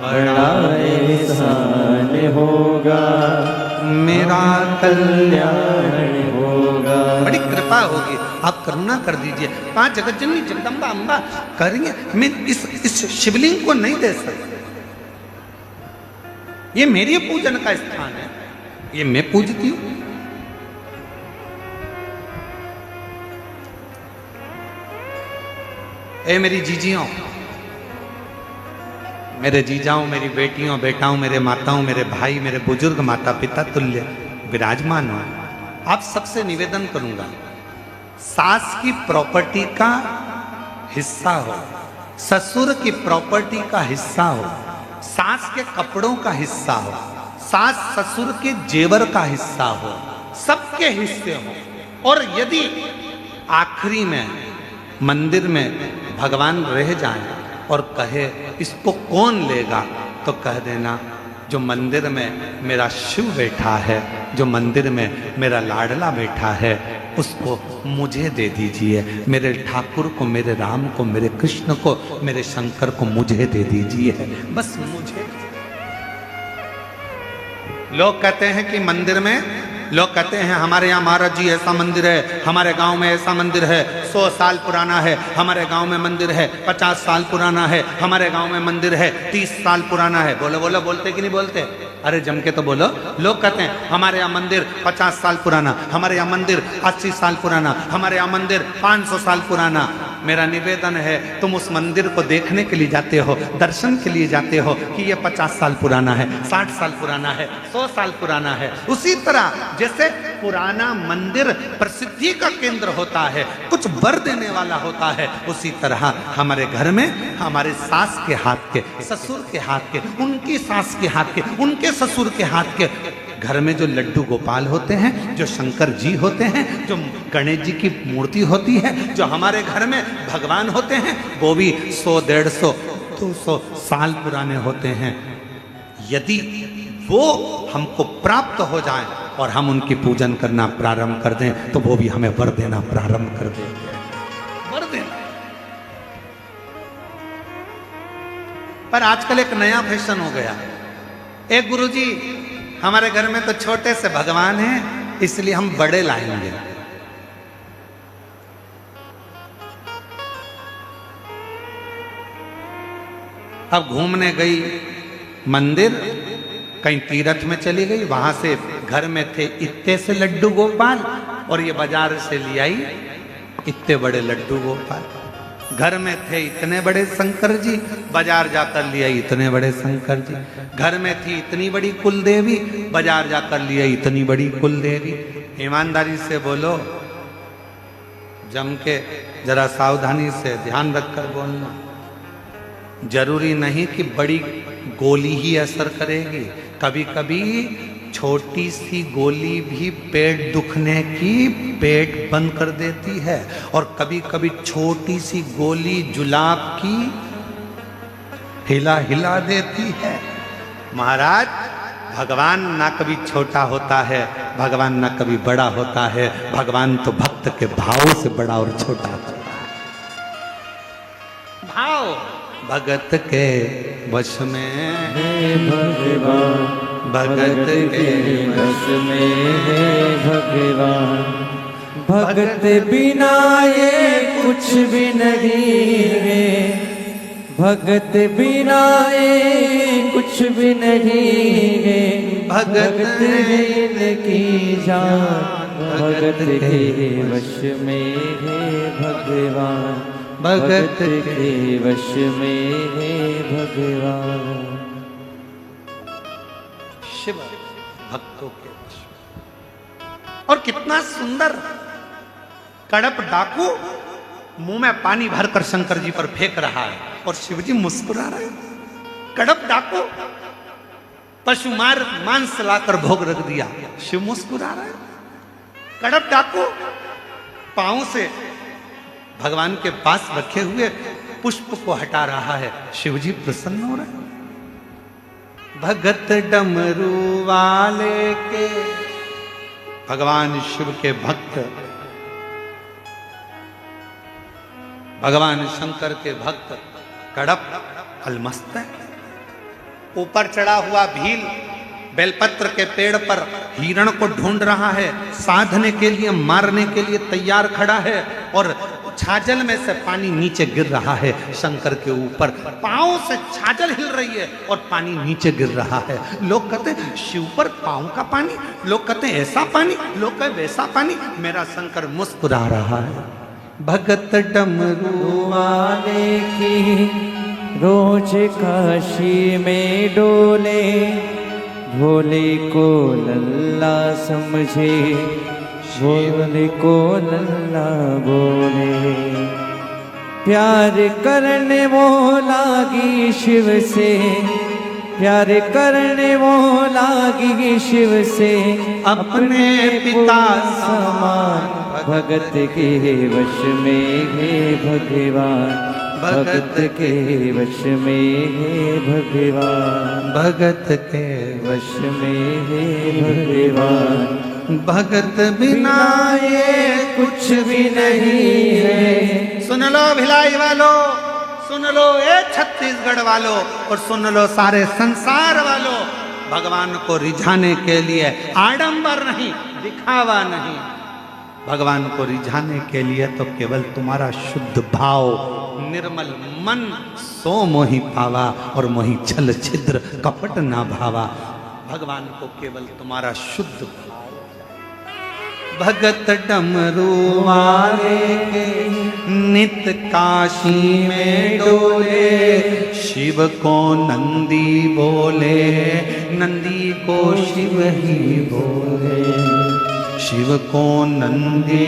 बड़ा एहसान होगा, मेरा कल्याण होगा। बड़ी कृपा होगी, आप करुणा कर दीजिए। 5 जगत जननी जगदम्बा अम्बा करेंगे, मैं इस शिवलिंग को नहीं दे सकता, ये मेरी पूजन का स्थान है, ये मैं पूजती हूं। ए मेरी जीजियों, मेरे जीजाओं, मेरी बेटियों, बेटाओं, मेरे माताओं, मेरे भाई, मेरे बुजुर्ग माता पिता तुल्य विराजमान हो, आप सबसे निवेदन करूंगा, सास की प्रॉपर्टी का हिस्सा हो, ससुर की प्रॉपर्टी का हिस्सा हो, सास के कपड़ों का हिस्सा हो, सास ससुर के जेवर का हिस्सा हो, सबके हिस्से हो। और यदि आखिरी में मंदिर में भगवान रह जाए और कहे इसको कौन लेगा, तो कह देना जो मंदिर में मेरा शिव बैठा है, जो मंदिर में मेरा लाडला बैठा है, उसको मुझे दे दीजिए, मेरे ठाकुर को, मेरे राम को, मेरे कृष्ण को, मेरे शंकर को मुझे दे दीजिए, बस मुझे। लोग कहते हैं कि मंदिर में, लोग कहते हैं हमारे यहाँ महाराज जी ऐसा मंदिर है, हमारे गांव में ऐसा मंदिर है, 100 साल पुराना है, हमारे गांव में मंदिर है 50 साल पुराना है, हमारे गांव में मंदिर है 30 साल पुराना है। बोलो बोलो, बोलते कि नहीं बोलते? अरे जम के तो बोलो। लोग कहते हैं हमारे यहाँ मंदिर 50 साल पुराना, हमारे यहाँ मंदिर 80 साल पुराना, हमारे यहाँ मंदिर 500 साल पुराना। मेरा निवेदन है, तुम उस मंदिर को देखने के लिए जाते हो, दर्शन के लिए जाते हो कि ये 50 साल पुराना है, 60 साल पुराना है, 100 साल पुराना है। उसी तरह जैसे पुराना मंदिर प्रसिद्धि का केंद्र होता है, कुछ वर देने वाला होता है, उसी तरह हमारे घर में हमारे सास के हाथ के, ससुर के हाथ के, उनकी सास के हाथ के, उनके ससुर के हाथ के, घर में जो लड्डू गोपाल होते हैं, जो शंकर जी होते हैं, जो गणेश जी की मूर्ति होती है, जो हमारे घर में भगवान होते हैं, वो भी 100, 150, 200 साल पुराने होते हैं। यदि वो हमको प्राप्त हो जाए और हम उनकी पूजन करना प्रारंभ कर दें, तो वो भी हमें वर देना प्रारंभ कर देंगे, वर देना। पर आजकल एक नया फैशन हो गया, एक गुरुजी हमारे घर में तो छोटे से भगवान हैं, इसलिए हम बड़े लाएंगे। अब घूमने गई मंदिर, कहीं तीर्थ में चली गई, वहां से घर में थे इतने से लड्डू गोपाल और ये बाजार से ले आई इतने बड़े लड्डू गोपाल। घर में थे इतने बड़े शंकर जी, बाजार जाकर ले आई इतने बड़े शंकर जी। घर में थी इतनी बड़ी कुल देवी, बाजार जाकर ले आई इतनी बड़ी कुल देवी। ईमानदारी से बोलो, जम के जरा सावधानी से ध्यान रखकर बोलना। जरूरी नहीं कि बड़ी गोली ही असर करेगी, कभी कभी छोटी सी गोली भी पेट दुखने की पेट बंद कर देती है, और कभी कभी छोटी सी गोली जुलाब की हिला हिला देती है। महाराज, भगवान ना कभी छोटा होता है, भगवान ना कभी बड़ा होता है, भगवान तो भक्त के भाव से बड़ा और छोटा होता है। भाव भगत के वश में है भगवान, भगत के वश में है भगवान। भगत बिना ये कुछ भी नहीं है, भगत बिना ये कुछ भी नहीं है। भगत है इनकी जान, भगत के वश में है भगवान, भगत के वश में है भगवान। शिव भक्तों के वश। और कितना सुंदर, कड़प डाकू मुंह में पानी भरकर शंकर जी पर फेंक रहा है और शिव जी मुस्कुरा रहे हैं। कड़प डाकू पशु मार मांस लाकर भोग रख दिया, शिव मुस्कुरा रहे हैं। कड़प डाकू पांव से भगवान के पास रखे हुए पुष्प को हटा रहा है, शिव जी प्रसन्न हो रहे हैं। भगत डमरू वाले के, भगवान शिव के भक्त, भगवान शंकर के भक्त कड़प अलमस्त है। ऊपर चढ़ा हुआ भील बेलपत्र के पेड़ पर हिरण को ढूंढ रहा है, साधने के लिए, मारने के लिए तैयार खड़ा है, और छाजल में से पानी नीचे गिर रहा है शंकर के ऊपर। पांव से छाजल हिल रही है और पानी नीचे गिर रहा है। लोग कहते हैं शिव पर पांव का पानी, लोग कहते हैं ऐसा पानी, लोग कहते वैसा पानी। मेरा शंकर मुस्कुरा रहा है। भगत डमरू वाले की रोज काशी में डोले, भोले को लल्ला समझे, भोले को लल्ला बोले। प्यार करने वो लागी शिव से, प्यार करने वो लागी शिव से, अपने पिता समान भगत के वश में है भगवान, भगत के वश में है भगवान, भगत के वश में है भगवान। भगत बिना ये कुछ भी नहीं है। सुन लो भिलाई वालों, सुन लो ए छत्तीसगढ़ वालों, और सुन लो सारे संसार वालों, भगवान को रिझाने के लिए आडंबर नहीं, दिखावा नहीं, भगवान को रिझाने के लिए तो केवल तुम्हारा शुद्ध भाव, निर्मल मन, सो मोहि पावा, और मोहि छल छिद्र कपट ना भावा। भगवान को केवल तुम्हारा शुद्ध भाव। भगत डमरू वाले के नित काशी में डोले, शिव को नंदी बोले, नंदी को शिव ही बोले, शिव को नंदी